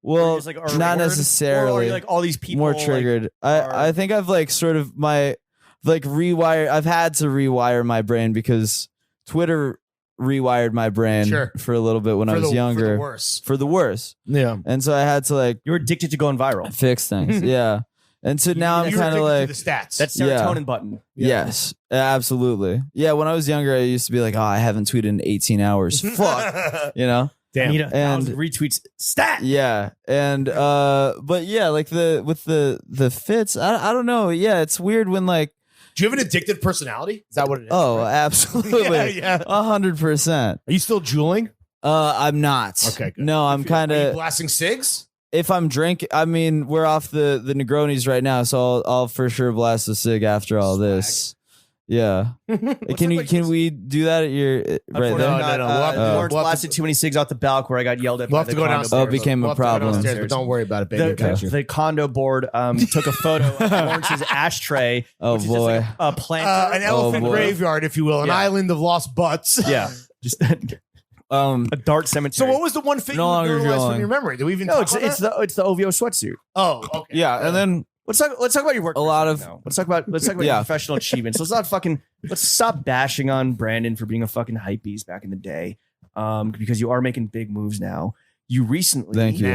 [SPEAKER 4] well,
[SPEAKER 2] like,
[SPEAKER 4] not necessarily.
[SPEAKER 2] Or are you like all these people
[SPEAKER 4] more triggered? Like, I think I've like sort of I've had to rewire my brain because Twitter rewired my brain for a little bit when I was younger. For the worse.
[SPEAKER 3] Yeah.
[SPEAKER 4] And so I had to like,
[SPEAKER 2] you're addicted to going viral.
[SPEAKER 4] Fix things. Yeah. And so now I'm kind of like
[SPEAKER 3] the stats.
[SPEAKER 2] That's serotonin button.
[SPEAKER 3] Yeah.
[SPEAKER 4] Yes, absolutely. Yeah. When I was younger, I used to be like, oh, I haven't tweeted in 18 hours. Fuck. You know?
[SPEAKER 2] Damn. I need 1,000 retweets. Stat.
[SPEAKER 4] Yeah. And but yeah, like with the fits, I don't know. Yeah, it's weird when like,
[SPEAKER 3] do you have an addictive personality? Is that what it is?
[SPEAKER 4] Oh, right? Absolutely.
[SPEAKER 3] Yeah.
[SPEAKER 4] 100%.
[SPEAKER 3] Are you still juuling?
[SPEAKER 4] I'm not.
[SPEAKER 3] Okay, good.
[SPEAKER 4] No, I'm kind of
[SPEAKER 3] blasting cigs.
[SPEAKER 4] If I'm drinking, I mean, we're off the Negronis right now, so I'll for sure blast a cig after all this. Yeah. Can we do that at your right there?
[SPEAKER 3] No.
[SPEAKER 2] Lawrence blasted too many cigs out the balcony where I got yelled at.
[SPEAKER 3] We'll have to go downstairs.
[SPEAKER 4] Oh, it became a problem.
[SPEAKER 3] But don't worry about it, baby.
[SPEAKER 2] The condo board took a photo of Lawrence's ashtray.
[SPEAKER 4] Oh boy,
[SPEAKER 2] like a plant,
[SPEAKER 3] an elephant graveyard, if you will, an island of lost butts.
[SPEAKER 2] Yeah, just a dark cemetery.
[SPEAKER 3] So what was the one thing
[SPEAKER 4] no longer
[SPEAKER 3] from your memory? Do we even?
[SPEAKER 2] No, it's the OVO sweatsuit.
[SPEAKER 3] Oh, okay.
[SPEAKER 4] Yeah, and then.
[SPEAKER 2] Let's talk about your work. Let's talk about your professional achievements. Let's stop bashing on Brandon for being a fucking hypebeast back in the day. Because you are making big moves now. You recently
[SPEAKER 4] Thank you.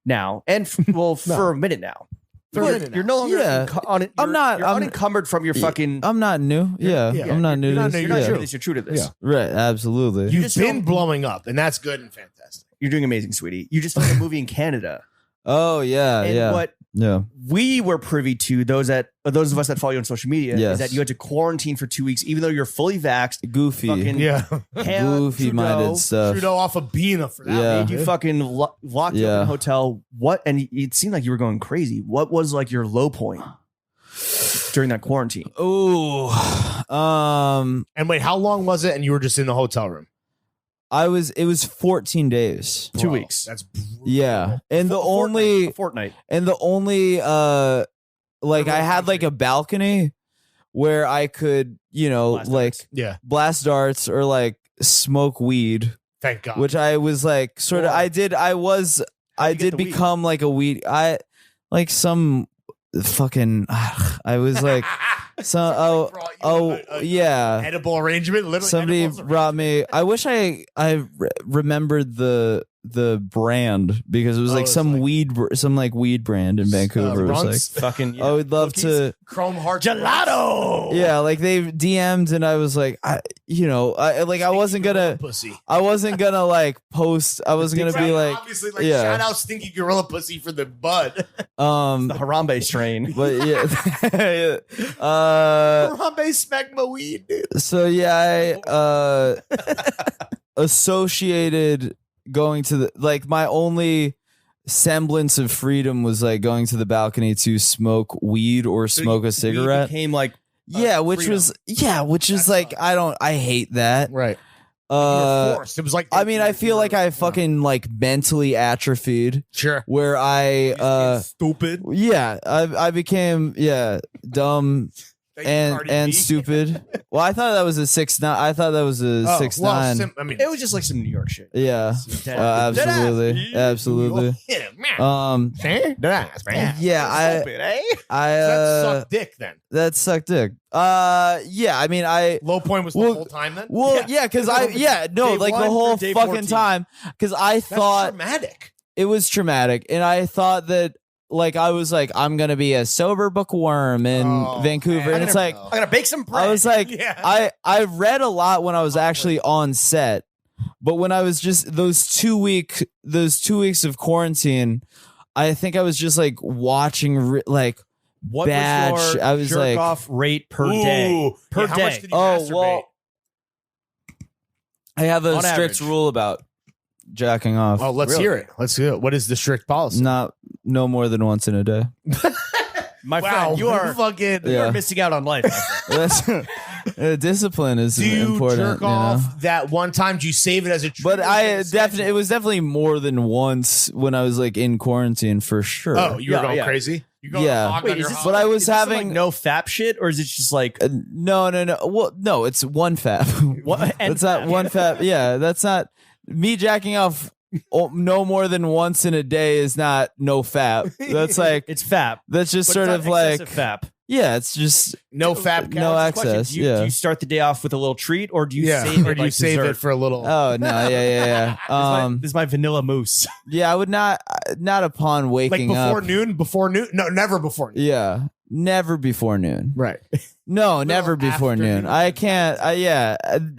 [SPEAKER 2] now and for a minute now. You're no longer on it. You're unencumbered from your fucking.
[SPEAKER 4] I'm not new. Yeah, I'm not new to this.
[SPEAKER 2] You're not true to this. You're true to this.
[SPEAKER 3] Yeah.
[SPEAKER 4] Right, absolutely.
[SPEAKER 3] You've been blowing up, and that's good and fantastic.
[SPEAKER 2] You're doing amazing, sweetie. You just filmed a movie in Canada.
[SPEAKER 4] Oh yeah,
[SPEAKER 2] and what
[SPEAKER 4] Yeah.
[SPEAKER 2] we were privy to, those of us that follow you on social media,
[SPEAKER 4] Yes.
[SPEAKER 2] is that you had to quarantine for 2 weeks, even though you're fully vaxxed.
[SPEAKER 4] Goofy.
[SPEAKER 2] Fucking
[SPEAKER 4] Goofy minded stuff.
[SPEAKER 3] Trudeau off of Bina for that.
[SPEAKER 4] Yeah.
[SPEAKER 2] Made you fucking locked you up in a hotel. What? And it seemed like you were going crazy. What was like your low point during that quarantine?
[SPEAKER 4] Oh,
[SPEAKER 3] And wait, how long was it? And you were just in the hotel room?
[SPEAKER 4] it was 14 days.
[SPEAKER 2] 2 weeks.
[SPEAKER 3] That's brutal.
[SPEAKER 4] Yeah. And
[SPEAKER 2] A fortnight.
[SPEAKER 4] And the only like I had like a balcony where I could, blast darts or like smoke weed.
[SPEAKER 3] Thank God.
[SPEAKER 4] Which I was like sort of I did become like a weed. I like some fucking I was like yeah,
[SPEAKER 3] edible arrangement. Literally,
[SPEAKER 4] somebody brought me. I wish I remembered the brand because it was some weed brand in Vancouver. It was like
[SPEAKER 2] fucking.
[SPEAKER 4] I would love to
[SPEAKER 3] Chrome Heart
[SPEAKER 2] gelato.
[SPEAKER 4] Yeah, like they DM'd and I was like, I wasn't gonna like post. I wasn't gonna be like,
[SPEAKER 3] obviously, like shout out Stinky Gorilla Pussy for the bud.
[SPEAKER 2] The Harambe strain.
[SPEAKER 4] But yeah,
[SPEAKER 3] Harambe smegma weed, dude.
[SPEAKER 4] So yeah, I associated going to my only semblance of freedom was like going to the balcony to smoke weed or smoke a cigarette.
[SPEAKER 2] Became like
[SPEAKER 4] Yeah, which
[SPEAKER 2] freedom.
[SPEAKER 4] is like I hate that.
[SPEAKER 3] Right. You were forced. It was like
[SPEAKER 4] I mean, I feel like I fucking like mentally atrophied
[SPEAKER 3] sure
[SPEAKER 4] where I
[SPEAKER 3] stupid.
[SPEAKER 4] yeah, I became dumb and stupid. Well, I thought that was a 6'9". I thought that was a 6'9".
[SPEAKER 3] I mean,
[SPEAKER 2] It was just like some New York shit.
[SPEAKER 4] Yeah, absolutely. Yeah,
[SPEAKER 3] that sucked dick then.
[SPEAKER 4] that sucked dick. Yeah, I mean,
[SPEAKER 3] Low point was the whole time then.
[SPEAKER 4] Well, yeah, because like
[SPEAKER 2] Day
[SPEAKER 4] the
[SPEAKER 2] 1
[SPEAKER 4] whole
[SPEAKER 2] through day
[SPEAKER 4] fucking
[SPEAKER 2] 14.
[SPEAKER 4] time, because I
[SPEAKER 3] That's
[SPEAKER 4] thought
[SPEAKER 3] traumatic.
[SPEAKER 4] it was traumatic, and I thought that like I was like I'm gonna be a sober bookworm in Vancouver, and it's like
[SPEAKER 2] I'm gonna bake some bread.
[SPEAKER 4] I was like
[SPEAKER 3] Yeah.
[SPEAKER 4] I read a lot when I was actually on set, but when I was just those 2 weeks of quarantine, I think I was just like watching like
[SPEAKER 2] what
[SPEAKER 4] bad
[SPEAKER 2] was
[SPEAKER 4] shit.
[SPEAKER 2] your
[SPEAKER 4] I was
[SPEAKER 2] jerk
[SPEAKER 4] like
[SPEAKER 2] off rate per day? Per
[SPEAKER 3] Yeah, how much
[SPEAKER 2] day.
[SPEAKER 3] did you
[SPEAKER 4] Oh,
[SPEAKER 3] masturbate?
[SPEAKER 4] well, I have a
[SPEAKER 2] On
[SPEAKER 4] strict
[SPEAKER 2] average.
[SPEAKER 4] rule about jacking off.
[SPEAKER 3] Oh, let's hear it. Let's hear it. What is the strict policy?
[SPEAKER 4] No more than once in a day.
[SPEAKER 2] My
[SPEAKER 3] Wow,
[SPEAKER 2] friend, you are
[SPEAKER 3] fucking.
[SPEAKER 2] you
[SPEAKER 4] Yeah.
[SPEAKER 2] are missing out on life. my friend.
[SPEAKER 4] That's discipline is
[SPEAKER 3] Do you
[SPEAKER 4] important.
[SPEAKER 3] jerk
[SPEAKER 4] you know?
[SPEAKER 3] off that one time? Do you save it as a treat?
[SPEAKER 4] But
[SPEAKER 3] or
[SPEAKER 4] I
[SPEAKER 3] is it a
[SPEAKER 4] definitely it was definitely more than once when I was like in quarantine for sure.
[SPEAKER 3] schedule? Oh, you were
[SPEAKER 2] Yeah,
[SPEAKER 3] going
[SPEAKER 2] yeah.
[SPEAKER 3] crazy. You going
[SPEAKER 4] Yeah.
[SPEAKER 3] hog
[SPEAKER 2] Wait,
[SPEAKER 3] on
[SPEAKER 2] is
[SPEAKER 3] your
[SPEAKER 2] this-
[SPEAKER 3] hog?
[SPEAKER 4] But I was
[SPEAKER 2] Is this some,
[SPEAKER 4] having
[SPEAKER 2] like, no fap shit, or is it just like
[SPEAKER 4] no. Well, no, it's one fap.
[SPEAKER 2] what?
[SPEAKER 4] That's not one fap. Yeah, that's not me jacking off. No more than once in a day is not no fap. That's like
[SPEAKER 2] It's fap.
[SPEAKER 4] that's just
[SPEAKER 2] but
[SPEAKER 4] sort
[SPEAKER 2] it's
[SPEAKER 4] of
[SPEAKER 2] not
[SPEAKER 4] like
[SPEAKER 2] excessive fap.
[SPEAKER 4] yeah, it's just
[SPEAKER 3] no fab
[SPEAKER 4] no
[SPEAKER 3] count?
[SPEAKER 2] Question,
[SPEAKER 4] access.
[SPEAKER 2] Do you,
[SPEAKER 4] Yeah.
[SPEAKER 2] do you start the day off with a little treat, or do you
[SPEAKER 3] Yeah,
[SPEAKER 2] save it?
[SPEAKER 3] or do you
[SPEAKER 2] like
[SPEAKER 3] save
[SPEAKER 2] dessert?
[SPEAKER 3] it for a little?
[SPEAKER 4] Oh no, yeah.
[SPEAKER 2] This is my vanilla mousse.
[SPEAKER 4] Yeah, I would not upon
[SPEAKER 3] like
[SPEAKER 4] waking
[SPEAKER 3] before
[SPEAKER 4] up.
[SPEAKER 3] noon? Before noon? No, never before noon.
[SPEAKER 4] Yeah, never before noon.
[SPEAKER 3] Right.
[SPEAKER 4] No, never before
[SPEAKER 3] after
[SPEAKER 4] noon.
[SPEAKER 3] noon.
[SPEAKER 4] I can't.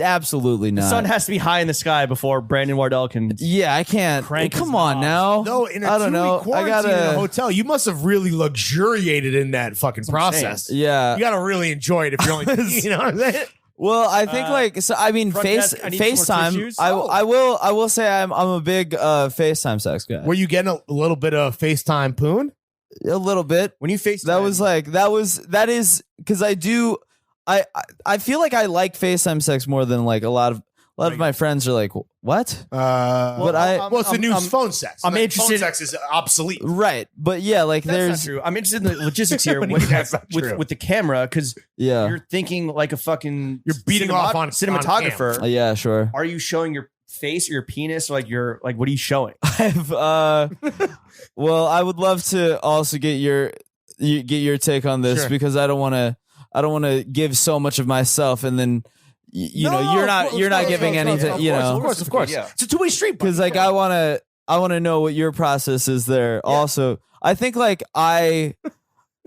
[SPEAKER 4] Absolutely
[SPEAKER 2] The
[SPEAKER 4] not.
[SPEAKER 2] sun has to be high in the sky before Brandon Wardell can.
[SPEAKER 4] Yeah, I can't.
[SPEAKER 2] Crank his
[SPEAKER 4] Come on
[SPEAKER 2] knobs.
[SPEAKER 4] now.
[SPEAKER 3] No, in a
[SPEAKER 4] I don't know.
[SPEAKER 3] 2-week quarantine in a hotel, you must have really luxuriated in that fucking
[SPEAKER 2] what I'm saying.
[SPEAKER 3] process.
[SPEAKER 4] Yeah.
[SPEAKER 3] You got to really enjoy it if you're only, you know what I'm saying?
[SPEAKER 4] Well, I think like so. I mean,
[SPEAKER 2] front desk, I need some more
[SPEAKER 4] FaceTime.
[SPEAKER 2] tissues.
[SPEAKER 4] I will say I'm a big FaceTime sex guy.
[SPEAKER 3] Were you getting a little bit of FaceTime poon?
[SPEAKER 4] A little bit.
[SPEAKER 2] When you face
[SPEAKER 4] That is because I do. I feel like I like FaceTime sex more than like a lot of my friends are like, what? But
[SPEAKER 3] It's the new phone sex.
[SPEAKER 2] I'm
[SPEAKER 3] Like,
[SPEAKER 2] interested-
[SPEAKER 3] Phone sex is obsolete.
[SPEAKER 4] Right, but yeah, like
[SPEAKER 2] That's
[SPEAKER 4] there's
[SPEAKER 2] not true. I'm interested in the logistics here
[SPEAKER 3] What do you
[SPEAKER 2] with,
[SPEAKER 3] mean that's not true?
[SPEAKER 2] with the camera because
[SPEAKER 4] yeah,
[SPEAKER 2] you're thinking like a fucking
[SPEAKER 3] You're beating off on
[SPEAKER 2] cinematographer.
[SPEAKER 4] yeah, sure.
[SPEAKER 2] Are you showing your face or your penis or like your like what are you showing?
[SPEAKER 4] I've well, I would love to also get your take on this
[SPEAKER 3] Sure.
[SPEAKER 4] because I don't want to give so much of myself and then you know you're not giving anything, you know,
[SPEAKER 3] Of course.
[SPEAKER 2] Yeah.
[SPEAKER 3] It's a two-way street.
[SPEAKER 4] because like I want to know what your process is there. Also, I think like I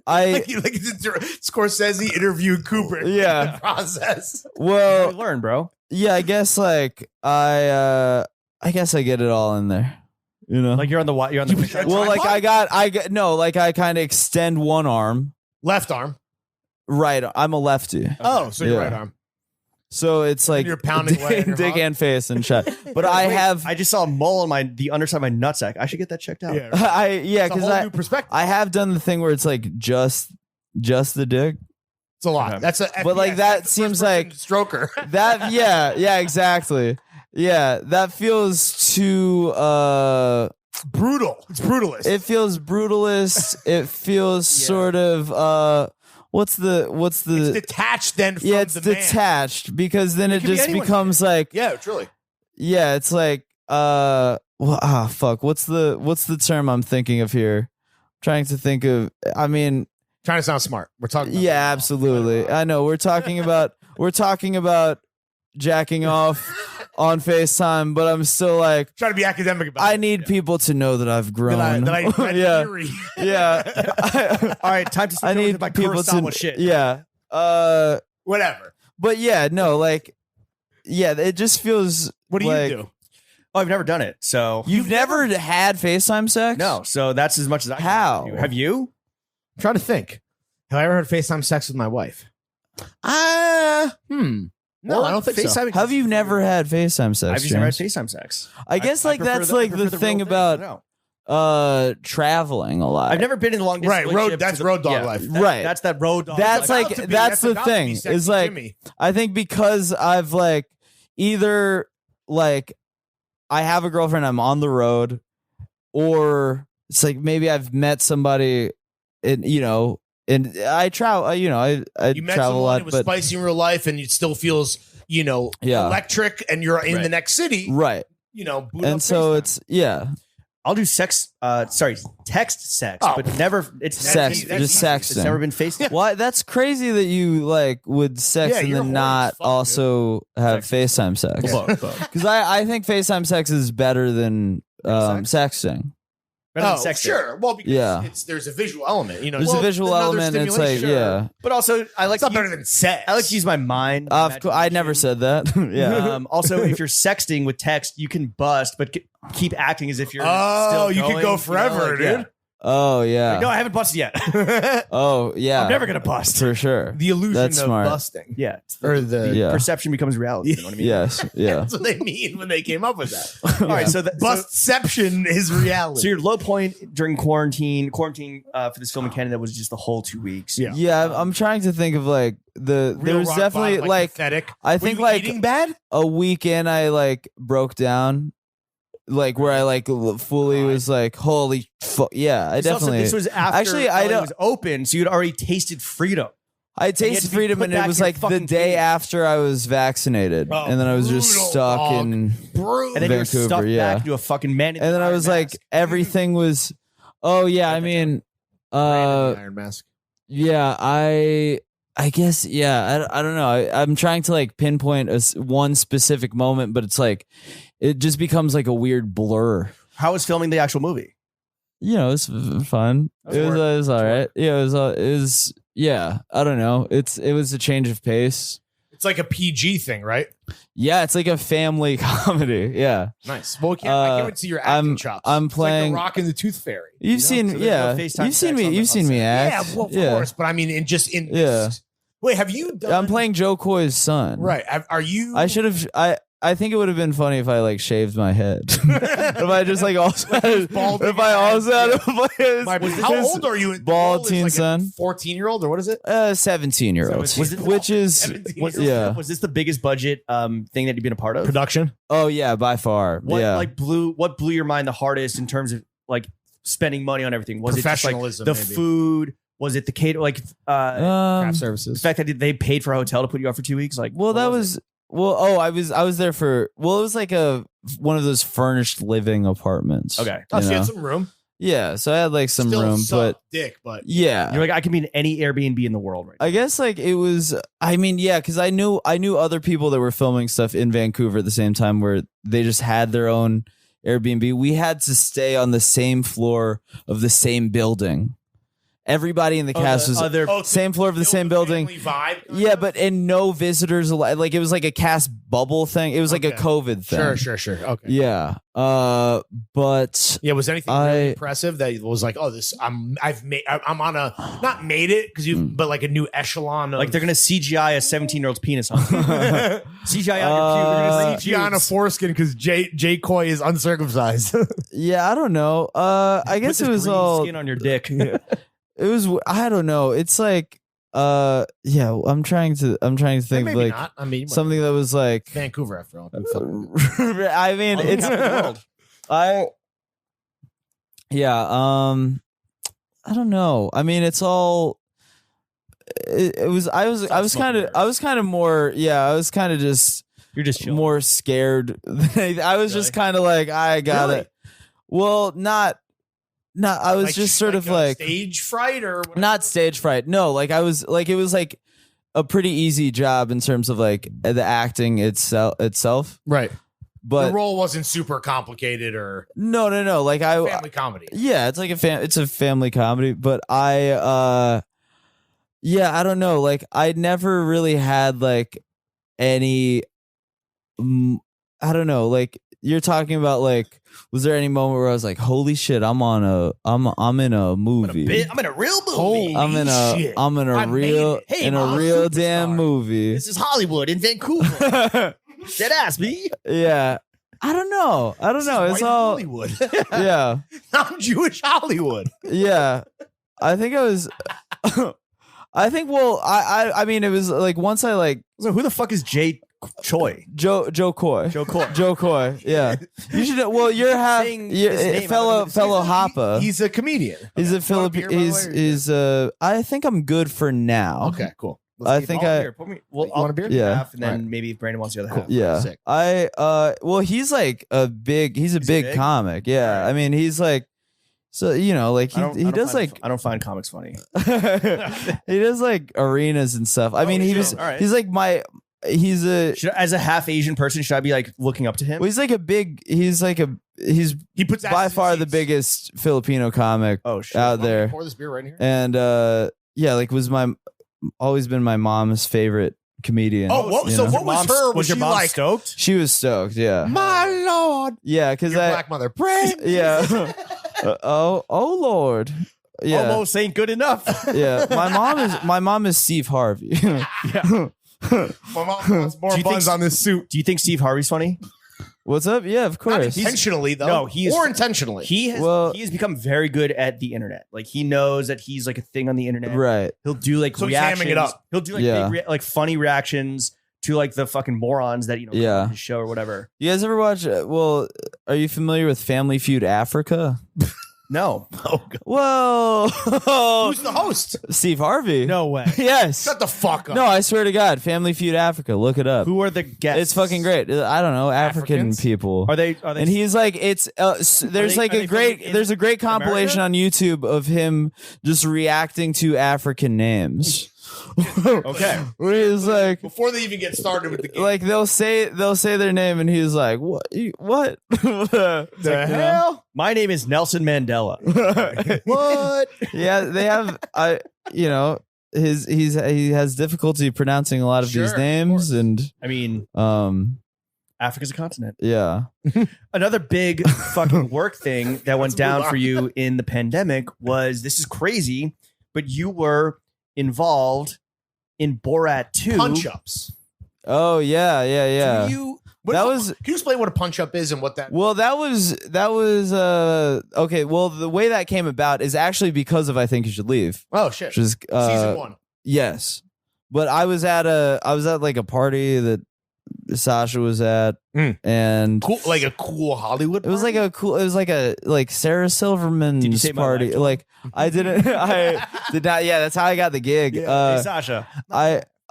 [SPEAKER 3] like Scorsese interviewed Kubrick.
[SPEAKER 4] Yeah.
[SPEAKER 3] Process.
[SPEAKER 4] well
[SPEAKER 2] You learn, bro.
[SPEAKER 4] yeah, I guess like I guess I get it all in there, you know.
[SPEAKER 2] Like you're on the
[SPEAKER 4] well, like I got no, like I kind of extend one arm.
[SPEAKER 3] Left arm.
[SPEAKER 4] Right, I'm a lefty.
[SPEAKER 3] Oh, so your
[SPEAKER 4] Yeah.
[SPEAKER 3] right arm.
[SPEAKER 4] So it's like
[SPEAKER 3] you're pounding away on your
[SPEAKER 4] dick
[SPEAKER 3] hog?
[SPEAKER 4] and face and shit. But I have
[SPEAKER 2] I just saw a mole on the underside of my nutsack. I should get that checked out.
[SPEAKER 3] Yeah.
[SPEAKER 4] it's
[SPEAKER 3] It's a
[SPEAKER 4] because
[SPEAKER 3] whole new perspective.
[SPEAKER 4] I have done the thing where it's like just the dick.
[SPEAKER 3] It's a lot.
[SPEAKER 2] Okay.
[SPEAKER 3] That's a.
[SPEAKER 4] But, like,
[SPEAKER 3] FPS,
[SPEAKER 4] that
[SPEAKER 3] that's the
[SPEAKER 4] seems
[SPEAKER 3] first person
[SPEAKER 4] like-
[SPEAKER 3] stroker.
[SPEAKER 4] That yeah, exactly. Yeah, that feels too
[SPEAKER 3] Brutal. It's brutalist.
[SPEAKER 4] it feels brutalist. It feels sort of what's the
[SPEAKER 3] it's detached then from
[SPEAKER 4] yeah, it's
[SPEAKER 3] the man.
[SPEAKER 4] detached because then it
[SPEAKER 3] could be
[SPEAKER 4] just
[SPEAKER 3] anyone.
[SPEAKER 4] becomes like
[SPEAKER 3] Yeah, truly.
[SPEAKER 4] yeah, it's like fuck. What's the term I'm thinking of here? Trying to think of I mean,
[SPEAKER 3] Trying to sound smart. We're talking about
[SPEAKER 4] yeah, absolutely. I know we're talking about jacking off on FaceTime, but I'm still like
[SPEAKER 3] Trying to be academic about
[SPEAKER 4] I
[SPEAKER 3] it.
[SPEAKER 4] need people to know that I've grown.
[SPEAKER 3] That I
[SPEAKER 4] yeah.
[SPEAKER 3] theory.
[SPEAKER 4] Yeah.
[SPEAKER 2] All right, time to switch
[SPEAKER 4] I
[SPEAKER 2] over
[SPEAKER 4] need
[SPEAKER 2] to my
[SPEAKER 4] people
[SPEAKER 2] Kurosawa
[SPEAKER 4] to
[SPEAKER 2] shit.
[SPEAKER 4] Yeah.
[SPEAKER 3] Whatever.
[SPEAKER 4] But yeah, no, like yeah, it just feels
[SPEAKER 3] What do
[SPEAKER 4] like,
[SPEAKER 3] you do?
[SPEAKER 2] Oh, I've never done it. So
[SPEAKER 4] You've never had FaceTime sex?
[SPEAKER 2] no. So that's as much as I can
[SPEAKER 4] How?
[SPEAKER 2] do. Have you?
[SPEAKER 3] I'm trying to think. Have I ever had FaceTime sex with my wife? No, I don't think so.
[SPEAKER 2] FaceTime
[SPEAKER 4] Have you never had FaceTime sex?
[SPEAKER 2] I've just never had
[SPEAKER 4] James?
[SPEAKER 2] FaceTime sex.
[SPEAKER 4] I guess like
[SPEAKER 2] prefer
[SPEAKER 4] that's
[SPEAKER 2] the- I
[SPEAKER 4] like
[SPEAKER 2] prefer
[SPEAKER 4] the thing
[SPEAKER 2] real
[SPEAKER 4] about
[SPEAKER 2] No.
[SPEAKER 4] Traveling a lot.
[SPEAKER 2] I've never been in a long distance
[SPEAKER 3] Right, that's road dog life.
[SPEAKER 4] Right.
[SPEAKER 2] That's that road dog.
[SPEAKER 4] That's
[SPEAKER 2] life.
[SPEAKER 4] like that's the thing. Is like
[SPEAKER 3] Jimmy.
[SPEAKER 4] I think because I've like either like I have a girlfriend, I'm on the road, or it's like maybe I've met somebody, and and I travel. I
[SPEAKER 3] You met
[SPEAKER 4] travel a
[SPEAKER 3] someone
[SPEAKER 4] lot,
[SPEAKER 3] who was
[SPEAKER 4] but
[SPEAKER 3] spicy in real life, and it still feels electric, and you're in the next city.
[SPEAKER 4] right.
[SPEAKER 3] Boot
[SPEAKER 4] And
[SPEAKER 3] up
[SPEAKER 4] so
[SPEAKER 3] FaceTime.
[SPEAKER 4] it's
[SPEAKER 2] I'll do text sex,
[SPEAKER 3] Oh.
[SPEAKER 2] but never. It's
[SPEAKER 4] sex,
[SPEAKER 3] that's
[SPEAKER 4] just
[SPEAKER 3] easy.
[SPEAKER 4] sexting.
[SPEAKER 2] It's never been FaceTime.
[SPEAKER 4] Why? That's crazy that you like would sex
[SPEAKER 3] Yeah,
[SPEAKER 4] and
[SPEAKER 3] you're
[SPEAKER 4] then
[SPEAKER 3] horny
[SPEAKER 4] not
[SPEAKER 3] as fuck,
[SPEAKER 4] also have FaceTime sex. Because I think FaceTime sex is better than sexting.
[SPEAKER 2] Better than
[SPEAKER 3] Oh,
[SPEAKER 2] sexting.
[SPEAKER 3] sure. Well, because
[SPEAKER 4] Yeah.
[SPEAKER 3] there's a visual element.
[SPEAKER 4] There's a visual
[SPEAKER 3] another
[SPEAKER 4] element. And it's like
[SPEAKER 3] stimulation.
[SPEAKER 2] But also, I like
[SPEAKER 3] It's not
[SPEAKER 2] to
[SPEAKER 3] better
[SPEAKER 2] use,
[SPEAKER 3] than sex.
[SPEAKER 2] I like to use my mind.
[SPEAKER 4] I never said that. Yeah.
[SPEAKER 2] Also, if you're sexting with text, you can bust, but keep acting as if you're.
[SPEAKER 3] Oh,
[SPEAKER 2] still
[SPEAKER 3] you could
[SPEAKER 2] going,
[SPEAKER 3] go forever, dude.
[SPEAKER 2] yeah.
[SPEAKER 4] Oh yeah.
[SPEAKER 2] No, I haven't busted yet.
[SPEAKER 4] Oh yeah.
[SPEAKER 2] I'm never gonna bust.
[SPEAKER 4] for sure.
[SPEAKER 3] The illusion
[SPEAKER 4] That's
[SPEAKER 3] of
[SPEAKER 4] smart.
[SPEAKER 3] busting.
[SPEAKER 2] Yeah,
[SPEAKER 3] Or the
[SPEAKER 4] Yeah.
[SPEAKER 2] perception becomes reality. You know what I mean?
[SPEAKER 4] Yes. Yeah.
[SPEAKER 3] That's what they mean when they came up with that.
[SPEAKER 2] All right, so
[SPEAKER 3] Bustception is reality.
[SPEAKER 2] So your low point during quarantine for this film in Canada was just the whole 2 weeks.
[SPEAKER 3] Yeah.
[SPEAKER 4] Yeah. I'm trying to think of like there
[SPEAKER 3] Real
[SPEAKER 4] was
[SPEAKER 3] rock
[SPEAKER 4] definitely
[SPEAKER 3] bottom,
[SPEAKER 4] like
[SPEAKER 3] pathetic.
[SPEAKER 4] I
[SPEAKER 3] Were
[SPEAKER 4] think
[SPEAKER 3] you
[SPEAKER 4] like
[SPEAKER 3] eating bad?
[SPEAKER 4] a weekend I like broke down. Like where I like fully was like, holy fuck. Yeah, I definitely.
[SPEAKER 2] This was after
[SPEAKER 4] Actually, I
[SPEAKER 2] LA
[SPEAKER 4] don't.
[SPEAKER 2] was open, so you'd already tasted freedom.
[SPEAKER 4] I
[SPEAKER 2] had
[SPEAKER 4] tasted
[SPEAKER 2] to be
[SPEAKER 4] freedom,
[SPEAKER 2] put
[SPEAKER 4] and it
[SPEAKER 2] back
[SPEAKER 4] was
[SPEAKER 2] in your
[SPEAKER 4] like the
[SPEAKER 2] fucking
[SPEAKER 4] day
[SPEAKER 2] cage.
[SPEAKER 4] after I was vaccinated,
[SPEAKER 3] Oh,
[SPEAKER 4] and then I was just
[SPEAKER 3] brutal,
[SPEAKER 4] stuck
[SPEAKER 3] dog.
[SPEAKER 4] in.
[SPEAKER 3] Brutal.
[SPEAKER 2] And then you were
[SPEAKER 4] Vancouver,
[SPEAKER 2] stuck
[SPEAKER 4] yeah.
[SPEAKER 2] back into a fucking man. in
[SPEAKER 4] And
[SPEAKER 2] the
[SPEAKER 4] then I
[SPEAKER 2] iron
[SPEAKER 4] was like,
[SPEAKER 2] mask.
[SPEAKER 4] everything was. Oh yeah, I mean,
[SPEAKER 3] Iron Mask.
[SPEAKER 4] yeah, I guess yeah. I don't know. I'm trying to like pinpoint one specific moment, but it's like it just becomes like a weird blur.
[SPEAKER 2] How was filming the actual movie?
[SPEAKER 4] It was fun. It was all right. Yeah, it was. Yeah, I don't know. It was a change of pace.
[SPEAKER 3] It's like a PG thing, right?
[SPEAKER 4] Yeah, it's like a family comedy. Yeah,
[SPEAKER 3] Nice. Well, I can't wait to see your acting chops.
[SPEAKER 4] I'm
[SPEAKER 3] It's
[SPEAKER 4] playing.
[SPEAKER 3] like the Rock and the Tooth Fairy.
[SPEAKER 4] You've seen,
[SPEAKER 2] So there's no
[SPEAKER 4] yeah,
[SPEAKER 2] FaceTime
[SPEAKER 4] you've seen
[SPEAKER 2] sex
[SPEAKER 4] me.
[SPEAKER 2] on
[SPEAKER 4] You've
[SPEAKER 2] the
[SPEAKER 4] seen me
[SPEAKER 3] Yeah,
[SPEAKER 4] act.
[SPEAKER 3] well, of course. But I mean,
[SPEAKER 4] Yeah.
[SPEAKER 3] Wait, have you done?
[SPEAKER 4] I'm playing Joe Coy's son.
[SPEAKER 3] Right. Are you?
[SPEAKER 4] I should have. I think it would have been funny if I like shaved my head. If I just like also had,
[SPEAKER 3] balding
[SPEAKER 4] if I also had
[SPEAKER 3] How old are you?
[SPEAKER 4] Bald teen son.
[SPEAKER 3] 14-year-old or what is it?
[SPEAKER 4] 17-year-old, which is
[SPEAKER 2] Was
[SPEAKER 4] yeah.
[SPEAKER 2] Was this the biggest budget thing that you've been a part of?
[SPEAKER 3] Production.
[SPEAKER 4] Oh yeah, by far.
[SPEAKER 2] What
[SPEAKER 4] Yeah.
[SPEAKER 2] what blew your mind the hardest in terms of like spending money on everything? Was it just like
[SPEAKER 3] Professionalism,
[SPEAKER 2] the
[SPEAKER 3] maybe.
[SPEAKER 2] food? Was it the cater? Like
[SPEAKER 3] Craft
[SPEAKER 2] the
[SPEAKER 3] services.
[SPEAKER 2] fact that they paid for a hotel to put you up for 2 weeks? Like,
[SPEAKER 4] well,
[SPEAKER 2] what
[SPEAKER 4] that
[SPEAKER 2] it?
[SPEAKER 4] was well. Oh, I was there for. Well, it was like one of those furnished living apartments.
[SPEAKER 2] Okay.
[SPEAKER 3] Oh,
[SPEAKER 4] you
[SPEAKER 3] so you
[SPEAKER 4] know?
[SPEAKER 3] had some room.
[SPEAKER 4] Yeah, so I had like some
[SPEAKER 3] Still
[SPEAKER 4] room,
[SPEAKER 3] suck
[SPEAKER 4] but
[SPEAKER 3] dick, but
[SPEAKER 4] yeah,
[SPEAKER 2] You're like, I can be in any Airbnb in the world right now.
[SPEAKER 4] I guess like it was. I mean, yeah, because I knew other people that were filming stuff in Vancouver at the same time where they just had their own Airbnb. We had to stay on the same floor of the same building. Everybody in the cast was same floor of the same building.
[SPEAKER 3] Vibe,
[SPEAKER 4] Yeah, but and no visitors allowed. Like it was like a cast bubble thing. It was like a
[SPEAKER 3] Okay.
[SPEAKER 4] COVID thing.
[SPEAKER 3] Sure. Okay.
[SPEAKER 4] Yeah. But
[SPEAKER 3] Yeah, was anything really impressive that was like, oh, this I'm on a not made it because you, but like a new echelon of
[SPEAKER 2] Like they're gonna CGI a 17-year-old's penis on you. CGI on your pubes.
[SPEAKER 3] CGI on a foreskin because Jay Coy is uncircumcised.
[SPEAKER 4] yeah, I don't know. I guess
[SPEAKER 2] Put
[SPEAKER 4] it
[SPEAKER 2] this
[SPEAKER 4] was
[SPEAKER 2] green
[SPEAKER 4] all.
[SPEAKER 2] skin on your dick.
[SPEAKER 4] It was. I don't know. It's like. Yeah. I'm trying to think
[SPEAKER 3] Maybe
[SPEAKER 4] like
[SPEAKER 3] not. I mean,
[SPEAKER 4] something that was like.
[SPEAKER 3] Vancouver after all.
[SPEAKER 4] I mean, it's. Yeah. I don't know. I mean, it's all. It was. I was kind of more. Yeah. I was kind of just.
[SPEAKER 2] You're just chilling.
[SPEAKER 4] more scared. I was just kind of like, I got
[SPEAKER 2] Really?
[SPEAKER 4] it. Well, not. I was
[SPEAKER 3] Like-
[SPEAKER 4] just sort of like
[SPEAKER 3] stage fright or whatever?
[SPEAKER 4] not stage fright. No, like I was like it was like a pretty easy job in terms of like the acting itself.
[SPEAKER 3] right.
[SPEAKER 4] But
[SPEAKER 3] The role wasn't super complicated or
[SPEAKER 4] no. Like
[SPEAKER 3] family comedy.
[SPEAKER 4] yeah, it's like it's a family comedy. But I I don't know. Like I never really had like any. I don't know. Like you're talking about like. Was there any moment where I was like, "Holy shit! I'm in a movie.
[SPEAKER 2] I'm in a real movie.
[SPEAKER 4] I'm in
[SPEAKER 3] shit.
[SPEAKER 4] a
[SPEAKER 3] I made
[SPEAKER 4] real
[SPEAKER 3] it. Hey,
[SPEAKER 4] in a
[SPEAKER 3] Mom,
[SPEAKER 4] real
[SPEAKER 3] superstar.
[SPEAKER 4] damn movie."
[SPEAKER 2] This is Hollywood in Vancouver. Dead ass me.
[SPEAKER 4] Yeah. I don't know. It's
[SPEAKER 3] White
[SPEAKER 4] all
[SPEAKER 3] Hollywood.
[SPEAKER 4] yeah.
[SPEAKER 3] Non-Jewish Hollywood.
[SPEAKER 4] Yeah. I think I was I think I mean it was like once I like
[SPEAKER 2] So who the fuck is Jay Choi?
[SPEAKER 4] Joe Coy.
[SPEAKER 2] Joe Coy.
[SPEAKER 4] Joe Coy. Yeah. You should well you're half
[SPEAKER 2] saying his name,
[SPEAKER 4] fellow
[SPEAKER 2] I don't know
[SPEAKER 4] Hapa.
[SPEAKER 3] He's a comedian.
[SPEAKER 4] He's a
[SPEAKER 3] You want a beer,
[SPEAKER 4] Philippine.
[SPEAKER 3] by the way, or
[SPEAKER 4] He's I think I'm good for now.
[SPEAKER 3] Okay, cool.
[SPEAKER 4] I think I
[SPEAKER 2] Here, well,
[SPEAKER 3] You want a beer?
[SPEAKER 2] I'll
[SPEAKER 4] Yeah.
[SPEAKER 2] half, and then
[SPEAKER 3] Alright.
[SPEAKER 2] maybe if Brandon wants the other half.
[SPEAKER 4] yeah.
[SPEAKER 3] Sick.
[SPEAKER 4] I well he's like a big he's a big
[SPEAKER 2] big?
[SPEAKER 4] comic. Yeah. I mean he's like so you know like
[SPEAKER 2] I
[SPEAKER 4] he
[SPEAKER 2] don't
[SPEAKER 4] does
[SPEAKER 2] find-
[SPEAKER 4] like
[SPEAKER 2] I don't find comics funny.
[SPEAKER 4] he does like arenas and stuff. I mean he
[SPEAKER 2] shit.
[SPEAKER 4] was
[SPEAKER 2] All right.
[SPEAKER 4] he's like he's a
[SPEAKER 2] As a half Asian person, should I be like looking up to him?
[SPEAKER 4] well, he's
[SPEAKER 3] He puts
[SPEAKER 4] by
[SPEAKER 3] asses in
[SPEAKER 4] far the
[SPEAKER 3] seats.
[SPEAKER 4] biggest Filipino comic
[SPEAKER 2] Oh shit!
[SPEAKER 4] out there.
[SPEAKER 3] Pour this beer right here.
[SPEAKER 4] And yeah, like was always been my mom's favorite comedian.
[SPEAKER 3] Oh, what-
[SPEAKER 4] you
[SPEAKER 3] so
[SPEAKER 4] know?
[SPEAKER 3] what was her?
[SPEAKER 2] Was your
[SPEAKER 3] she
[SPEAKER 2] mom
[SPEAKER 3] like,
[SPEAKER 2] stoked?
[SPEAKER 4] She was stoked, yeah.
[SPEAKER 3] my lord,
[SPEAKER 4] Yeah, because
[SPEAKER 3] your
[SPEAKER 4] I
[SPEAKER 3] black mother, pray.
[SPEAKER 4] yeah. Oh Lord. Yeah.
[SPEAKER 2] Almost ain't good enough.
[SPEAKER 4] Yeah. My mom is Steve Harvey.
[SPEAKER 2] Yeah.
[SPEAKER 3] My mom wants more
[SPEAKER 2] Do you think-
[SPEAKER 3] buns on this suit.
[SPEAKER 2] Do you think Steve Harvey's funny?
[SPEAKER 4] What's up? Yeah, of
[SPEAKER 3] Not
[SPEAKER 4] course.
[SPEAKER 3] intentionally though.
[SPEAKER 2] No, he is-
[SPEAKER 3] or intentionally.
[SPEAKER 2] He has become very good at the internet. Like he knows that he's like a thing on the internet.
[SPEAKER 4] Right.
[SPEAKER 2] He'll do like
[SPEAKER 3] So he's
[SPEAKER 2] reactions.
[SPEAKER 3] hamming it up.
[SPEAKER 2] He'll do like
[SPEAKER 4] Yeah.
[SPEAKER 2] big like funny reactions to like the fucking morons that come
[SPEAKER 4] Yeah.
[SPEAKER 2] on his show or whatever.
[SPEAKER 4] You guys ever watch are you familiar with Family Feud Africa?
[SPEAKER 2] No,
[SPEAKER 4] Whoa.
[SPEAKER 3] Who's the host?
[SPEAKER 4] Steve Harvey.
[SPEAKER 2] no way.
[SPEAKER 4] Yes.
[SPEAKER 3] Shut the fuck up.
[SPEAKER 4] No, I swear to God, Family Feud Africa. Look it up.
[SPEAKER 2] Who are the guests?
[SPEAKER 4] It's fucking great. I don't know, African
[SPEAKER 3] Africans?
[SPEAKER 4] people.
[SPEAKER 2] Are they?
[SPEAKER 4] And he's like, it's there's like
[SPEAKER 2] are
[SPEAKER 4] a
[SPEAKER 2] they
[SPEAKER 4] great
[SPEAKER 2] filming in
[SPEAKER 4] there's a great compilation
[SPEAKER 2] America?
[SPEAKER 4] on YouTube of him just reacting to African names.
[SPEAKER 2] Okay.
[SPEAKER 4] Where he's like,
[SPEAKER 3] Before they even get started with the game.
[SPEAKER 4] like they'll say their name and he's like, what? What?
[SPEAKER 3] the hell?
[SPEAKER 2] My name is Nelson Mandela.
[SPEAKER 3] What?
[SPEAKER 4] Yeah, they have. He has difficulty pronouncing a lot of
[SPEAKER 3] Sure,
[SPEAKER 4] these
[SPEAKER 3] of
[SPEAKER 4] names
[SPEAKER 3] course.
[SPEAKER 4] and
[SPEAKER 2] I mean, Africa's a continent.
[SPEAKER 4] yeah.
[SPEAKER 2] Another big fucking work thing that went down for you in the pandemic was, this is crazy, but you were involved in Borat 2.
[SPEAKER 3] Punch-ups.
[SPEAKER 4] Oh yeah. That was
[SPEAKER 3] Can you explain what a punch-up is and what that...
[SPEAKER 4] well. That was okay. Well, the way that came about is actually because of I Think You Should Leave,
[SPEAKER 3] Oh, shit.
[SPEAKER 4] which is
[SPEAKER 3] Season 1.
[SPEAKER 4] yes. But I was at like a party that Sasha was at, and
[SPEAKER 3] Cool, like a cool Hollywood
[SPEAKER 4] it was like Sarah Silverman's
[SPEAKER 2] Did you say my
[SPEAKER 4] party.
[SPEAKER 2] wife?
[SPEAKER 4] Like I didn't, I did not. Yeah, that's how I got the gig.
[SPEAKER 2] Hey, Sasha.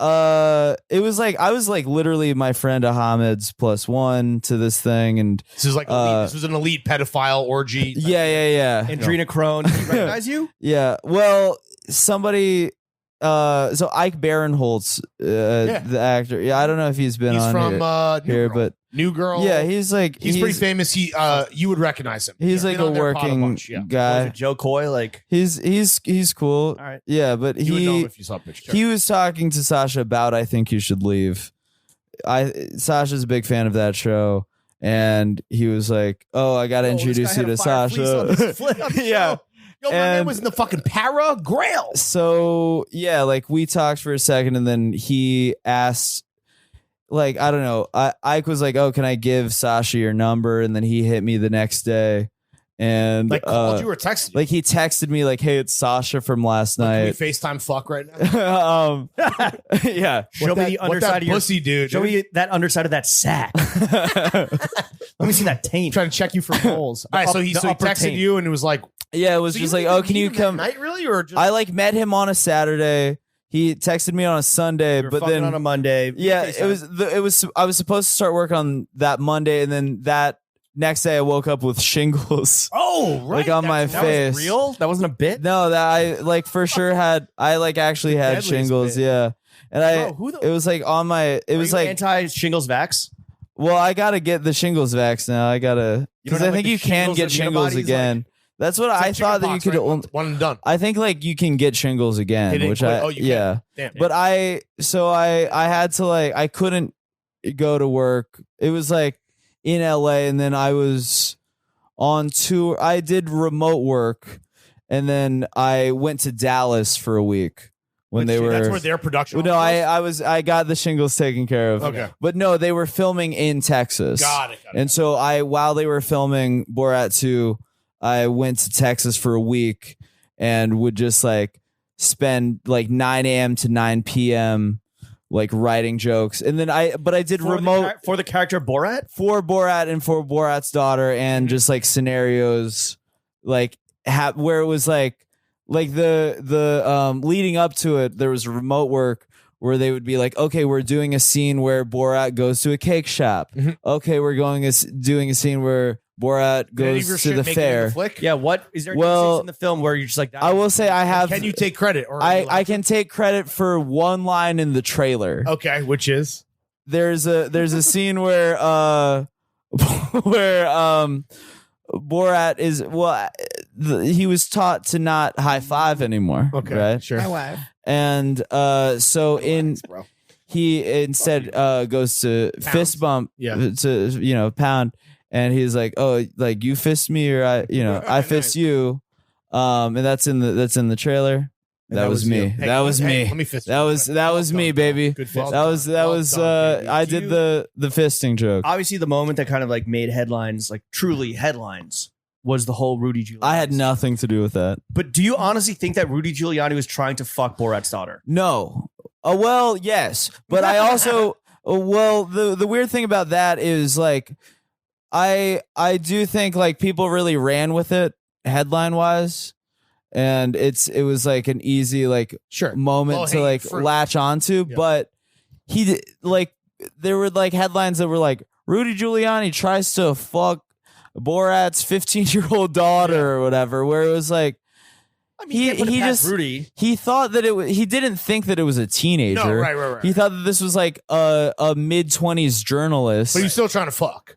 [SPEAKER 4] It was like I was like literally my friend Ahmed's +1 to this thing, and
[SPEAKER 3] This is like this was an elite pedophile orgy.
[SPEAKER 4] yeah.
[SPEAKER 2] Andrina Crone. Did he recognize you?
[SPEAKER 4] Yeah. Well, somebody. So Ike Barinholtz, the actor. Yeah, I don't know if he's been
[SPEAKER 3] He's
[SPEAKER 4] on
[SPEAKER 3] from
[SPEAKER 4] here,
[SPEAKER 3] New Girl.
[SPEAKER 4] but
[SPEAKER 3] New Girl.
[SPEAKER 4] yeah, he's
[SPEAKER 3] pretty famous. You would recognize him.
[SPEAKER 4] He's like
[SPEAKER 3] been
[SPEAKER 4] a
[SPEAKER 3] on their pod
[SPEAKER 4] working
[SPEAKER 3] bunch, yeah.
[SPEAKER 2] Was
[SPEAKER 4] guy.
[SPEAKER 2] it Joe Coy? Like,
[SPEAKER 4] He's cool.
[SPEAKER 2] all right.
[SPEAKER 4] Yeah, but
[SPEAKER 3] You would know him if you saw a picture.
[SPEAKER 4] he was talking to Sasha about I Think You Should Leave. Sasha's a big fan of that show, and he was like, "Oh, I got to introduce you to Sasha." Yeah.
[SPEAKER 3] Yo, my man
[SPEAKER 4] And-
[SPEAKER 3] was in the fucking Para Grail.
[SPEAKER 4] So yeah, like we talked for a second, and then he asked, like, I don't know, Ike was like, "Oh, can I give Sasha your number?" And then he hit me the next day, and
[SPEAKER 3] Like called you or texted you.
[SPEAKER 4] like he texted me like, "Hey, it's Sasha from last
[SPEAKER 3] Can we
[SPEAKER 4] night."
[SPEAKER 3] FaceTime fuck right now?
[SPEAKER 4] Yeah.
[SPEAKER 2] Show me the
[SPEAKER 3] What
[SPEAKER 2] underside
[SPEAKER 3] that
[SPEAKER 2] of your
[SPEAKER 3] pussy, dude.
[SPEAKER 2] Show me that underside of that sack. Let me see that taint.
[SPEAKER 3] trying to check you for holes. All right, so he
[SPEAKER 2] the upper
[SPEAKER 3] texted
[SPEAKER 2] taint.
[SPEAKER 3] you and it was like,
[SPEAKER 4] Yeah, it was
[SPEAKER 3] so
[SPEAKER 4] just
[SPEAKER 3] you
[SPEAKER 4] like,
[SPEAKER 3] didn't
[SPEAKER 4] "Oh,
[SPEAKER 3] even
[SPEAKER 4] can
[SPEAKER 3] meet
[SPEAKER 4] you
[SPEAKER 3] him that
[SPEAKER 4] come?"
[SPEAKER 3] night, really, or just
[SPEAKER 4] I like met him on a Saturday. He texted me on a Sunday,
[SPEAKER 2] You were
[SPEAKER 4] but
[SPEAKER 2] fucking
[SPEAKER 4] then
[SPEAKER 2] on a Monday.
[SPEAKER 4] yeah,
[SPEAKER 2] FaceTime.
[SPEAKER 4] it was I was supposed to start work on that Monday, and then that next day I woke up with shingles.
[SPEAKER 2] Oh, right.
[SPEAKER 4] Like on my
[SPEAKER 2] that
[SPEAKER 4] face.
[SPEAKER 2] was real? That wasn't a bit?
[SPEAKER 4] No, that I like for sure had I like actually had
[SPEAKER 2] deadliest
[SPEAKER 4] shingles,
[SPEAKER 2] bit.
[SPEAKER 4] yeah. And
[SPEAKER 2] Bro, who the-
[SPEAKER 4] it was like on my it was like
[SPEAKER 2] anti-shingles vax?
[SPEAKER 4] well, I gotta get the shingles vax now. I gotta
[SPEAKER 2] You don't
[SPEAKER 4] because I
[SPEAKER 2] have,
[SPEAKER 4] think
[SPEAKER 2] like,
[SPEAKER 4] you
[SPEAKER 2] the
[SPEAKER 4] can
[SPEAKER 2] shingles
[SPEAKER 4] get
[SPEAKER 2] and
[SPEAKER 4] shingles
[SPEAKER 2] antibodies,
[SPEAKER 4] again. That's what I thought that you could.
[SPEAKER 3] one and done.
[SPEAKER 4] I think like you can get shingles again,
[SPEAKER 3] Hit it
[SPEAKER 4] which
[SPEAKER 3] quick.
[SPEAKER 4] I
[SPEAKER 3] Oh, you can.
[SPEAKER 4] yeah.
[SPEAKER 3] Damn.
[SPEAKER 4] But I had to like I couldn't go to work. It was like in LA, and then I was on tour. I did remote work, and then I went to Dallas for a week when they were.
[SPEAKER 3] That's where their production.
[SPEAKER 4] Well, no, I got the shingles taken care of.
[SPEAKER 3] Okay.
[SPEAKER 4] But no, they were filming in Texas.
[SPEAKER 3] Got it.
[SPEAKER 4] And so while they were filming Borat 2, I went to Texas for a week and would just like spend like 9 a.m. to 9 p.m. like writing jokes. And then I did remote
[SPEAKER 2] for the character Borat?
[SPEAKER 4] For Borat and for Borat's daughter, and just like scenarios like where it was like the leading up to it, there was remote work where they would be like, okay, we're doing a scene where Borat goes to a cake shop. Okay, we're doing a scene where Borat goes to the fair.
[SPEAKER 2] Yeah, what is there? In the film where you're just like,
[SPEAKER 4] I will say I have.
[SPEAKER 3] Can you take credit? Or
[SPEAKER 4] I can take credit for one line in the trailer.
[SPEAKER 3] Okay, which is
[SPEAKER 4] there's a scene where Borat is he was taught to not high five anymore.
[SPEAKER 3] Okay,
[SPEAKER 4] right?
[SPEAKER 3] Sure.
[SPEAKER 4] And he instead goes to fist bump to pound. And he's like, "Oh, like you fist me, or I fist you," and that's in the trailer. That was me. That was me.
[SPEAKER 3] Let me fist you.
[SPEAKER 4] That was me, baby.
[SPEAKER 3] Good fist.
[SPEAKER 4] That was. I did the fisting joke.
[SPEAKER 2] Obviously, the moment that kind of like made headlines, like truly headlines, was the whole Rudy Giuliani.
[SPEAKER 4] I had nothing to do with that.
[SPEAKER 2] But do you honestly think that Rudy Giuliani was trying to fuck Borat's daughter?
[SPEAKER 4] No. Well, yes, but I also the weird thing about that is like. I do think like people really ran with it headline wise, and it was like an easy like moment to like latch onto, but he did, like there were like headlines that were like Rudy Giuliani tries to fuck Borat's 15-year-old daughter or whatever, where it was like he just
[SPEAKER 2] Rudy.
[SPEAKER 4] He thought that he didn't think that it was a teenager.
[SPEAKER 3] No, right.
[SPEAKER 4] He thought that this was like a mid-20s journalist,
[SPEAKER 3] but he's still trying to fuck.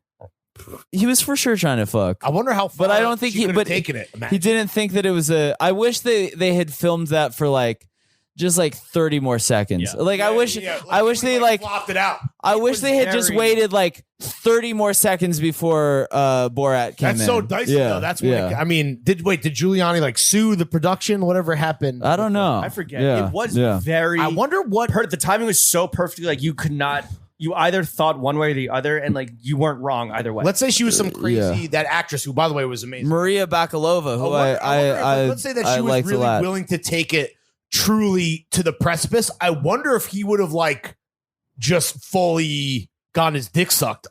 [SPEAKER 4] He was for sure trying to fuck.
[SPEAKER 3] I wonder how far.
[SPEAKER 4] But I don't think he but
[SPEAKER 3] taken it.
[SPEAKER 4] He didn't think that it was a. I wish they had filmed that for like just like 30 more seconds. Like I wish they like
[SPEAKER 3] flopped it out.
[SPEAKER 4] I wish they had just waited like 30 more seconds before Borat came in.
[SPEAKER 3] That's so dicey though. That's what I mean. Did Giuliani like sue the production? Whatever happened?
[SPEAKER 4] I don't know.
[SPEAKER 2] I forget.
[SPEAKER 4] Yeah.
[SPEAKER 2] It was very.
[SPEAKER 3] I wonder what
[SPEAKER 2] the timing was so perfectly like you could not. You either thought one way or the other, and like you weren't wrong either way.
[SPEAKER 3] Let's say she was some crazy that actress who, by the way, was amazing,
[SPEAKER 4] Maria Bakalova, who
[SPEAKER 3] let's say that she was really willing to take it truly to the precipice. I wonder if he would have like just fully gotten his dick sucked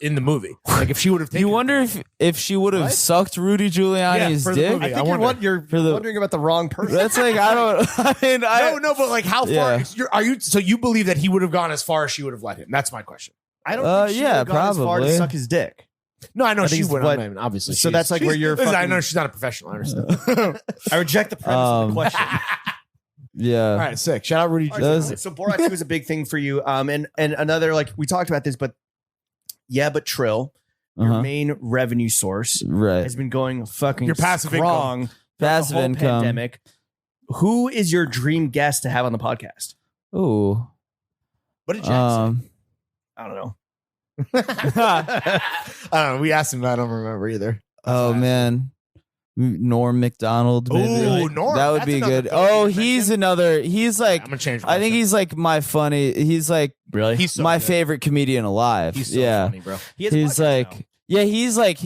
[SPEAKER 3] in the movie. Like if she would have taken.
[SPEAKER 4] You wonder if she would have sucked Rudy Giuliani's dick.
[SPEAKER 2] I think you're wondering about the wrong person.
[SPEAKER 4] That's like I don't. I mean,
[SPEAKER 3] no, but like how far are you? So you believe that he would have gone as far as she would have let him? That's my question.
[SPEAKER 2] I don't think she would have gone as far to suck his dick.
[SPEAKER 3] No, I know she would. Obviously,
[SPEAKER 2] so that's like where you're.
[SPEAKER 3] I know she's not a professional. I understand.
[SPEAKER 2] I reject the premise of the question.
[SPEAKER 4] Yeah.
[SPEAKER 3] All right, sick. Shout out Rudy.
[SPEAKER 2] So Borat 2 is a big thing for you. And another like we talked about this, but. Yeah, but Trill, your main revenue source, has been going fucking
[SPEAKER 3] your passive
[SPEAKER 2] strong.
[SPEAKER 3] Income.
[SPEAKER 4] Passive
[SPEAKER 2] the whole
[SPEAKER 4] income.
[SPEAKER 2] Pandemic. Who is your dream guest to have on the podcast?
[SPEAKER 4] Ooh.
[SPEAKER 3] What did Jack say?
[SPEAKER 2] I don't know.
[SPEAKER 3] I don't know. We asked him. I don't remember either.
[SPEAKER 4] Oh man. Norm Macdonald. Maybe.
[SPEAKER 3] Ooh, Norm.
[SPEAKER 4] That would be good. Oh, he's another. He's like.
[SPEAKER 3] I'm gonna change.
[SPEAKER 4] I think he's like my funny. He's like
[SPEAKER 2] really.
[SPEAKER 4] He's so my favorite comedian alive.
[SPEAKER 3] He's so funny, bro.
[SPEAKER 4] He's like. Now. Yeah, he's like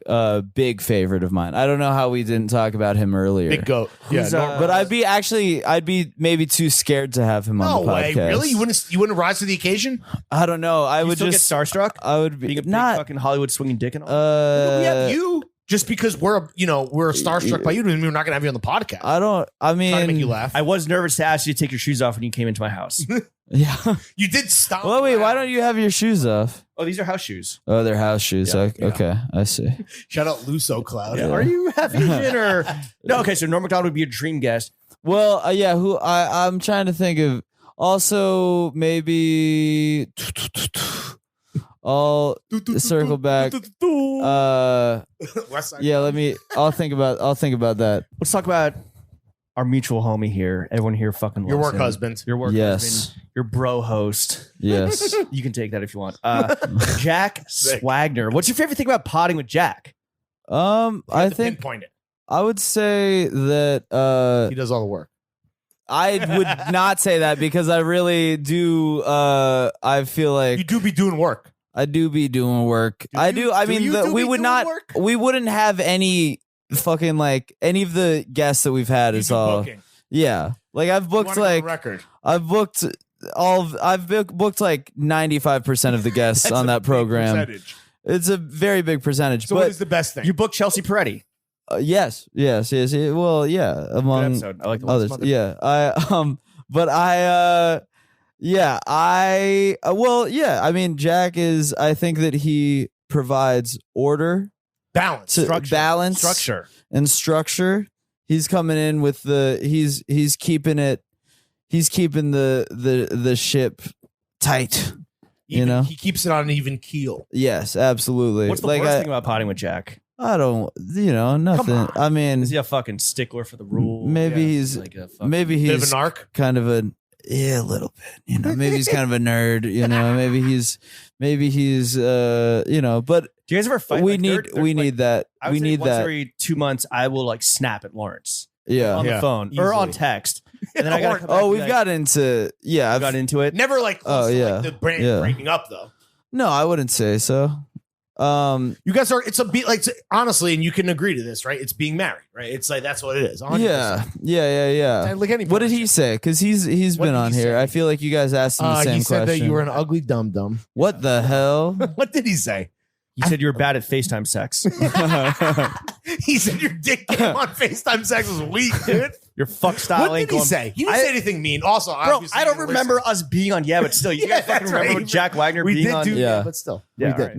[SPEAKER 4] a big favorite of mine. I don't know how we didn't talk about him earlier.
[SPEAKER 3] Big goat. Yeah,
[SPEAKER 4] but I'd be maybe too scared to have him on the podcast.
[SPEAKER 3] No way, really? You wouldn't rise to the occasion?
[SPEAKER 4] I don't know. I would
[SPEAKER 2] still
[SPEAKER 4] just
[SPEAKER 2] get starstruck.
[SPEAKER 4] I would be
[SPEAKER 2] being a big
[SPEAKER 4] not
[SPEAKER 2] fucking Hollywood swinging dick and all.
[SPEAKER 3] We have you. Just because we're starstruck by you, doesn't mean we're not gonna have you on the podcast.
[SPEAKER 4] I mean,
[SPEAKER 3] trying to make you laugh.
[SPEAKER 2] I was nervous to ask you to take your shoes off when you came into my house.
[SPEAKER 4] Yeah,
[SPEAKER 3] you did stop.
[SPEAKER 4] Well, wait, why don't you have your shoes off?
[SPEAKER 2] Oh, these are house shoes.
[SPEAKER 4] Oh, they're house shoes.
[SPEAKER 2] Yeah,
[SPEAKER 4] okay, I see.
[SPEAKER 3] Shout out Luso Cloud.
[SPEAKER 2] Yeah. Are you half Asian or no? Okay, so Norm Macdonald would be a dream guest.
[SPEAKER 4] Well, who I'm trying to think of. Also, maybe I'll circle back. I'll think about that.
[SPEAKER 2] Let's talk about our mutual homie here. Everyone here fucking loves
[SPEAKER 3] your work
[SPEAKER 2] him.
[SPEAKER 3] husband.
[SPEAKER 2] Your work husband. Your bro host.
[SPEAKER 4] Yes.
[SPEAKER 2] You can take that if you want. Jack Swagner. What's your favorite thing about potting with Jack?
[SPEAKER 4] I think
[SPEAKER 3] pinpoint it.
[SPEAKER 4] I would say that
[SPEAKER 3] he does all the work.
[SPEAKER 4] I would not say that because I really do. I feel like
[SPEAKER 3] You do be doing work.
[SPEAKER 4] I do be doing work. I do. I mean, we would not.
[SPEAKER 3] Work?
[SPEAKER 4] We wouldn't have any fucking like any of the guests that we've had. Is all.
[SPEAKER 3] Booking.
[SPEAKER 4] Yeah, like I've booked like
[SPEAKER 3] record.
[SPEAKER 4] I've booked booked like 95% of the guests on that program.
[SPEAKER 3] Percentage.
[SPEAKER 4] It's a very big percentage.
[SPEAKER 3] So
[SPEAKER 4] but
[SPEAKER 3] what is the best thing?
[SPEAKER 2] You booked Chelsea Peretti.
[SPEAKER 4] Yes. Well, yeah. Among
[SPEAKER 2] Good episode. I like the
[SPEAKER 4] others. Yeah. I mean, Jack is. I think that he provides order,
[SPEAKER 3] balance,
[SPEAKER 4] structure, and structure. He's coming in with he's keeping it. He's keeping the ship tight.
[SPEAKER 3] He keeps it on an even keel.
[SPEAKER 4] Yes, absolutely.
[SPEAKER 2] What's the worst thing about potting with Jack?
[SPEAKER 4] I don't, nothing. I mean,
[SPEAKER 2] is he a fucking stickler for the rules?
[SPEAKER 4] Maybe he's like maybe he's
[SPEAKER 3] bit of an arc,
[SPEAKER 4] kind of a little bit. Maybe he's kind of a nerd. Maybe he's But
[SPEAKER 2] do you guys ever fight?
[SPEAKER 4] We need that.
[SPEAKER 2] We need that. Every 2 months, I will like snap at Lawrence.
[SPEAKER 4] Yeah,
[SPEAKER 2] on the phone
[SPEAKER 3] easily.
[SPEAKER 2] or on text. And then I got
[SPEAKER 4] we've got into
[SPEAKER 2] I've got into it.
[SPEAKER 3] Never like close to like the brand breaking up though.
[SPEAKER 4] No, I wouldn't say so.
[SPEAKER 3] You guys are. It's a beat like honestly, and you can agree to this, right? It's being married, right? It's like that's what it is. 100%.
[SPEAKER 4] Yeah.
[SPEAKER 3] Like any
[SPEAKER 4] what did he say? Because he's been on here. I feel like you guys asked him the same question.
[SPEAKER 3] He said that you were an ugly dum dum.
[SPEAKER 4] What the hell?
[SPEAKER 3] What did he say?
[SPEAKER 2] He said you were bad at FaceTime sex.
[SPEAKER 3] He said your dick game on FaceTime sex was weak, dude.
[SPEAKER 2] Your fuck style.
[SPEAKER 3] What did he say? He didn't say anything mean. Also,
[SPEAKER 2] bro, I don't remember us being on. Yeah, but still, you guys fucking remember Jack Wagner being on?
[SPEAKER 3] Yeah, but still,
[SPEAKER 2] yeah.
[SPEAKER 3] We did.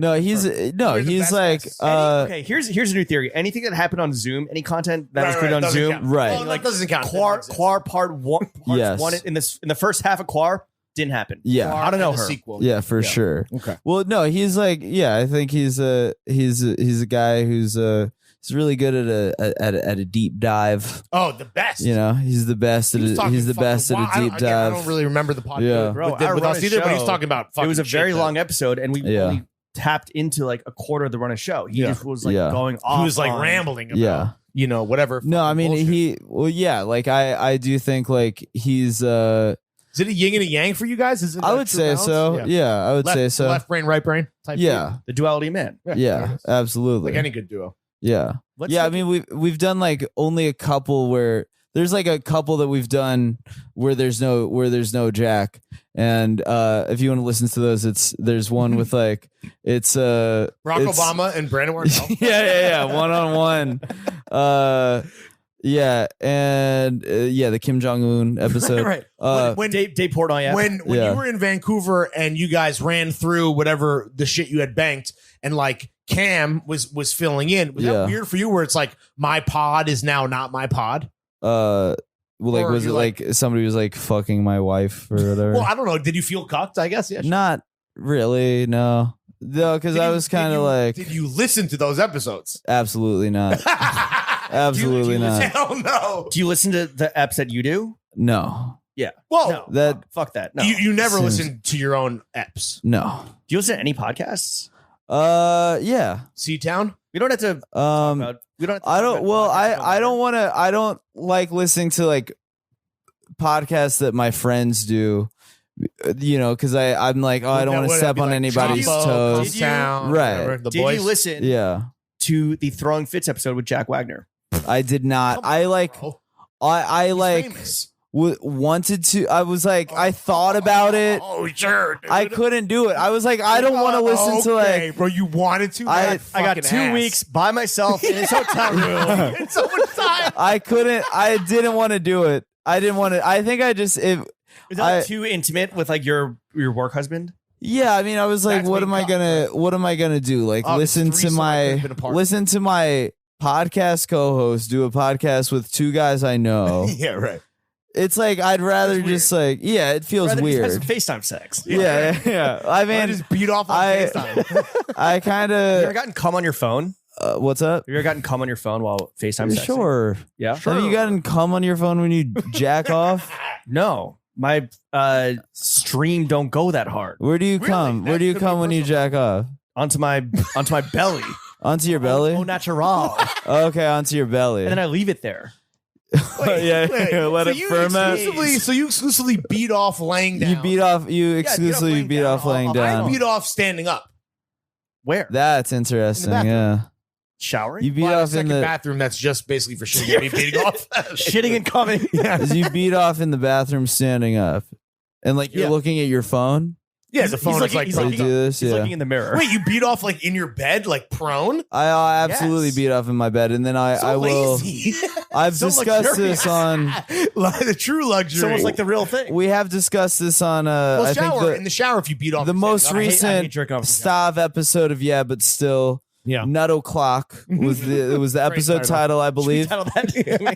[SPEAKER 4] No, he's like.
[SPEAKER 2] Okay, here's a new theory. Anything that happened on Zoom, any content that was created on Zoom,
[SPEAKER 3] count.
[SPEAKER 4] Right?
[SPEAKER 3] Well, like doesn't count.
[SPEAKER 2] Quar part one.
[SPEAKER 4] Yes.
[SPEAKER 2] One in the first half of Quar didn't happen.
[SPEAKER 4] Yeah,
[SPEAKER 2] I don't know her.
[SPEAKER 3] Sequel.
[SPEAKER 4] Yeah, for sure.
[SPEAKER 3] Okay.
[SPEAKER 4] Well, no, he's like, I think he's a guy who's he's really good at a deep dive.
[SPEAKER 3] Oh, the best.
[SPEAKER 4] He's the best at a deep dive.
[SPEAKER 3] I don't really remember the podcast.
[SPEAKER 4] Yeah.
[SPEAKER 2] Bro,
[SPEAKER 3] with us either, but he's talking about.
[SPEAKER 2] It was a very long episode, and we only tapped into like a quarter of the run of show. He just was like going off.
[SPEAKER 3] He was like rambling about, whatever.
[SPEAKER 4] No, I mean bullshit. Like I do think like he's
[SPEAKER 3] Is it a yin and a yang for you guys? Is it?
[SPEAKER 4] I would say so. Yeah, I would say so.
[SPEAKER 3] Left brain, right brain type.
[SPEAKER 4] Yeah,
[SPEAKER 2] the duality man.
[SPEAKER 4] Yeah, absolutely.
[SPEAKER 3] Like any good duo.
[SPEAKER 4] Yeah, I mean we've done like only a couple where there's like a couple that we've done where there's no Jack, and if you want to listen to those, there's one with like it's
[SPEAKER 3] Barack Obama and Brandon Wardell.
[SPEAKER 4] yeah, 1-on-1. Yeah, and the Kim Jong-un episode.
[SPEAKER 3] Right. When
[SPEAKER 2] Dave Portnoy.
[SPEAKER 3] When you were in Vancouver and you guys ran through whatever the shit you had banked, and like Cam was filling in. Was that weird for you? Where it's like my pod is now not my pod.
[SPEAKER 4] Well, like
[SPEAKER 3] or
[SPEAKER 4] was it like somebody was like fucking my wife or whatever?
[SPEAKER 3] Well, I don't know. Did you feel cucked? I guess. Yeah. Sure.
[SPEAKER 4] Not really. No, because I was kind of like.
[SPEAKER 3] Did you listen to those episodes?
[SPEAKER 4] Absolutely not. Absolutely not.
[SPEAKER 3] Hell no.
[SPEAKER 2] Do you listen to the eps that you do?
[SPEAKER 4] No.
[SPEAKER 2] Yeah.
[SPEAKER 3] Well,
[SPEAKER 2] no, fuck that. No.
[SPEAKER 3] You never listen to your own eps.
[SPEAKER 4] No.
[SPEAKER 2] Do you listen to any podcasts?
[SPEAKER 4] Yeah.
[SPEAKER 3] C-Town?
[SPEAKER 2] We don't have to talk about. We don't. Have to
[SPEAKER 4] I don't. Well, I don't want to. I don't like listening to like podcasts that my friends do. Because I'm like, I don't want to step on anybody's toes. Right.
[SPEAKER 2] Did you listen?
[SPEAKER 4] Yeah.
[SPEAKER 2] To the Throwing Fits episode with Jack Wagner.
[SPEAKER 4] I did not. I wanted to. I was like, I thought about it.
[SPEAKER 3] Oh, sure. Dude.
[SPEAKER 4] I couldn't do it. I was like, I don't want to listen to like.
[SPEAKER 3] Bro, you wanted to?
[SPEAKER 2] I got 2 weeks by myself in his hotel room.
[SPEAKER 3] It's so much time.
[SPEAKER 4] I couldn't. I didn't want to do it. I didn't want to. I think I just. Is
[SPEAKER 2] that too intimate with like your work husband?
[SPEAKER 4] Yeah, I mean, I was like, what am I gonna do? Like, listen to my podcast co-host do a podcast with two guys I know.
[SPEAKER 3] Yeah, right.
[SPEAKER 4] It's like I'd rather just like, it feels weird.
[SPEAKER 2] Have some FaceTime sex.
[SPEAKER 4] Yeah. I mean,
[SPEAKER 3] just beat off on FaceTime.
[SPEAKER 4] I kind of.
[SPEAKER 2] You ever gotten cum on your phone?
[SPEAKER 4] What's up?
[SPEAKER 2] Have you ever gotten cum on your phone while FaceTime sexing?
[SPEAKER 4] Sure.
[SPEAKER 2] Yeah.
[SPEAKER 4] Sure. Have you gotten cum on your phone when you jack off?
[SPEAKER 2] No. My stream don't go that hard.
[SPEAKER 4] Where do you come? Where do you come when you jack off?
[SPEAKER 2] Onto my belly.
[SPEAKER 4] Onto your belly?
[SPEAKER 2] Au natural.
[SPEAKER 4] Okay, onto your belly.
[SPEAKER 2] And then I leave it there.
[SPEAKER 4] Let it ferment.
[SPEAKER 3] So you exclusively beat off laying down.
[SPEAKER 4] You exclusively beat off laying down.
[SPEAKER 3] I beat off standing up.
[SPEAKER 2] Where?
[SPEAKER 4] That's interesting. Yeah.
[SPEAKER 2] Showering?
[SPEAKER 4] You beat off in the
[SPEAKER 3] bathroom. That's just basically for shitting. Beating off,
[SPEAKER 2] shitting and coming.
[SPEAKER 4] You beat off in the bathroom standing up, and like you're looking at your phone.
[SPEAKER 3] Yeah, the phone is like
[SPEAKER 2] he's
[SPEAKER 3] looking
[SPEAKER 2] in the mirror.
[SPEAKER 3] Wait, you beat off like in your bed, like prone?
[SPEAKER 4] I absolutely beat off in my bed, and then I will.
[SPEAKER 3] Lazy.
[SPEAKER 4] I've discussed this on
[SPEAKER 3] the true luxury.
[SPEAKER 2] It's almost like the real thing.
[SPEAKER 4] We have discussed this on.
[SPEAKER 3] I think in the shower if you beat off
[SPEAKER 4] the most recent Stav episode of But Still.
[SPEAKER 3] Yeah,
[SPEAKER 4] Nut O'Clock was the episode title, I believe.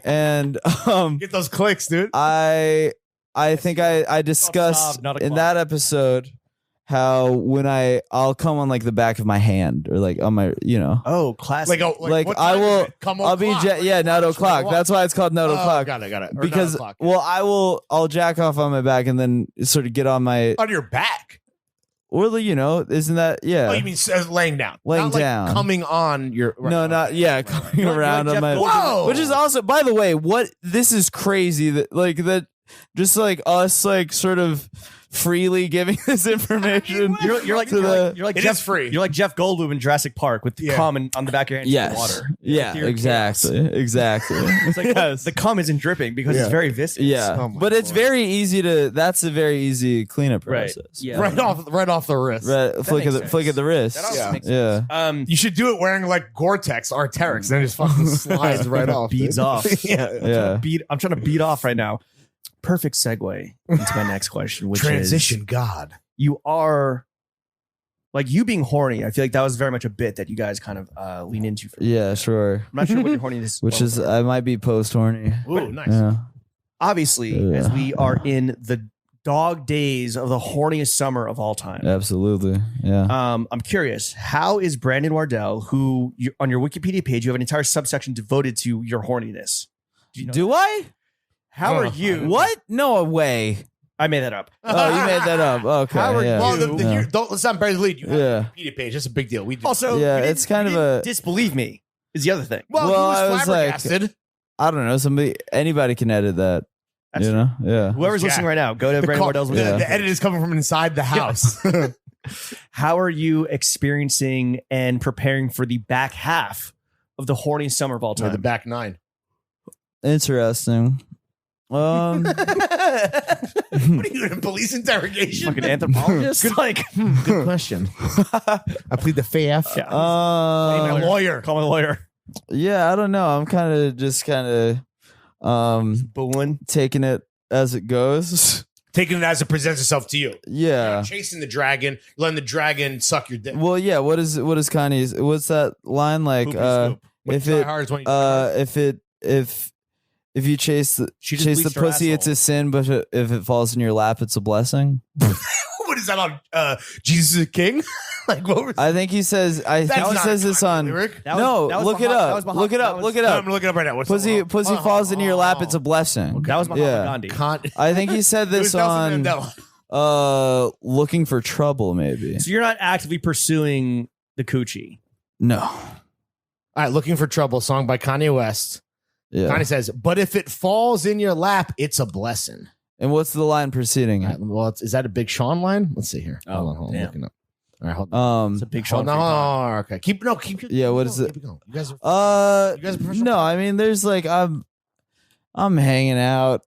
[SPEAKER 4] And
[SPEAKER 3] get those clicks, dude.
[SPEAKER 4] I think I discussed in that episode how when I'll come on like the back of my hand or like on my
[SPEAKER 2] Oh, classic.
[SPEAKER 3] Like
[SPEAKER 4] I will
[SPEAKER 3] come
[SPEAKER 4] I'll be Nut O'Clock. That's why it's called Nut O'Clock.
[SPEAKER 3] Got it.
[SPEAKER 4] Because I'll jack off on my back and then sort of get on
[SPEAKER 3] your back.
[SPEAKER 4] Or isn't that
[SPEAKER 3] Oh, you mean laying down?
[SPEAKER 4] Laying
[SPEAKER 3] not
[SPEAKER 4] down,
[SPEAKER 3] like coming on your.
[SPEAKER 4] No, not coming around on my.
[SPEAKER 3] Whoa!
[SPEAKER 4] Which is also, by the way, this is crazy that just like us like sort of freely giving this information.
[SPEAKER 2] You're like Jeff
[SPEAKER 3] free.
[SPEAKER 2] You're like Jeff Goldblum in Jurassic Park with the cum on the back of your hand in the water.
[SPEAKER 4] Yeah, exactly.
[SPEAKER 2] It's like the cum isn't dripping because it's very viscous.
[SPEAKER 4] Yeah, but it's very easy that's a very easy cleanup process.
[SPEAKER 2] Yeah,
[SPEAKER 3] right off the wrist.
[SPEAKER 4] Flick of the wrist.
[SPEAKER 2] That also makes sense.
[SPEAKER 3] You should do it wearing like Gore-Tex Arc'teryx, then it just fucking slides right off.
[SPEAKER 2] Beads off.
[SPEAKER 3] Yeah.
[SPEAKER 2] I'm trying to beat off right now. Perfect segue into my next question, which
[SPEAKER 3] transition
[SPEAKER 2] is,
[SPEAKER 3] God.
[SPEAKER 2] You are like you being horny. I feel like that was very much a bit that you guys kind of lean into.
[SPEAKER 4] Sure.
[SPEAKER 2] I'm not sure what your horniness,
[SPEAKER 4] which is I might be post horny.
[SPEAKER 3] Ooh, nice.
[SPEAKER 4] Yeah.
[SPEAKER 2] Obviously, as we are in the dog days of the horniest summer of all time.
[SPEAKER 4] Absolutely. Yeah.
[SPEAKER 2] I'm curious, how is Brandon Wardell, who on your Wikipedia page, you have an entire subsection devoted to your horniness?
[SPEAKER 4] Do I?
[SPEAKER 2] How are you?
[SPEAKER 4] What? No way.
[SPEAKER 2] I made that up.
[SPEAKER 4] Oh, you made that up. Okay.
[SPEAKER 3] How are
[SPEAKER 2] you?
[SPEAKER 3] Let's not bury the lead. You have a Wikipedia page. That's a big deal. We do.
[SPEAKER 2] Also,
[SPEAKER 4] it's kind of a
[SPEAKER 2] disbelieve me is the other thing.
[SPEAKER 3] Well,
[SPEAKER 4] I was
[SPEAKER 3] flabbergasted.
[SPEAKER 4] like, I don't know. Anybody can edit that.
[SPEAKER 2] That's
[SPEAKER 4] Yeah.
[SPEAKER 2] Whoever's listening right now, go to Brandon Wardell's.
[SPEAKER 3] The edit is coming from inside the house.
[SPEAKER 2] How are you experiencing and preparing for the back half of the horniest summer of all time?
[SPEAKER 3] The back nine.
[SPEAKER 4] Interesting.
[SPEAKER 3] What are you doing? A police interrogation?
[SPEAKER 2] Fucking anthropologist?
[SPEAKER 3] Good question. I plead the fifth.
[SPEAKER 2] Yeah.
[SPEAKER 3] My lawyer.
[SPEAKER 2] Call my lawyer.
[SPEAKER 4] Yeah, I don't know. I'm kind of
[SPEAKER 2] booing,
[SPEAKER 4] taking it as it goes.
[SPEAKER 3] Taking it as it presents itself to you.
[SPEAKER 4] Yeah.
[SPEAKER 3] You're chasing the dragon, letting the dragon suck your dick.
[SPEAKER 4] Well, yeah. What is Kanye's? What's that line like? If you chase the pussy, it's a sin, but if it falls in your lap, it's a blessing.
[SPEAKER 3] What is that on? Jesus is King? Like what?
[SPEAKER 4] I think he says. I think he says this on. Look it up. Look it up.
[SPEAKER 3] I'm gonna look it up right now.
[SPEAKER 4] Pussy falls into your lap, it's a blessing.
[SPEAKER 2] Okay. That was Mahatma Gandhi.
[SPEAKER 4] I think he said this on. Looking for trouble, maybe.
[SPEAKER 2] So you're not actively pursuing the coochie.
[SPEAKER 4] No.
[SPEAKER 3] All right, Looking for Trouble, song by Kanye West.
[SPEAKER 4] Yeah.
[SPEAKER 3] Kanye says, but if it falls in your lap, it's a blessing.
[SPEAKER 4] And what's the line preceding it?
[SPEAKER 3] Right, well, is that a Big Sean line? Let's see here. Hold on.
[SPEAKER 2] Damn.
[SPEAKER 3] Looking up. All right, hold on.
[SPEAKER 2] It's a Big Sean.
[SPEAKER 3] No, okay. Keep.
[SPEAKER 4] Yeah, what is it?
[SPEAKER 3] Keep going. You guys are professional.
[SPEAKER 4] No, I mean, there's like I'm hanging out,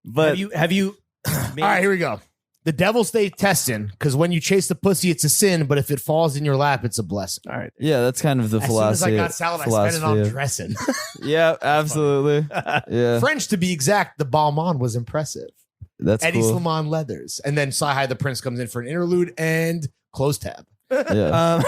[SPEAKER 4] but
[SPEAKER 2] have you?
[SPEAKER 3] All right, here we go. The devil stay testing because when you chase the pussy, it's a sin, but if it falls in your lap, it's a blessing.
[SPEAKER 2] All right.
[SPEAKER 4] Yeah, that's kind of the philosophy.
[SPEAKER 3] As soon as I got salad, I spent it on dressing.
[SPEAKER 4] Yeah, absolutely. Yeah.
[SPEAKER 3] French, to be exact, the Balmain was impressive.
[SPEAKER 4] That's
[SPEAKER 3] Eddie
[SPEAKER 4] cool.
[SPEAKER 3] Slimane leathers. And then Sci-Hi the Prince comes in for an interlude and close tab.
[SPEAKER 4] Yeah.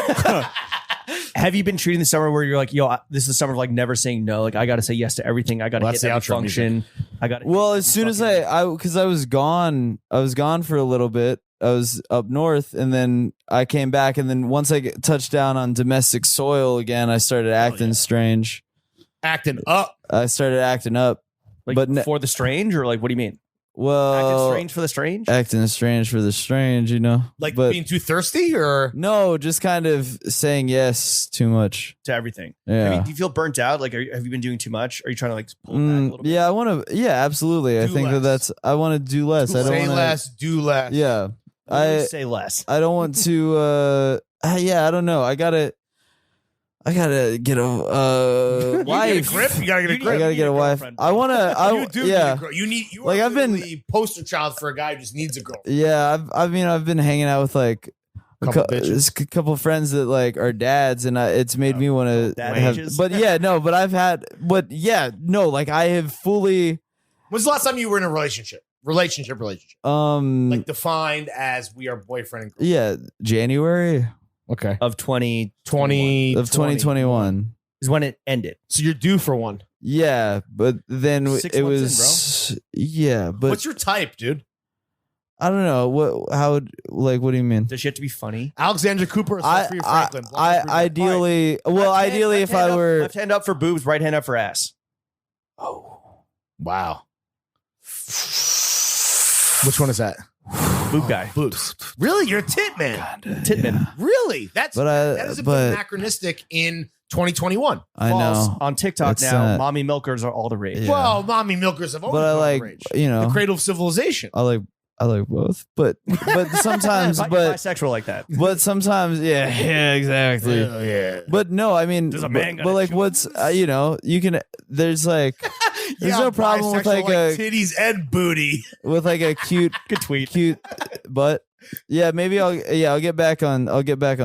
[SPEAKER 2] Have you been treating the summer where you're like, yo, this is the summer of like never saying no? Like, I got to say yes to everything. I got to hit every function. I got.
[SPEAKER 4] Well, as soon as because I was gone for a little bit. I was up north, and then I came back, and then once I touched down on domestic soil again, I started acting strange.
[SPEAKER 3] Acting up.
[SPEAKER 4] I started acting up,
[SPEAKER 2] like for the strange, or like, what do you mean?
[SPEAKER 4] Well,
[SPEAKER 2] acting strange for the strange.
[SPEAKER 4] Acting strange for the strange,
[SPEAKER 3] Like
[SPEAKER 4] but
[SPEAKER 3] being too thirsty, or
[SPEAKER 4] no, just kind of saying yes too much
[SPEAKER 2] to everything.
[SPEAKER 4] Yeah.
[SPEAKER 2] Do you feel burnt out? Like, have you been doing too much? Are you trying to like pull it back a little bit?
[SPEAKER 4] Yeah, I want to. Yeah, absolutely. I think
[SPEAKER 3] less.
[SPEAKER 4] I want to do less. I don't
[SPEAKER 3] say
[SPEAKER 4] want
[SPEAKER 3] less, do less.
[SPEAKER 4] Yeah,
[SPEAKER 2] Say less.
[SPEAKER 4] I don't want to. Yeah, I don't know. I gotta get a wife.
[SPEAKER 3] You gotta get a grip.
[SPEAKER 4] I gotta get a wife. I want to.
[SPEAKER 3] You do.
[SPEAKER 4] Yeah.
[SPEAKER 3] Need a girl. You
[SPEAKER 4] Like,
[SPEAKER 3] are
[SPEAKER 4] I've been-
[SPEAKER 3] the poster child for a guy who just needs a girl.
[SPEAKER 4] Yeah, I've been hanging out with like a couple friends that like are dads, and it's made me want to
[SPEAKER 2] Dad
[SPEAKER 4] have.
[SPEAKER 2] ages.
[SPEAKER 4] But yeah, no. But I've had. But yeah, no. Like I have fully.
[SPEAKER 3] When's the last time you were in a relationship? Relationship. Like defined as we are boyfriend and girl.
[SPEAKER 4] Yeah, January
[SPEAKER 3] Okay.
[SPEAKER 2] Of 2020
[SPEAKER 4] of 2021
[SPEAKER 2] is when it ended.
[SPEAKER 3] So you're due for one.
[SPEAKER 4] Yeah, but then
[SPEAKER 2] 6
[SPEAKER 4] it
[SPEAKER 2] months
[SPEAKER 4] was yeah, but
[SPEAKER 3] What's your type, dude?
[SPEAKER 4] I don't know what what do you mean?
[SPEAKER 2] Does she have to be funny?
[SPEAKER 3] Alexander Cooper or Sophia Franklin?
[SPEAKER 4] Ideally, well, ideally if I were
[SPEAKER 2] left hand up for boobs, right hand up for ass.
[SPEAKER 3] Wow. Which one is that?
[SPEAKER 2] Boob guy.
[SPEAKER 3] Boobs. Really? You're a tit man.
[SPEAKER 2] Titman.
[SPEAKER 3] Really? That is a bit
[SPEAKER 4] but-
[SPEAKER 3] anachronistic in 2021.
[SPEAKER 4] I
[SPEAKER 2] False.
[SPEAKER 4] know.
[SPEAKER 2] On TikTok
[SPEAKER 4] It's
[SPEAKER 2] now, mommy milkers are all the rage.
[SPEAKER 4] Yeah.
[SPEAKER 3] Well, mommy milkers have always
[SPEAKER 4] but I
[SPEAKER 3] been
[SPEAKER 4] like
[SPEAKER 3] outraged.
[SPEAKER 4] you
[SPEAKER 3] The cradle of civilization.
[SPEAKER 4] I like both, but sometimes
[SPEAKER 2] You're bisexual like that.
[SPEAKER 4] but sometimes yeah exactly.
[SPEAKER 3] Yeah.
[SPEAKER 4] But no, I mean,
[SPEAKER 2] Does a man
[SPEAKER 4] but
[SPEAKER 2] gotta
[SPEAKER 4] like,
[SPEAKER 2] choose?
[SPEAKER 4] what's you can. There's like, there's no problem with like a
[SPEAKER 3] titties and booty.
[SPEAKER 4] with like a cute
[SPEAKER 2] Good tweet.
[SPEAKER 4] butt. Yeah, maybe I'll get back on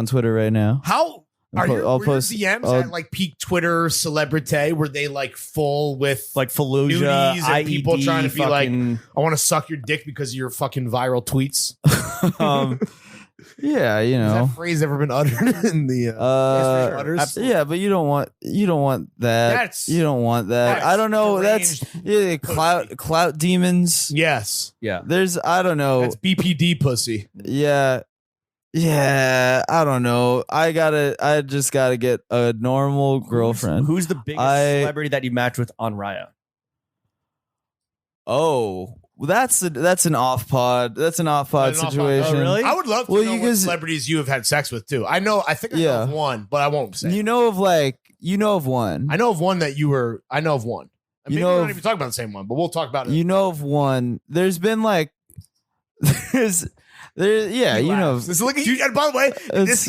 [SPEAKER 4] Twitter right now.
[SPEAKER 3] How are
[SPEAKER 4] I'll
[SPEAKER 3] your
[SPEAKER 4] post-
[SPEAKER 3] DMs
[SPEAKER 4] I'll-
[SPEAKER 3] at like peak Twitter celebrity? Were they like full with
[SPEAKER 2] Like Fallujah,
[SPEAKER 3] nudies and people
[SPEAKER 2] IED,
[SPEAKER 3] trying to be like,
[SPEAKER 2] fucking-
[SPEAKER 3] I want to suck your dick because of your fucking viral tweets?
[SPEAKER 4] Yeah,
[SPEAKER 3] Has that phrase ever been uttered in the utters?
[SPEAKER 4] yeah, but you don't want that.
[SPEAKER 3] That's-
[SPEAKER 4] you don't want that.
[SPEAKER 3] that's
[SPEAKER 4] I don't know. That's
[SPEAKER 3] deranged
[SPEAKER 4] clout demons.
[SPEAKER 3] Yes.
[SPEAKER 2] Yeah.
[SPEAKER 4] There's I don't know.
[SPEAKER 3] That's BPD pussy.
[SPEAKER 4] Yeah. Yeah, I don't know. I just gotta get a normal girlfriend.
[SPEAKER 2] Who's the biggest celebrity that you matched with on Raya?
[SPEAKER 4] Oh, well, that's an off pod. That's an off pod situation.
[SPEAKER 2] Oh, really?
[SPEAKER 3] I would love to know what celebrities you have had sex with too. I know I know of one, but I won't say.
[SPEAKER 4] You know of one.
[SPEAKER 3] I know of one that you were. I know of one. And maybe we're not even talking about the same one, but we'll talk about it.
[SPEAKER 4] You know of one. There's been like yeah, you know.
[SPEAKER 3] Look at you. And by the way,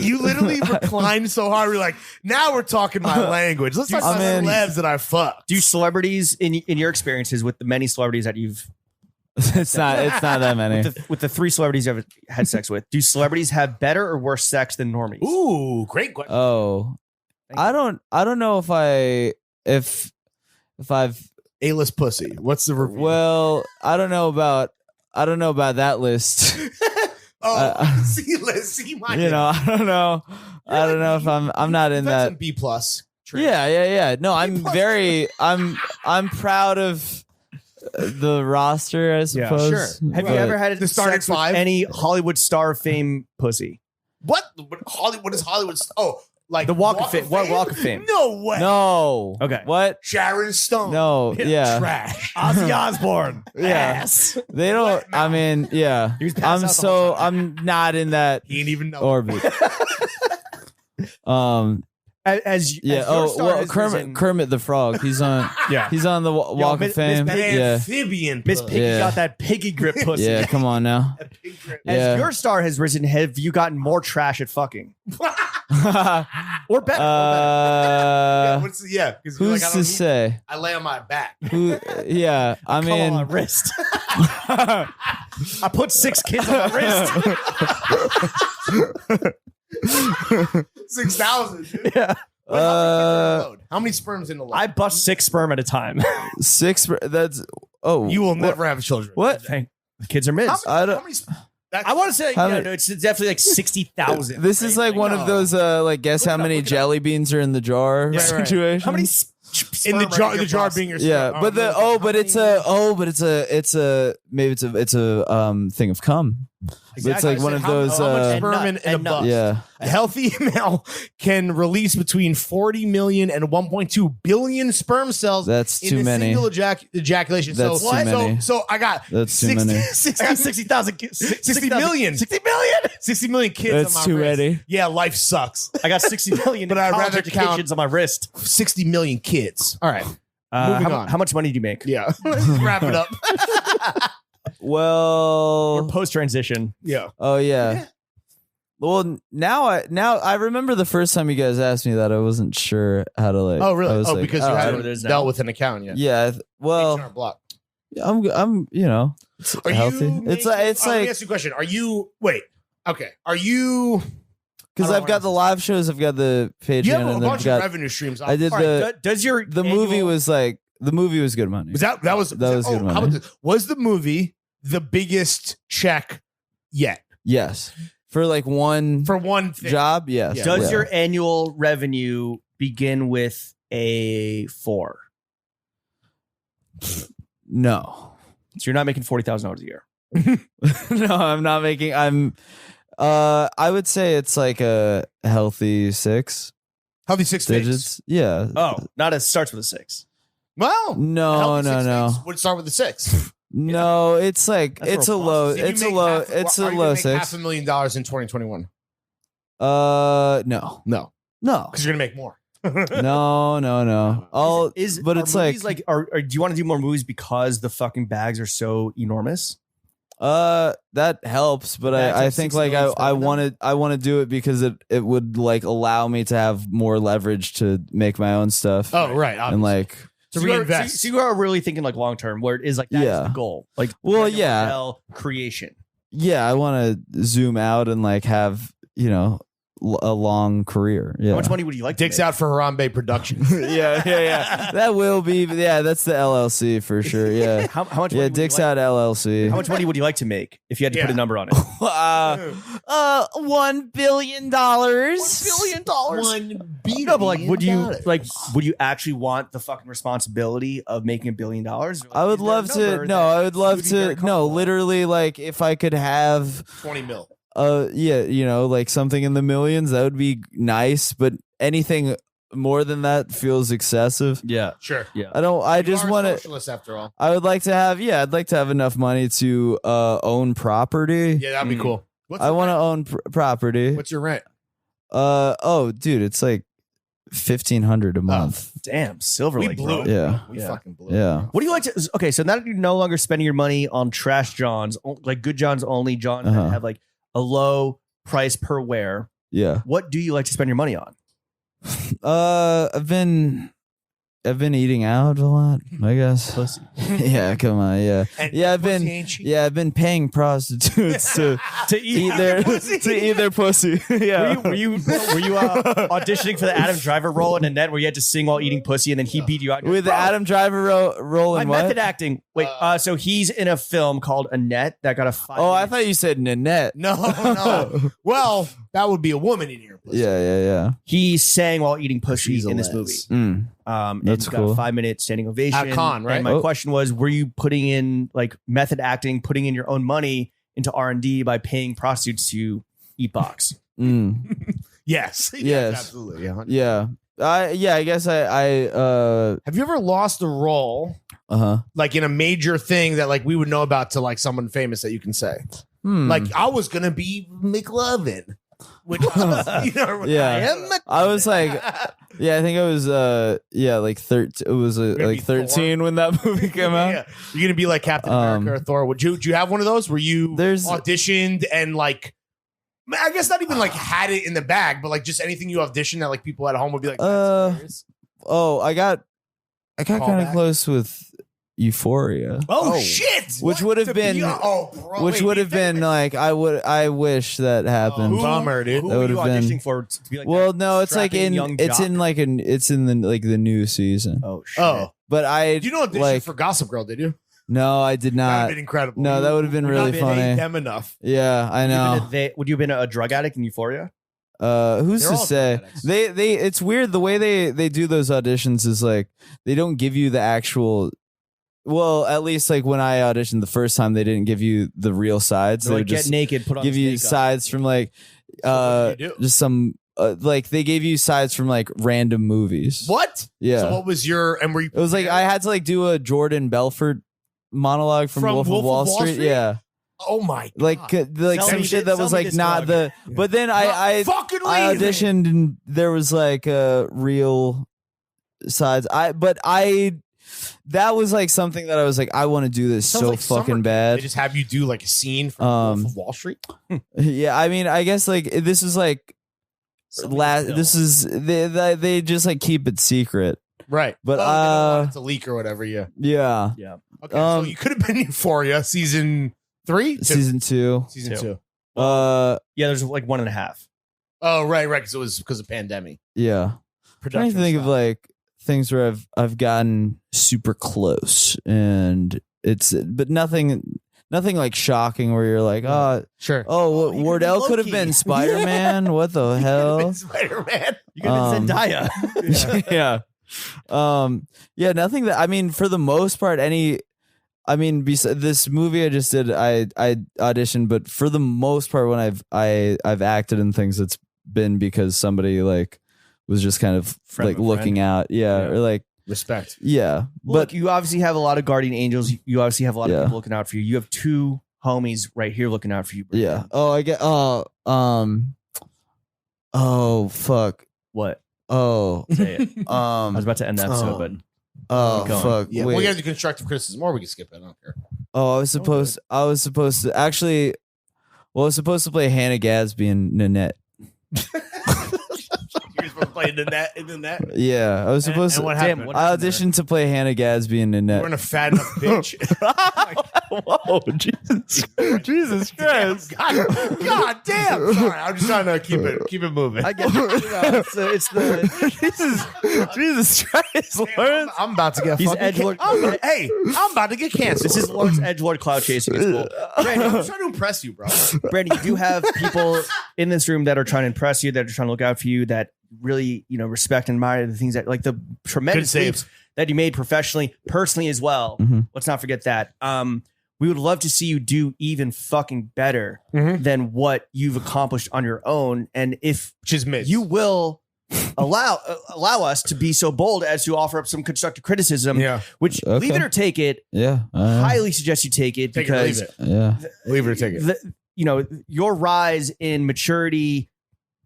[SPEAKER 3] you literally reclined so hard. We're like, now we're talking my language. Let's talk about celebs that I fucked.
[SPEAKER 2] Do celebrities in your experiences with the many celebrities that you've
[SPEAKER 4] it's not that many.
[SPEAKER 2] with the 3 celebrities you've had sex with, do celebrities have better or worse sex than normies?
[SPEAKER 3] Ooh, great question.
[SPEAKER 4] Oh, I don't know if I've
[SPEAKER 3] A-list pussy. What's the review?
[SPEAKER 4] well, I don't know about that list.
[SPEAKER 3] C my.
[SPEAKER 4] I don't know. I don't know if I'm not in that.
[SPEAKER 3] B plus.
[SPEAKER 4] Yeah. No, I'm I'm proud of the roster, I suppose.
[SPEAKER 3] Sure.
[SPEAKER 2] Have you ever had
[SPEAKER 3] The starting
[SPEAKER 2] sex with
[SPEAKER 3] 5?
[SPEAKER 2] any Hollywood star fame pussy?
[SPEAKER 3] What is Hollywood? Oh, like
[SPEAKER 2] The Walk of Fame. What Walk of Fame?
[SPEAKER 3] No way.
[SPEAKER 4] No.
[SPEAKER 2] Okay.
[SPEAKER 4] What?
[SPEAKER 3] Sharon Stone.
[SPEAKER 4] No. Yeah.
[SPEAKER 3] Trash.
[SPEAKER 2] Ozzy Osbourne.
[SPEAKER 4] Yeah. They don't. I mean, yeah.
[SPEAKER 2] He was passed out the whole
[SPEAKER 4] I'm not in that
[SPEAKER 3] He didn't even know.
[SPEAKER 4] orbit.
[SPEAKER 2] As
[SPEAKER 4] Yeah.
[SPEAKER 2] your star
[SPEAKER 4] Well,
[SPEAKER 2] has risen-
[SPEAKER 4] Kermit the Frog. He's on.
[SPEAKER 2] Yeah.
[SPEAKER 4] He's on the Walk
[SPEAKER 2] Miss-
[SPEAKER 4] of Fame.
[SPEAKER 2] Miss
[SPEAKER 4] Yeah.
[SPEAKER 3] Amphibian.
[SPEAKER 2] Miss
[SPEAKER 3] pussy.
[SPEAKER 2] Piggy
[SPEAKER 4] Yeah.
[SPEAKER 2] got that piggy grip pussy.
[SPEAKER 4] Yeah. Come on now.
[SPEAKER 3] Pig grip.
[SPEAKER 2] As
[SPEAKER 4] Yeah.
[SPEAKER 2] your star has risen, have you gotten more trash at fucking? Or better?
[SPEAKER 3] Because you're
[SPEAKER 4] Who's
[SPEAKER 3] like,
[SPEAKER 4] to say?
[SPEAKER 3] I lay on my back.
[SPEAKER 4] Who? Yeah. I
[SPEAKER 2] Come
[SPEAKER 4] mean.
[SPEAKER 2] on, wrist. I put 6 kids on my wrist.
[SPEAKER 3] 6,000. Dude.
[SPEAKER 2] Yeah.
[SPEAKER 3] How many sperms in the load?
[SPEAKER 2] I bust 6 sperm at a time.
[SPEAKER 4] 6. That's. Oh.
[SPEAKER 3] You will never have children.
[SPEAKER 4] What?
[SPEAKER 2] Thank the kids are mids.
[SPEAKER 3] How
[SPEAKER 4] don't-
[SPEAKER 3] many?
[SPEAKER 2] I want to say
[SPEAKER 4] How
[SPEAKER 2] no,
[SPEAKER 4] many-
[SPEAKER 2] it's definitely like 60,000.
[SPEAKER 4] This is like one of those like guess how many jelly beans are in the jar
[SPEAKER 3] right.
[SPEAKER 4] situation.
[SPEAKER 2] How many
[SPEAKER 3] in the jar being your
[SPEAKER 4] Yeah,
[SPEAKER 3] sperm.
[SPEAKER 4] but it's a maybe it's a thing of cum. Exactly. It's like one of those
[SPEAKER 3] how much sperm in a bust.
[SPEAKER 4] Yeah.
[SPEAKER 3] A healthy male can release between 40 million and 1.2 billion sperm cells.
[SPEAKER 4] That's
[SPEAKER 3] in
[SPEAKER 4] too
[SPEAKER 3] a
[SPEAKER 4] many.
[SPEAKER 3] Single ejaculation.
[SPEAKER 4] That's too many.
[SPEAKER 3] So I got
[SPEAKER 4] that's 60, too many.
[SPEAKER 3] 60, I got 60,000 kids. 60 million. 60 million. 60 million kids.
[SPEAKER 4] That's
[SPEAKER 3] on my
[SPEAKER 4] too
[SPEAKER 3] wrist.
[SPEAKER 4] many.
[SPEAKER 3] Yeah, life sucks.
[SPEAKER 2] I got 60 million
[SPEAKER 3] But I'd
[SPEAKER 2] college
[SPEAKER 3] rather
[SPEAKER 2] educations on my wrist.
[SPEAKER 3] 60 million kids. All right. Moving on.
[SPEAKER 2] How much money do you make?
[SPEAKER 3] Yeah. Let's wrap it up.
[SPEAKER 4] Well,
[SPEAKER 2] Or post transition.
[SPEAKER 3] Yeah.
[SPEAKER 4] oh yeah. Well, now I remember the first time you guys asked me that I wasn't sure how to like.
[SPEAKER 3] Oh, really?
[SPEAKER 4] I was
[SPEAKER 3] Oh,
[SPEAKER 4] like,
[SPEAKER 3] because you
[SPEAKER 2] what it
[SPEAKER 3] haven't
[SPEAKER 2] is now.
[SPEAKER 3] dealt with an account yet.
[SPEAKER 4] yeah. Well,
[SPEAKER 3] H&R Block.
[SPEAKER 4] I'm you know it's
[SPEAKER 3] Are
[SPEAKER 4] healthy.
[SPEAKER 3] you
[SPEAKER 4] It's
[SPEAKER 3] making-
[SPEAKER 4] it's
[SPEAKER 3] let me
[SPEAKER 4] like
[SPEAKER 3] ask you a question. Are you wait? Okay. Are you?
[SPEAKER 4] because
[SPEAKER 3] I don't
[SPEAKER 4] I've got
[SPEAKER 3] wanna-
[SPEAKER 4] the live shows, I've got the Patreon,
[SPEAKER 3] You have a
[SPEAKER 4] and
[SPEAKER 3] bunch
[SPEAKER 4] I've
[SPEAKER 3] of
[SPEAKER 4] got.
[SPEAKER 3] revenue streams.
[SPEAKER 4] I did
[SPEAKER 2] All right, does your
[SPEAKER 4] the movie
[SPEAKER 2] annual-
[SPEAKER 4] was like the movie was good money.
[SPEAKER 3] Was that was
[SPEAKER 4] That was good
[SPEAKER 3] how
[SPEAKER 4] money.
[SPEAKER 3] about this? Was the movie the biggest check yet
[SPEAKER 4] Yes, for like one
[SPEAKER 3] for one thing?
[SPEAKER 4] job. Yes.
[SPEAKER 3] Yeah.
[SPEAKER 2] does
[SPEAKER 4] Yeah.
[SPEAKER 2] your annual revenue begin with a 4?
[SPEAKER 4] No.
[SPEAKER 2] So you're not making $40,000 a year.
[SPEAKER 4] No, I'm not making. I would say it's like a healthy 6
[SPEAKER 3] Healthy 6 digits.
[SPEAKER 4] digits. Yeah.
[SPEAKER 2] Oh, not it starts with a 6.
[SPEAKER 3] Well,
[SPEAKER 4] No,
[SPEAKER 3] healthy
[SPEAKER 4] no,
[SPEAKER 3] 6
[SPEAKER 4] no.
[SPEAKER 3] digits would start with a 6.
[SPEAKER 4] No, it's like
[SPEAKER 2] That's
[SPEAKER 4] it's a
[SPEAKER 2] robust.
[SPEAKER 4] low.
[SPEAKER 3] If you
[SPEAKER 4] It's a
[SPEAKER 3] make
[SPEAKER 4] low.
[SPEAKER 3] half-
[SPEAKER 4] It's
[SPEAKER 3] are
[SPEAKER 4] a
[SPEAKER 3] you
[SPEAKER 4] low
[SPEAKER 3] gonna make
[SPEAKER 4] six.
[SPEAKER 3] $500,000 in 2021.
[SPEAKER 4] No,
[SPEAKER 3] No,
[SPEAKER 4] no,
[SPEAKER 3] because you're gonna make more.
[SPEAKER 4] no. All but
[SPEAKER 2] are
[SPEAKER 4] it's
[SPEAKER 2] movies
[SPEAKER 4] like
[SPEAKER 2] are do you want to do more movies because the fucking bags are so enormous?
[SPEAKER 4] that helps, but
[SPEAKER 2] That's
[SPEAKER 4] I
[SPEAKER 2] like
[SPEAKER 4] think
[SPEAKER 2] 60
[SPEAKER 4] like
[SPEAKER 2] million
[SPEAKER 4] I want to do it because it would like allow me to have more leverage to make my own stuff.
[SPEAKER 3] Oh, right.
[SPEAKER 4] and
[SPEAKER 3] obviously.
[SPEAKER 4] like
[SPEAKER 3] to
[SPEAKER 2] So you are-
[SPEAKER 3] reinvest.
[SPEAKER 2] So you are really thinking like long term, where it is like that's
[SPEAKER 4] Yeah.
[SPEAKER 2] the goal. Like
[SPEAKER 4] Well,
[SPEAKER 2] Brandon
[SPEAKER 4] yeah.
[SPEAKER 2] Wardell creation.
[SPEAKER 4] yeah, I want to zoom out and like have a long career. Yeah.
[SPEAKER 2] How much money would you like to
[SPEAKER 3] Dicks
[SPEAKER 2] make?
[SPEAKER 3] out for Harambe Productions.
[SPEAKER 4] yeah. That will be. Yeah, that's the LLC for sure. Yeah.
[SPEAKER 2] How much?
[SPEAKER 4] Yeah,
[SPEAKER 2] money would you
[SPEAKER 4] Dicks
[SPEAKER 2] like-
[SPEAKER 4] Out LLC.
[SPEAKER 2] How much money would you like to make if you had to put
[SPEAKER 3] Yeah.
[SPEAKER 2] a number on it?
[SPEAKER 4] $1 billion.
[SPEAKER 3] $1 billion.
[SPEAKER 2] No, but like, would you actually want the fucking responsibility of making $1 billion? Or, like,
[SPEAKER 4] I would
[SPEAKER 2] is there a
[SPEAKER 4] love to.
[SPEAKER 2] number
[SPEAKER 4] No,
[SPEAKER 2] that
[SPEAKER 4] I would love
[SPEAKER 2] would be very
[SPEAKER 4] to. No,
[SPEAKER 2] comfortable?
[SPEAKER 4] literally, like if I could have,
[SPEAKER 3] 20 mil.
[SPEAKER 4] yeah, like something in the millions, that would be nice. But anything more than that feels excessive.
[SPEAKER 2] Yeah,
[SPEAKER 3] Sure.
[SPEAKER 2] yeah.
[SPEAKER 4] I just want to.
[SPEAKER 3] Socialist after all.
[SPEAKER 4] I would like to have. Yeah, I'd like to have enough money to own property.
[SPEAKER 3] Yeah, that'd be cool.
[SPEAKER 4] I want to own property.
[SPEAKER 3] What's your rent?
[SPEAKER 4] Oh, dude, it's like $1,500 a month.
[SPEAKER 2] Damn, Silver
[SPEAKER 3] We
[SPEAKER 2] Lake,
[SPEAKER 3] blew
[SPEAKER 2] bro.
[SPEAKER 3] it.
[SPEAKER 4] Yeah.
[SPEAKER 3] We
[SPEAKER 2] Yeah.
[SPEAKER 3] fucking blew it.
[SPEAKER 4] Yeah.
[SPEAKER 2] What do you like to? Okay, so now that you're no longer spending your money on trash Johns, like good Johns only, Johns that
[SPEAKER 4] Uh-huh.
[SPEAKER 2] have like a low price per wear.
[SPEAKER 4] Yeah.
[SPEAKER 2] What do you like to spend your money on?
[SPEAKER 4] I've been eating out a lot, I guess.
[SPEAKER 2] Pussy.
[SPEAKER 4] Yeah, come on, yeah.
[SPEAKER 3] And
[SPEAKER 4] Yeah, I've
[SPEAKER 3] pussy
[SPEAKER 4] been
[SPEAKER 3] ain't cheap.
[SPEAKER 4] I've been paying prostitutes to eat their pussy. Yeah.
[SPEAKER 2] Were you auditioning for the Adam Driver role in Annette where you had to sing while eating pussy and then he beat you out?
[SPEAKER 4] With the Adam Driver role
[SPEAKER 2] My
[SPEAKER 4] in what?
[SPEAKER 2] method acting. Wait, so he's in a film called Annette that got a 5
[SPEAKER 4] Oh, I
[SPEAKER 2] minute-
[SPEAKER 4] thought you said Nanette.
[SPEAKER 3] No. Well, that would be a woman eating your pussy.
[SPEAKER 4] Yeah.
[SPEAKER 2] he sang while eating pussy
[SPEAKER 3] She's a
[SPEAKER 2] in this
[SPEAKER 3] les.
[SPEAKER 2] movie.
[SPEAKER 4] Mm.
[SPEAKER 2] And
[SPEAKER 4] That's
[SPEAKER 2] got
[SPEAKER 4] cool.
[SPEAKER 2] a 5-minute standing ovation.
[SPEAKER 3] At Cannes, right?
[SPEAKER 2] And my
[SPEAKER 4] Oh.
[SPEAKER 2] question was, were you putting in like method acting, putting in your own money into R&D by paying prostitutes to eat box?
[SPEAKER 4] Mm.
[SPEAKER 3] Yes.
[SPEAKER 4] Yes.
[SPEAKER 3] Absolutely. Yeah.
[SPEAKER 4] Yeah. I guess I
[SPEAKER 3] Have you ever lost a role like in a major thing that like we would know about to like someone famous that you can say? Like I was gonna be McLovin. Which was, you know,
[SPEAKER 4] Yeah.
[SPEAKER 3] I am
[SPEAKER 4] I was like, yeah, I think I was like 13. It was
[SPEAKER 3] Maybe
[SPEAKER 4] like 13 when that movie came out.
[SPEAKER 3] Yeah. You're gonna be like Captain America or Thor. Would you? Do you have one of those where you
[SPEAKER 4] There's-
[SPEAKER 3] auditioned and like? I guess not even like had it in the bag, but like just anything you auditioned that like people at home would be like, that's hilarious.
[SPEAKER 4] Oh, I got kind of
[SPEAKER 3] Callback?
[SPEAKER 4] close with Euphoria.
[SPEAKER 3] Oh, shit!
[SPEAKER 4] Which
[SPEAKER 3] What?
[SPEAKER 4] would have
[SPEAKER 3] To
[SPEAKER 4] been-
[SPEAKER 3] be- bro,
[SPEAKER 4] Which
[SPEAKER 3] wait,
[SPEAKER 4] would
[SPEAKER 3] you
[SPEAKER 4] have
[SPEAKER 3] think
[SPEAKER 4] been
[SPEAKER 3] that-
[SPEAKER 4] like I wish that happened.
[SPEAKER 3] Bummer, dude.
[SPEAKER 2] Who
[SPEAKER 4] That
[SPEAKER 2] were
[SPEAKER 4] would
[SPEAKER 2] you
[SPEAKER 4] have been-
[SPEAKER 2] auditioning for to be like
[SPEAKER 4] Well,
[SPEAKER 2] that
[SPEAKER 4] no, it's like
[SPEAKER 2] strapping
[SPEAKER 4] in
[SPEAKER 2] young
[SPEAKER 4] it's
[SPEAKER 2] jock?
[SPEAKER 4] in like it's in the like the new season.
[SPEAKER 2] Oh shit.
[SPEAKER 3] Oh,
[SPEAKER 4] But I
[SPEAKER 3] you don't audition
[SPEAKER 4] like
[SPEAKER 3] for Gossip Girl, did you?
[SPEAKER 4] no, I did
[SPEAKER 3] That would
[SPEAKER 4] not.
[SPEAKER 3] have been incredible.
[SPEAKER 4] No, that would have been
[SPEAKER 3] Would
[SPEAKER 4] really
[SPEAKER 3] not
[SPEAKER 4] funny.
[SPEAKER 3] paid them enough.
[SPEAKER 4] Yeah, I know.
[SPEAKER 2] Would you have been a drug addict in Euphoria?
[SPEAKER 4] Who's
[SPEAKER 3] They're
[SPEAKER 4] to
[SPEAKER 3] all
[SPEAKER 4] say?
[SPEAKER 3] drug addicts.
[SPEAKER 4] They it's weird the way they do those auditions is like they don't give you the actual well, at least like when I auditioned the first time, they didn't give you the real sides.
[SPEAKER 2] They
[SPEAKER 4] would
[SPEAKER 2] like, get
[SPEAKER 4] just
[SPEAKER 2] naked, put on
[SPEAKER 4] give
[SPEAKER 2] this
[SPEAKER 4] you
[SPEAKER 2] makeup.
[SPEAKER 4] sides from like just some like they gave you sides from like random movies.
[SPEAKER 3] What?
[SPEAKER 4] Yeah.
[SPEAKER 3] So what was your and were you?
[SPEAKER 4] It was like I had to like do a Jordan Belfort monologue from Wolf of Wall Street. Yeah.
[SPEAKER 3] Oh my god!
[SPEAKER 4] Like some shit that was like not the. But then I auditioned and there was like real sides. That was like something that I was like, I want to do this so like fucking bad.
[SPEAKER 3] They just have you do like a scene from Wolf of Wall Street.
[SPEAKER 4] Yeah, I mean, I guess like this is like this is they just like keep it secret,
[SPEAKER 3] right?
[SPEAKER 4] But
[SPEAKER 3] they don't want it to leak or whatever. Yeah.
[SPEAKER 4] Yeah.
[SPEAKER 3] Okay, so you could have been Euphoria season 3,
[SPEAKER 4] season 2,
[SPEAKER 3] season 2.
[SPEAKER 2] Yeah, there's like 1.5.
[SPEAKER 3] Oh, right, because it was because of pandemic.
[SPEAKER 4] Yeah. I'm trying to think of like things where I've gotten super close and but nothing like shocking where you're like, oh,
[SPEAKER 3] sure.
[SPEAKER 4] Oh, Wardell could have been Spider-Man. What the hell?
[SPEAKER 3] Spider-Man.
[SPEAKER 2] You could have been Zendaya.
[SPEAKER 4] Yeah. Yeah, nothing that, I mean, for the most part, this movie I just did, I auditioned, but for the most part, when I've acted in things, it's been because somebody like was just kind of like looking out, or like
[SPEAKER 3] respect.
[SPEAKER 4] Yeah,
[SPEAKER 2] well, but you obviously have a lot of guardian angels. You obviously have a lot of people looking out for you. You have 2 homies right here looking out for you, Brandon.
[SPEAKER 4] Yeah. Oh, I get. Oh, fuck.
[SPEAKER 2] What?
[SPEAKER 4] Oh,
[SPEAKER 2] say it. I was about to end the episode, but.
[SPEAKER 4] Oh fuck!
[SPEAKER 3] Yeah,
[SPEAKER 4] wait.
[SPEAKER 3] we got the constructive criticism, or we can skip it. I don't care.
[SPEAKER 4] Oh, I was supposed to actually. Well, I was supposed to play Hannah Gadsby and Nanette.
[SPEAKER 3] You're supposed to play in the net.
[SPEAKER 4] Yeah, I was supposed to.
[SPEAKER 3] What happened?
[SPEAKER 4] I auditioned to play Hannah Gadsby and Nanette.
[SPEAKER 3] You weren't a fat enough bitch.
[SPEAKER 4] Whoa, Jesus Christ!
[SPEAKER 3] God damn! Sorry, I'm just trying to keep it moving.
[SPEAKER 2] I get it. It's the
[SPEAKER 4] Jesus Christ, Lawrence!
[SPEAKER 3] I'm about to get.
[SPEAKER 2] He's edgelord.
[SPEAKER 3] Hey, I'm about to get canceled.
[SPEAKER 2] This is Lawrence edgelord cloud chasing. It's cool.
[SPEAKER 3] Brandon, I'm trying to impress you, bro.
[SPEAKER 2] Brandon, you do have people in this room that are trying to impress you, that are trying to look out for you, that really, respect and admire the things that, like the tremendous leaps that you made professionally, personally as well.
[SPEAKER 4] Mm-hmm.
[SPEAKER 2] Let's not forget that. We would love to see you do even fucking better than what you've accomplished on your own. And if you will allow us to be so bold as to offer up some constructive criticism, which leave it or take it. Highly suggest you take it, because
[SPEAKER 3] leave it or take it.
[SPEAKER 2] Your rise in maturity,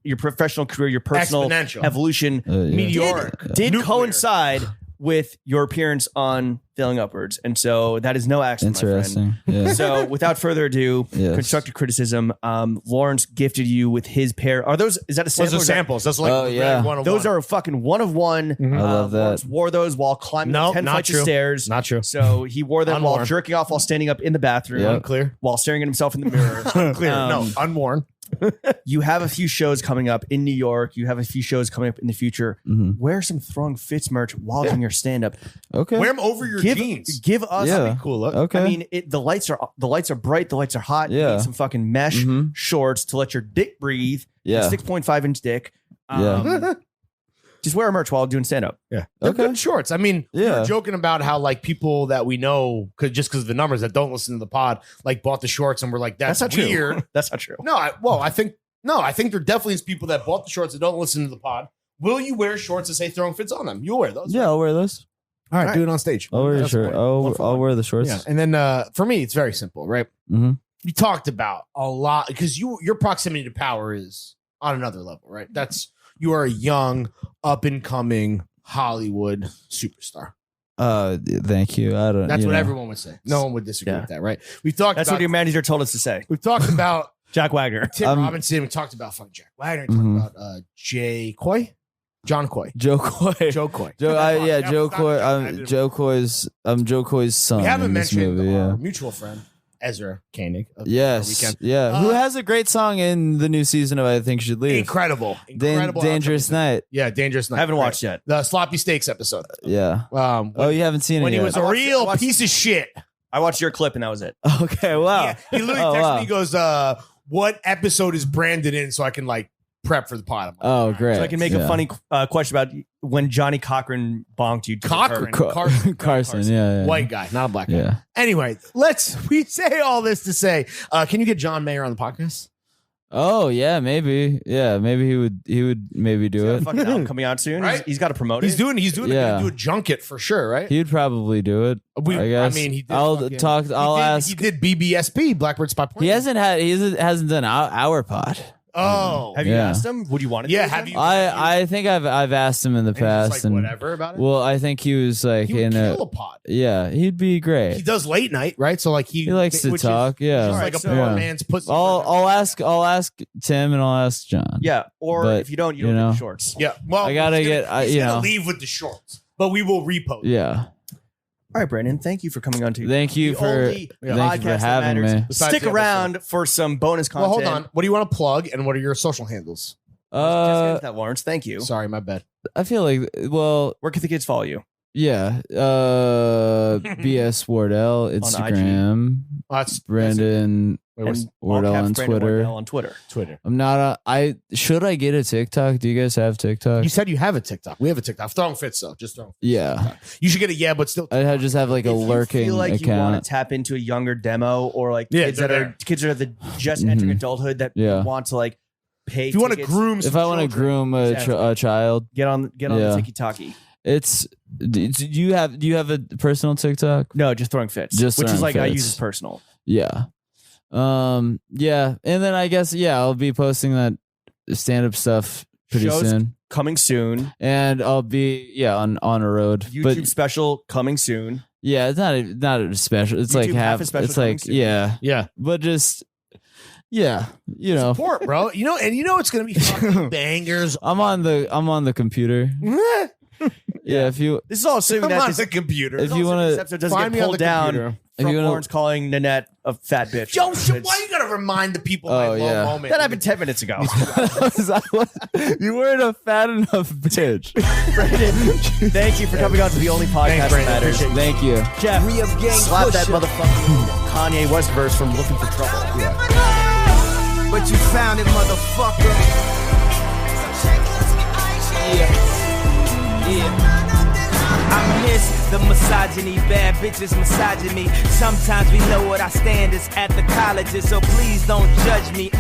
[SPEAKER 2] your professional career, your personal evolution, meteoric, did coincide with your appearance on Failing Upwards. And so that is no accident,
[SPEAKER 4] Interesting.
[SPEAKER 2] my friend.
[SPEAKER 4] Yeah.
[SPEAKER 2] So without further ado, constructive criticism. Lawrence gifted you with his pair. Is that a sample?
[SPEAKER 3] Those are samples. That's like one of
[SPEAKER 2] those
[SPEAKER 3] one.
[SPEAKER 2] are a fucking one of one.
[SPEAKER 4] I love that.
[SPEAKER 2] Lawrence wore those while climbing 10 flights of stairs.
[SPEAKER 3] Not true.
[SPEAKER 2] So he wore them while jerking off, while standing up in the bathroom.
[SPEAKER 3] Unclear.
[SPEAKER 2] While staring at himself in the mirror.
[SPEAKER 3] Unclear. No, unworn.
[SPEAKER 2] You have a few shows coming up in New York. You have a few shows coming up in the future. Wear some Throwing Fits merch while doing your stand up.
[SPEAKER 4] Okay.
[SPEAKER 3] Wear them over your jeans.
[SPEAKER 2] Give us
[SPEAKER 3] a cool look.
[SPEAKER 4] Okay.
[SPEAKER 2] I mean, the lights are bright. The lights are hot. You
[SPEAKER 4] Yeah.
[SPEAKER 2] need some fucking mesh shorts to let your dick breathe.
[SPEAKER 4] Yeah.
[SPEAKER 2] 6.5-inch dick. Just wear a merch while doing stand up.
[SPEAKER 3] Yeah. They're good shorts. I mean, we
[SPEAKER 4] Yeah.
[SPEAKER 3] were joking about how like people that we know just because of the numbers that don't listen to the pod like bought the shorts and we're like, that's
[SPEAKER 2] not
[SPEAKER 3] weird.
[SPEAKER 2] true. That's not true.
[SPEAKER 3] I think there definitely is people that bought the shorts that don't listen to the pod. Will you wear shorts that say Throwing Fits on them? You'll wear those.
[SPEAKER 4] Yeah, I'll wear those.
[SPEAKER 3] All right, do it on stage.
[SPEAKER 4] I'll wear a shirt. I'll wear the shorts.
[SPEAKER 3] Yeah. And then for me, it's very simple, right?
[SPEAKER 4] Mm-hmm.
[SPEAKER 3] You talked about a lot because your proximity to power is on another level, right? You are a young, up and coming Hollywood superstar.
[SPEAKER 4] Thank you.
[SPEAKER 3] That's what everyone would say. No one would disagree with that, right?
[SPEAKER 2] That's what your manager told us to say.
[SPEAKER 3] We've talked about
[SPEAKER 2] Jack Wagner,
[SPEAKER 3] Tim Robinson. We talked about fucking Jack Wagner. We talked about John Coy.
[SPEAKER 4] Joe Coy.
[SPEAKER 3] Joe Coy.
[SPEAKER 4] Joe Coy. Joe Coy's son.
[SPEAKER 3] We haven't mentioned
[SPEAKER 4] movie,
[SPEAKER 3] our mutual friend Ezra Koenig.
[SPEAKER 4] Yes. Yeah. Who has a great song in the new season of I Think You Should Leave?
[SPEAKER 3] Incredible.
[SPEAKER 4] Dangerous Night.
[SPEAKER 3] Yeah, Dangerous Night.
[SPEAKER 2] I haven't watched yet.
[SPEAKER 3] The Sloppy Steaks episode.
[SPEAKER 4] Yeah. You haven't seen it
[SPEAKER 3] when
[SPEAKER 4] yet.
[SPEAKER 3] he was a real piece of shit.
[SPEAKER 2] I watched your clip and that was it.
[SPEAKER 4] Okay, wow.
[SPEAKER 3] Yeah, he literally texted me, he goes, what episode is Brandon in so I can like prep for the pod.
[SPEAKER 4] Oh, great.
[SPEAKER 2] So I can make a funny question about when Johnny Cochran bonked you.
[SPEAKER 4] Carson, yeah.
[SPEAKER 3] White guy, not a black guy.
[SPEAKER 4] Yeah.
[SPEAKER 3] Anyway, we say all this to say, can you get John Mayer on the podcast?
[SPEAKER 4] Oh yeah, maybe. Yeah, maybe he would maybe do it.
[SPEAKER 2] Fucking album coming out soon.
[SPEAKER 3] Right?
[SPEAKER 2] He's got to promote it.
[SPEAKER 3] He's doing
[SPEAKER 4] Yeah.
[SPEAKER 3] it. Gonna do a junket for sure, right?
[SPEAKER 4] He'd probably do it. I guess.
[SPEAKER 3] I mean, he did.
[SPEAKER 4] I'll ask.
[SPEAKER 3] He did BBSP, Blackbird Spy Point.
[SPEAKER 4] He hasn't done our pod.
[SPEAKER 3] Oh,
[SPEAKER 2] have you asked him? Would you want to?
[SPEAKER 3] Yeah, have you?
[SPEAKER 4] I think I've asked him in the past,
[SPEAKER 3] and whatever about it.
[SPEAKER 4] Well, I think he was like
[SPEAKER 3] He would
[SPEAKER 4] in
[SPEAKER 3] kill a pod.
[SPEAKER 4] Yeah, he'd be great.
[SPEAKER 3] He does late night, right? So like he
[SPEAKER 4] likes to talk. Yeah,
[SPEAKER 3] just like a poor man's pussy.
[SPEAKER 4] I'll ask Tim and I'll ask John.
[SPEAKER 2] Yeah, or if you don't, you don't get the shorts.
[SPEAKER 3] Yeah, well,
[SPEAKER 4] I gotta
[SPEAKER 3] he's gonna leave with the shorts, but we will repost.
[SPEAKER 4] Yeah.
[SPEAKER 2] All right, Brandon, thank you for coming on to
[SPEAKER 4] Thank you for having me.
[SPEAKER 2] Stick around for some bonus content.
[SPEAKER 3] Well, hold on. What do you want to plug and what are your social handles?
[SPEAKER 2] Just get into that, Lawrence. Thank you.
[SPEAKER 3] Sorry, my bad.
[SPEAKER 4] I feel like, well,
[SPEAKER 2] where can the kids follow you?
[SPEAKER 4] Yeah. BS Wardell, Instagram. Brandon Wardell on Twitter. I'm not should I get a TikTok? Do you guys have TikTok?
[SPEAKER 3] You said you have a TikTok. We have a TikTok. Throwing fits though. Just throwing.
[SPEAKER 4] Yeah.
[SPEAKER 3] You should get a but still.
[SPEAKER 4] I just have like a lurking
[SPEAKER 2] feel like
[SPEAKER 4] account.
[SPEAKER 2] You want to tap into a younger demo or like kids that are just entering adulthood that want to like pay.
[SPEAKER 3] If you want to groom,
[SPEAKER 4] if I want to groom a child,
[SPEAKER 2] get on the TikTok.
[SPEAKER 4] It's do you have a personal TikTok?
[SPEAKER 2] No, just throwing fits. Which is like I use as personal.
[SPEAKER 4] Yeah. Yeah. And then I guess I'll be posting that stand-up stuff pretty soon.
[SPEAKER 2] Coming soon.
[SPEAKER 4] And I'll be on a road.
[SPEAKER 2] YouTube special coming soon.
[SPEAKER 4] Yeah, it's not a special. It's
[SPEAKER 2] YouTube
[SPEAKER 4] like half
[SPEAKER 2] a special
[SPEAKER 4] it's like
[SPEAKER 2] soon.
[SPEAKER 4] yeah. But just
[SPEAKER 3] support, bro. It's gonna be fucking bangers.
[SPEAKER 4] I'm on the computer. Yeah, if you
[SPEAKER 2] this is all assuming
[SPEAKER 3] I'm
[SPEAKER 2] that
[SPEAKER 3] on the computer.
[SPEAKER 4] If you want
[SPEAKER 2] this episode doesn't get pulled down from Lawrence calling Nanette a fat bitch.
[SPEAKER 3] Yo, why you gotta remind the people of my low moment?
[SPEAKER 2] That happened 10 minutes ago.
[SPEAKER 4] You weren't a fat enough bitch.
[SPEAKER 2] Brandon, thank you for coming on to the only podcast that matters.
[SPEAKER 4] Thank you.
[SPEAKER 2] Jeff, slap that motherfucking Kanye West verse from Looking for Trouble.
[SPEAKER 5] Yeah. But you found it, motherfucker. Yeah. I miss the misogyny, bad bitches massaging me. Sometimes we know what our standards at the colleges, so please don't judge me,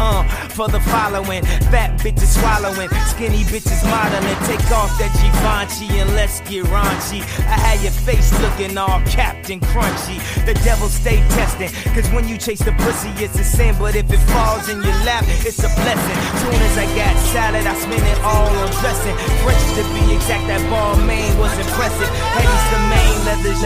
[SPEAKER 5] for the following. Fat bitches swallowing, skinny bitches modeling. Take off that Givenchy and let's get raunchy. I had your face looking all Captain Crunchy. The devil stay testing, cause when you chase the pussy it's a sin, but if it falls in your lap, it's a blessing. Soon as I got salad, I spent it all on dressing. French to be exact, that ball main was impressive. Headies the main, leathers.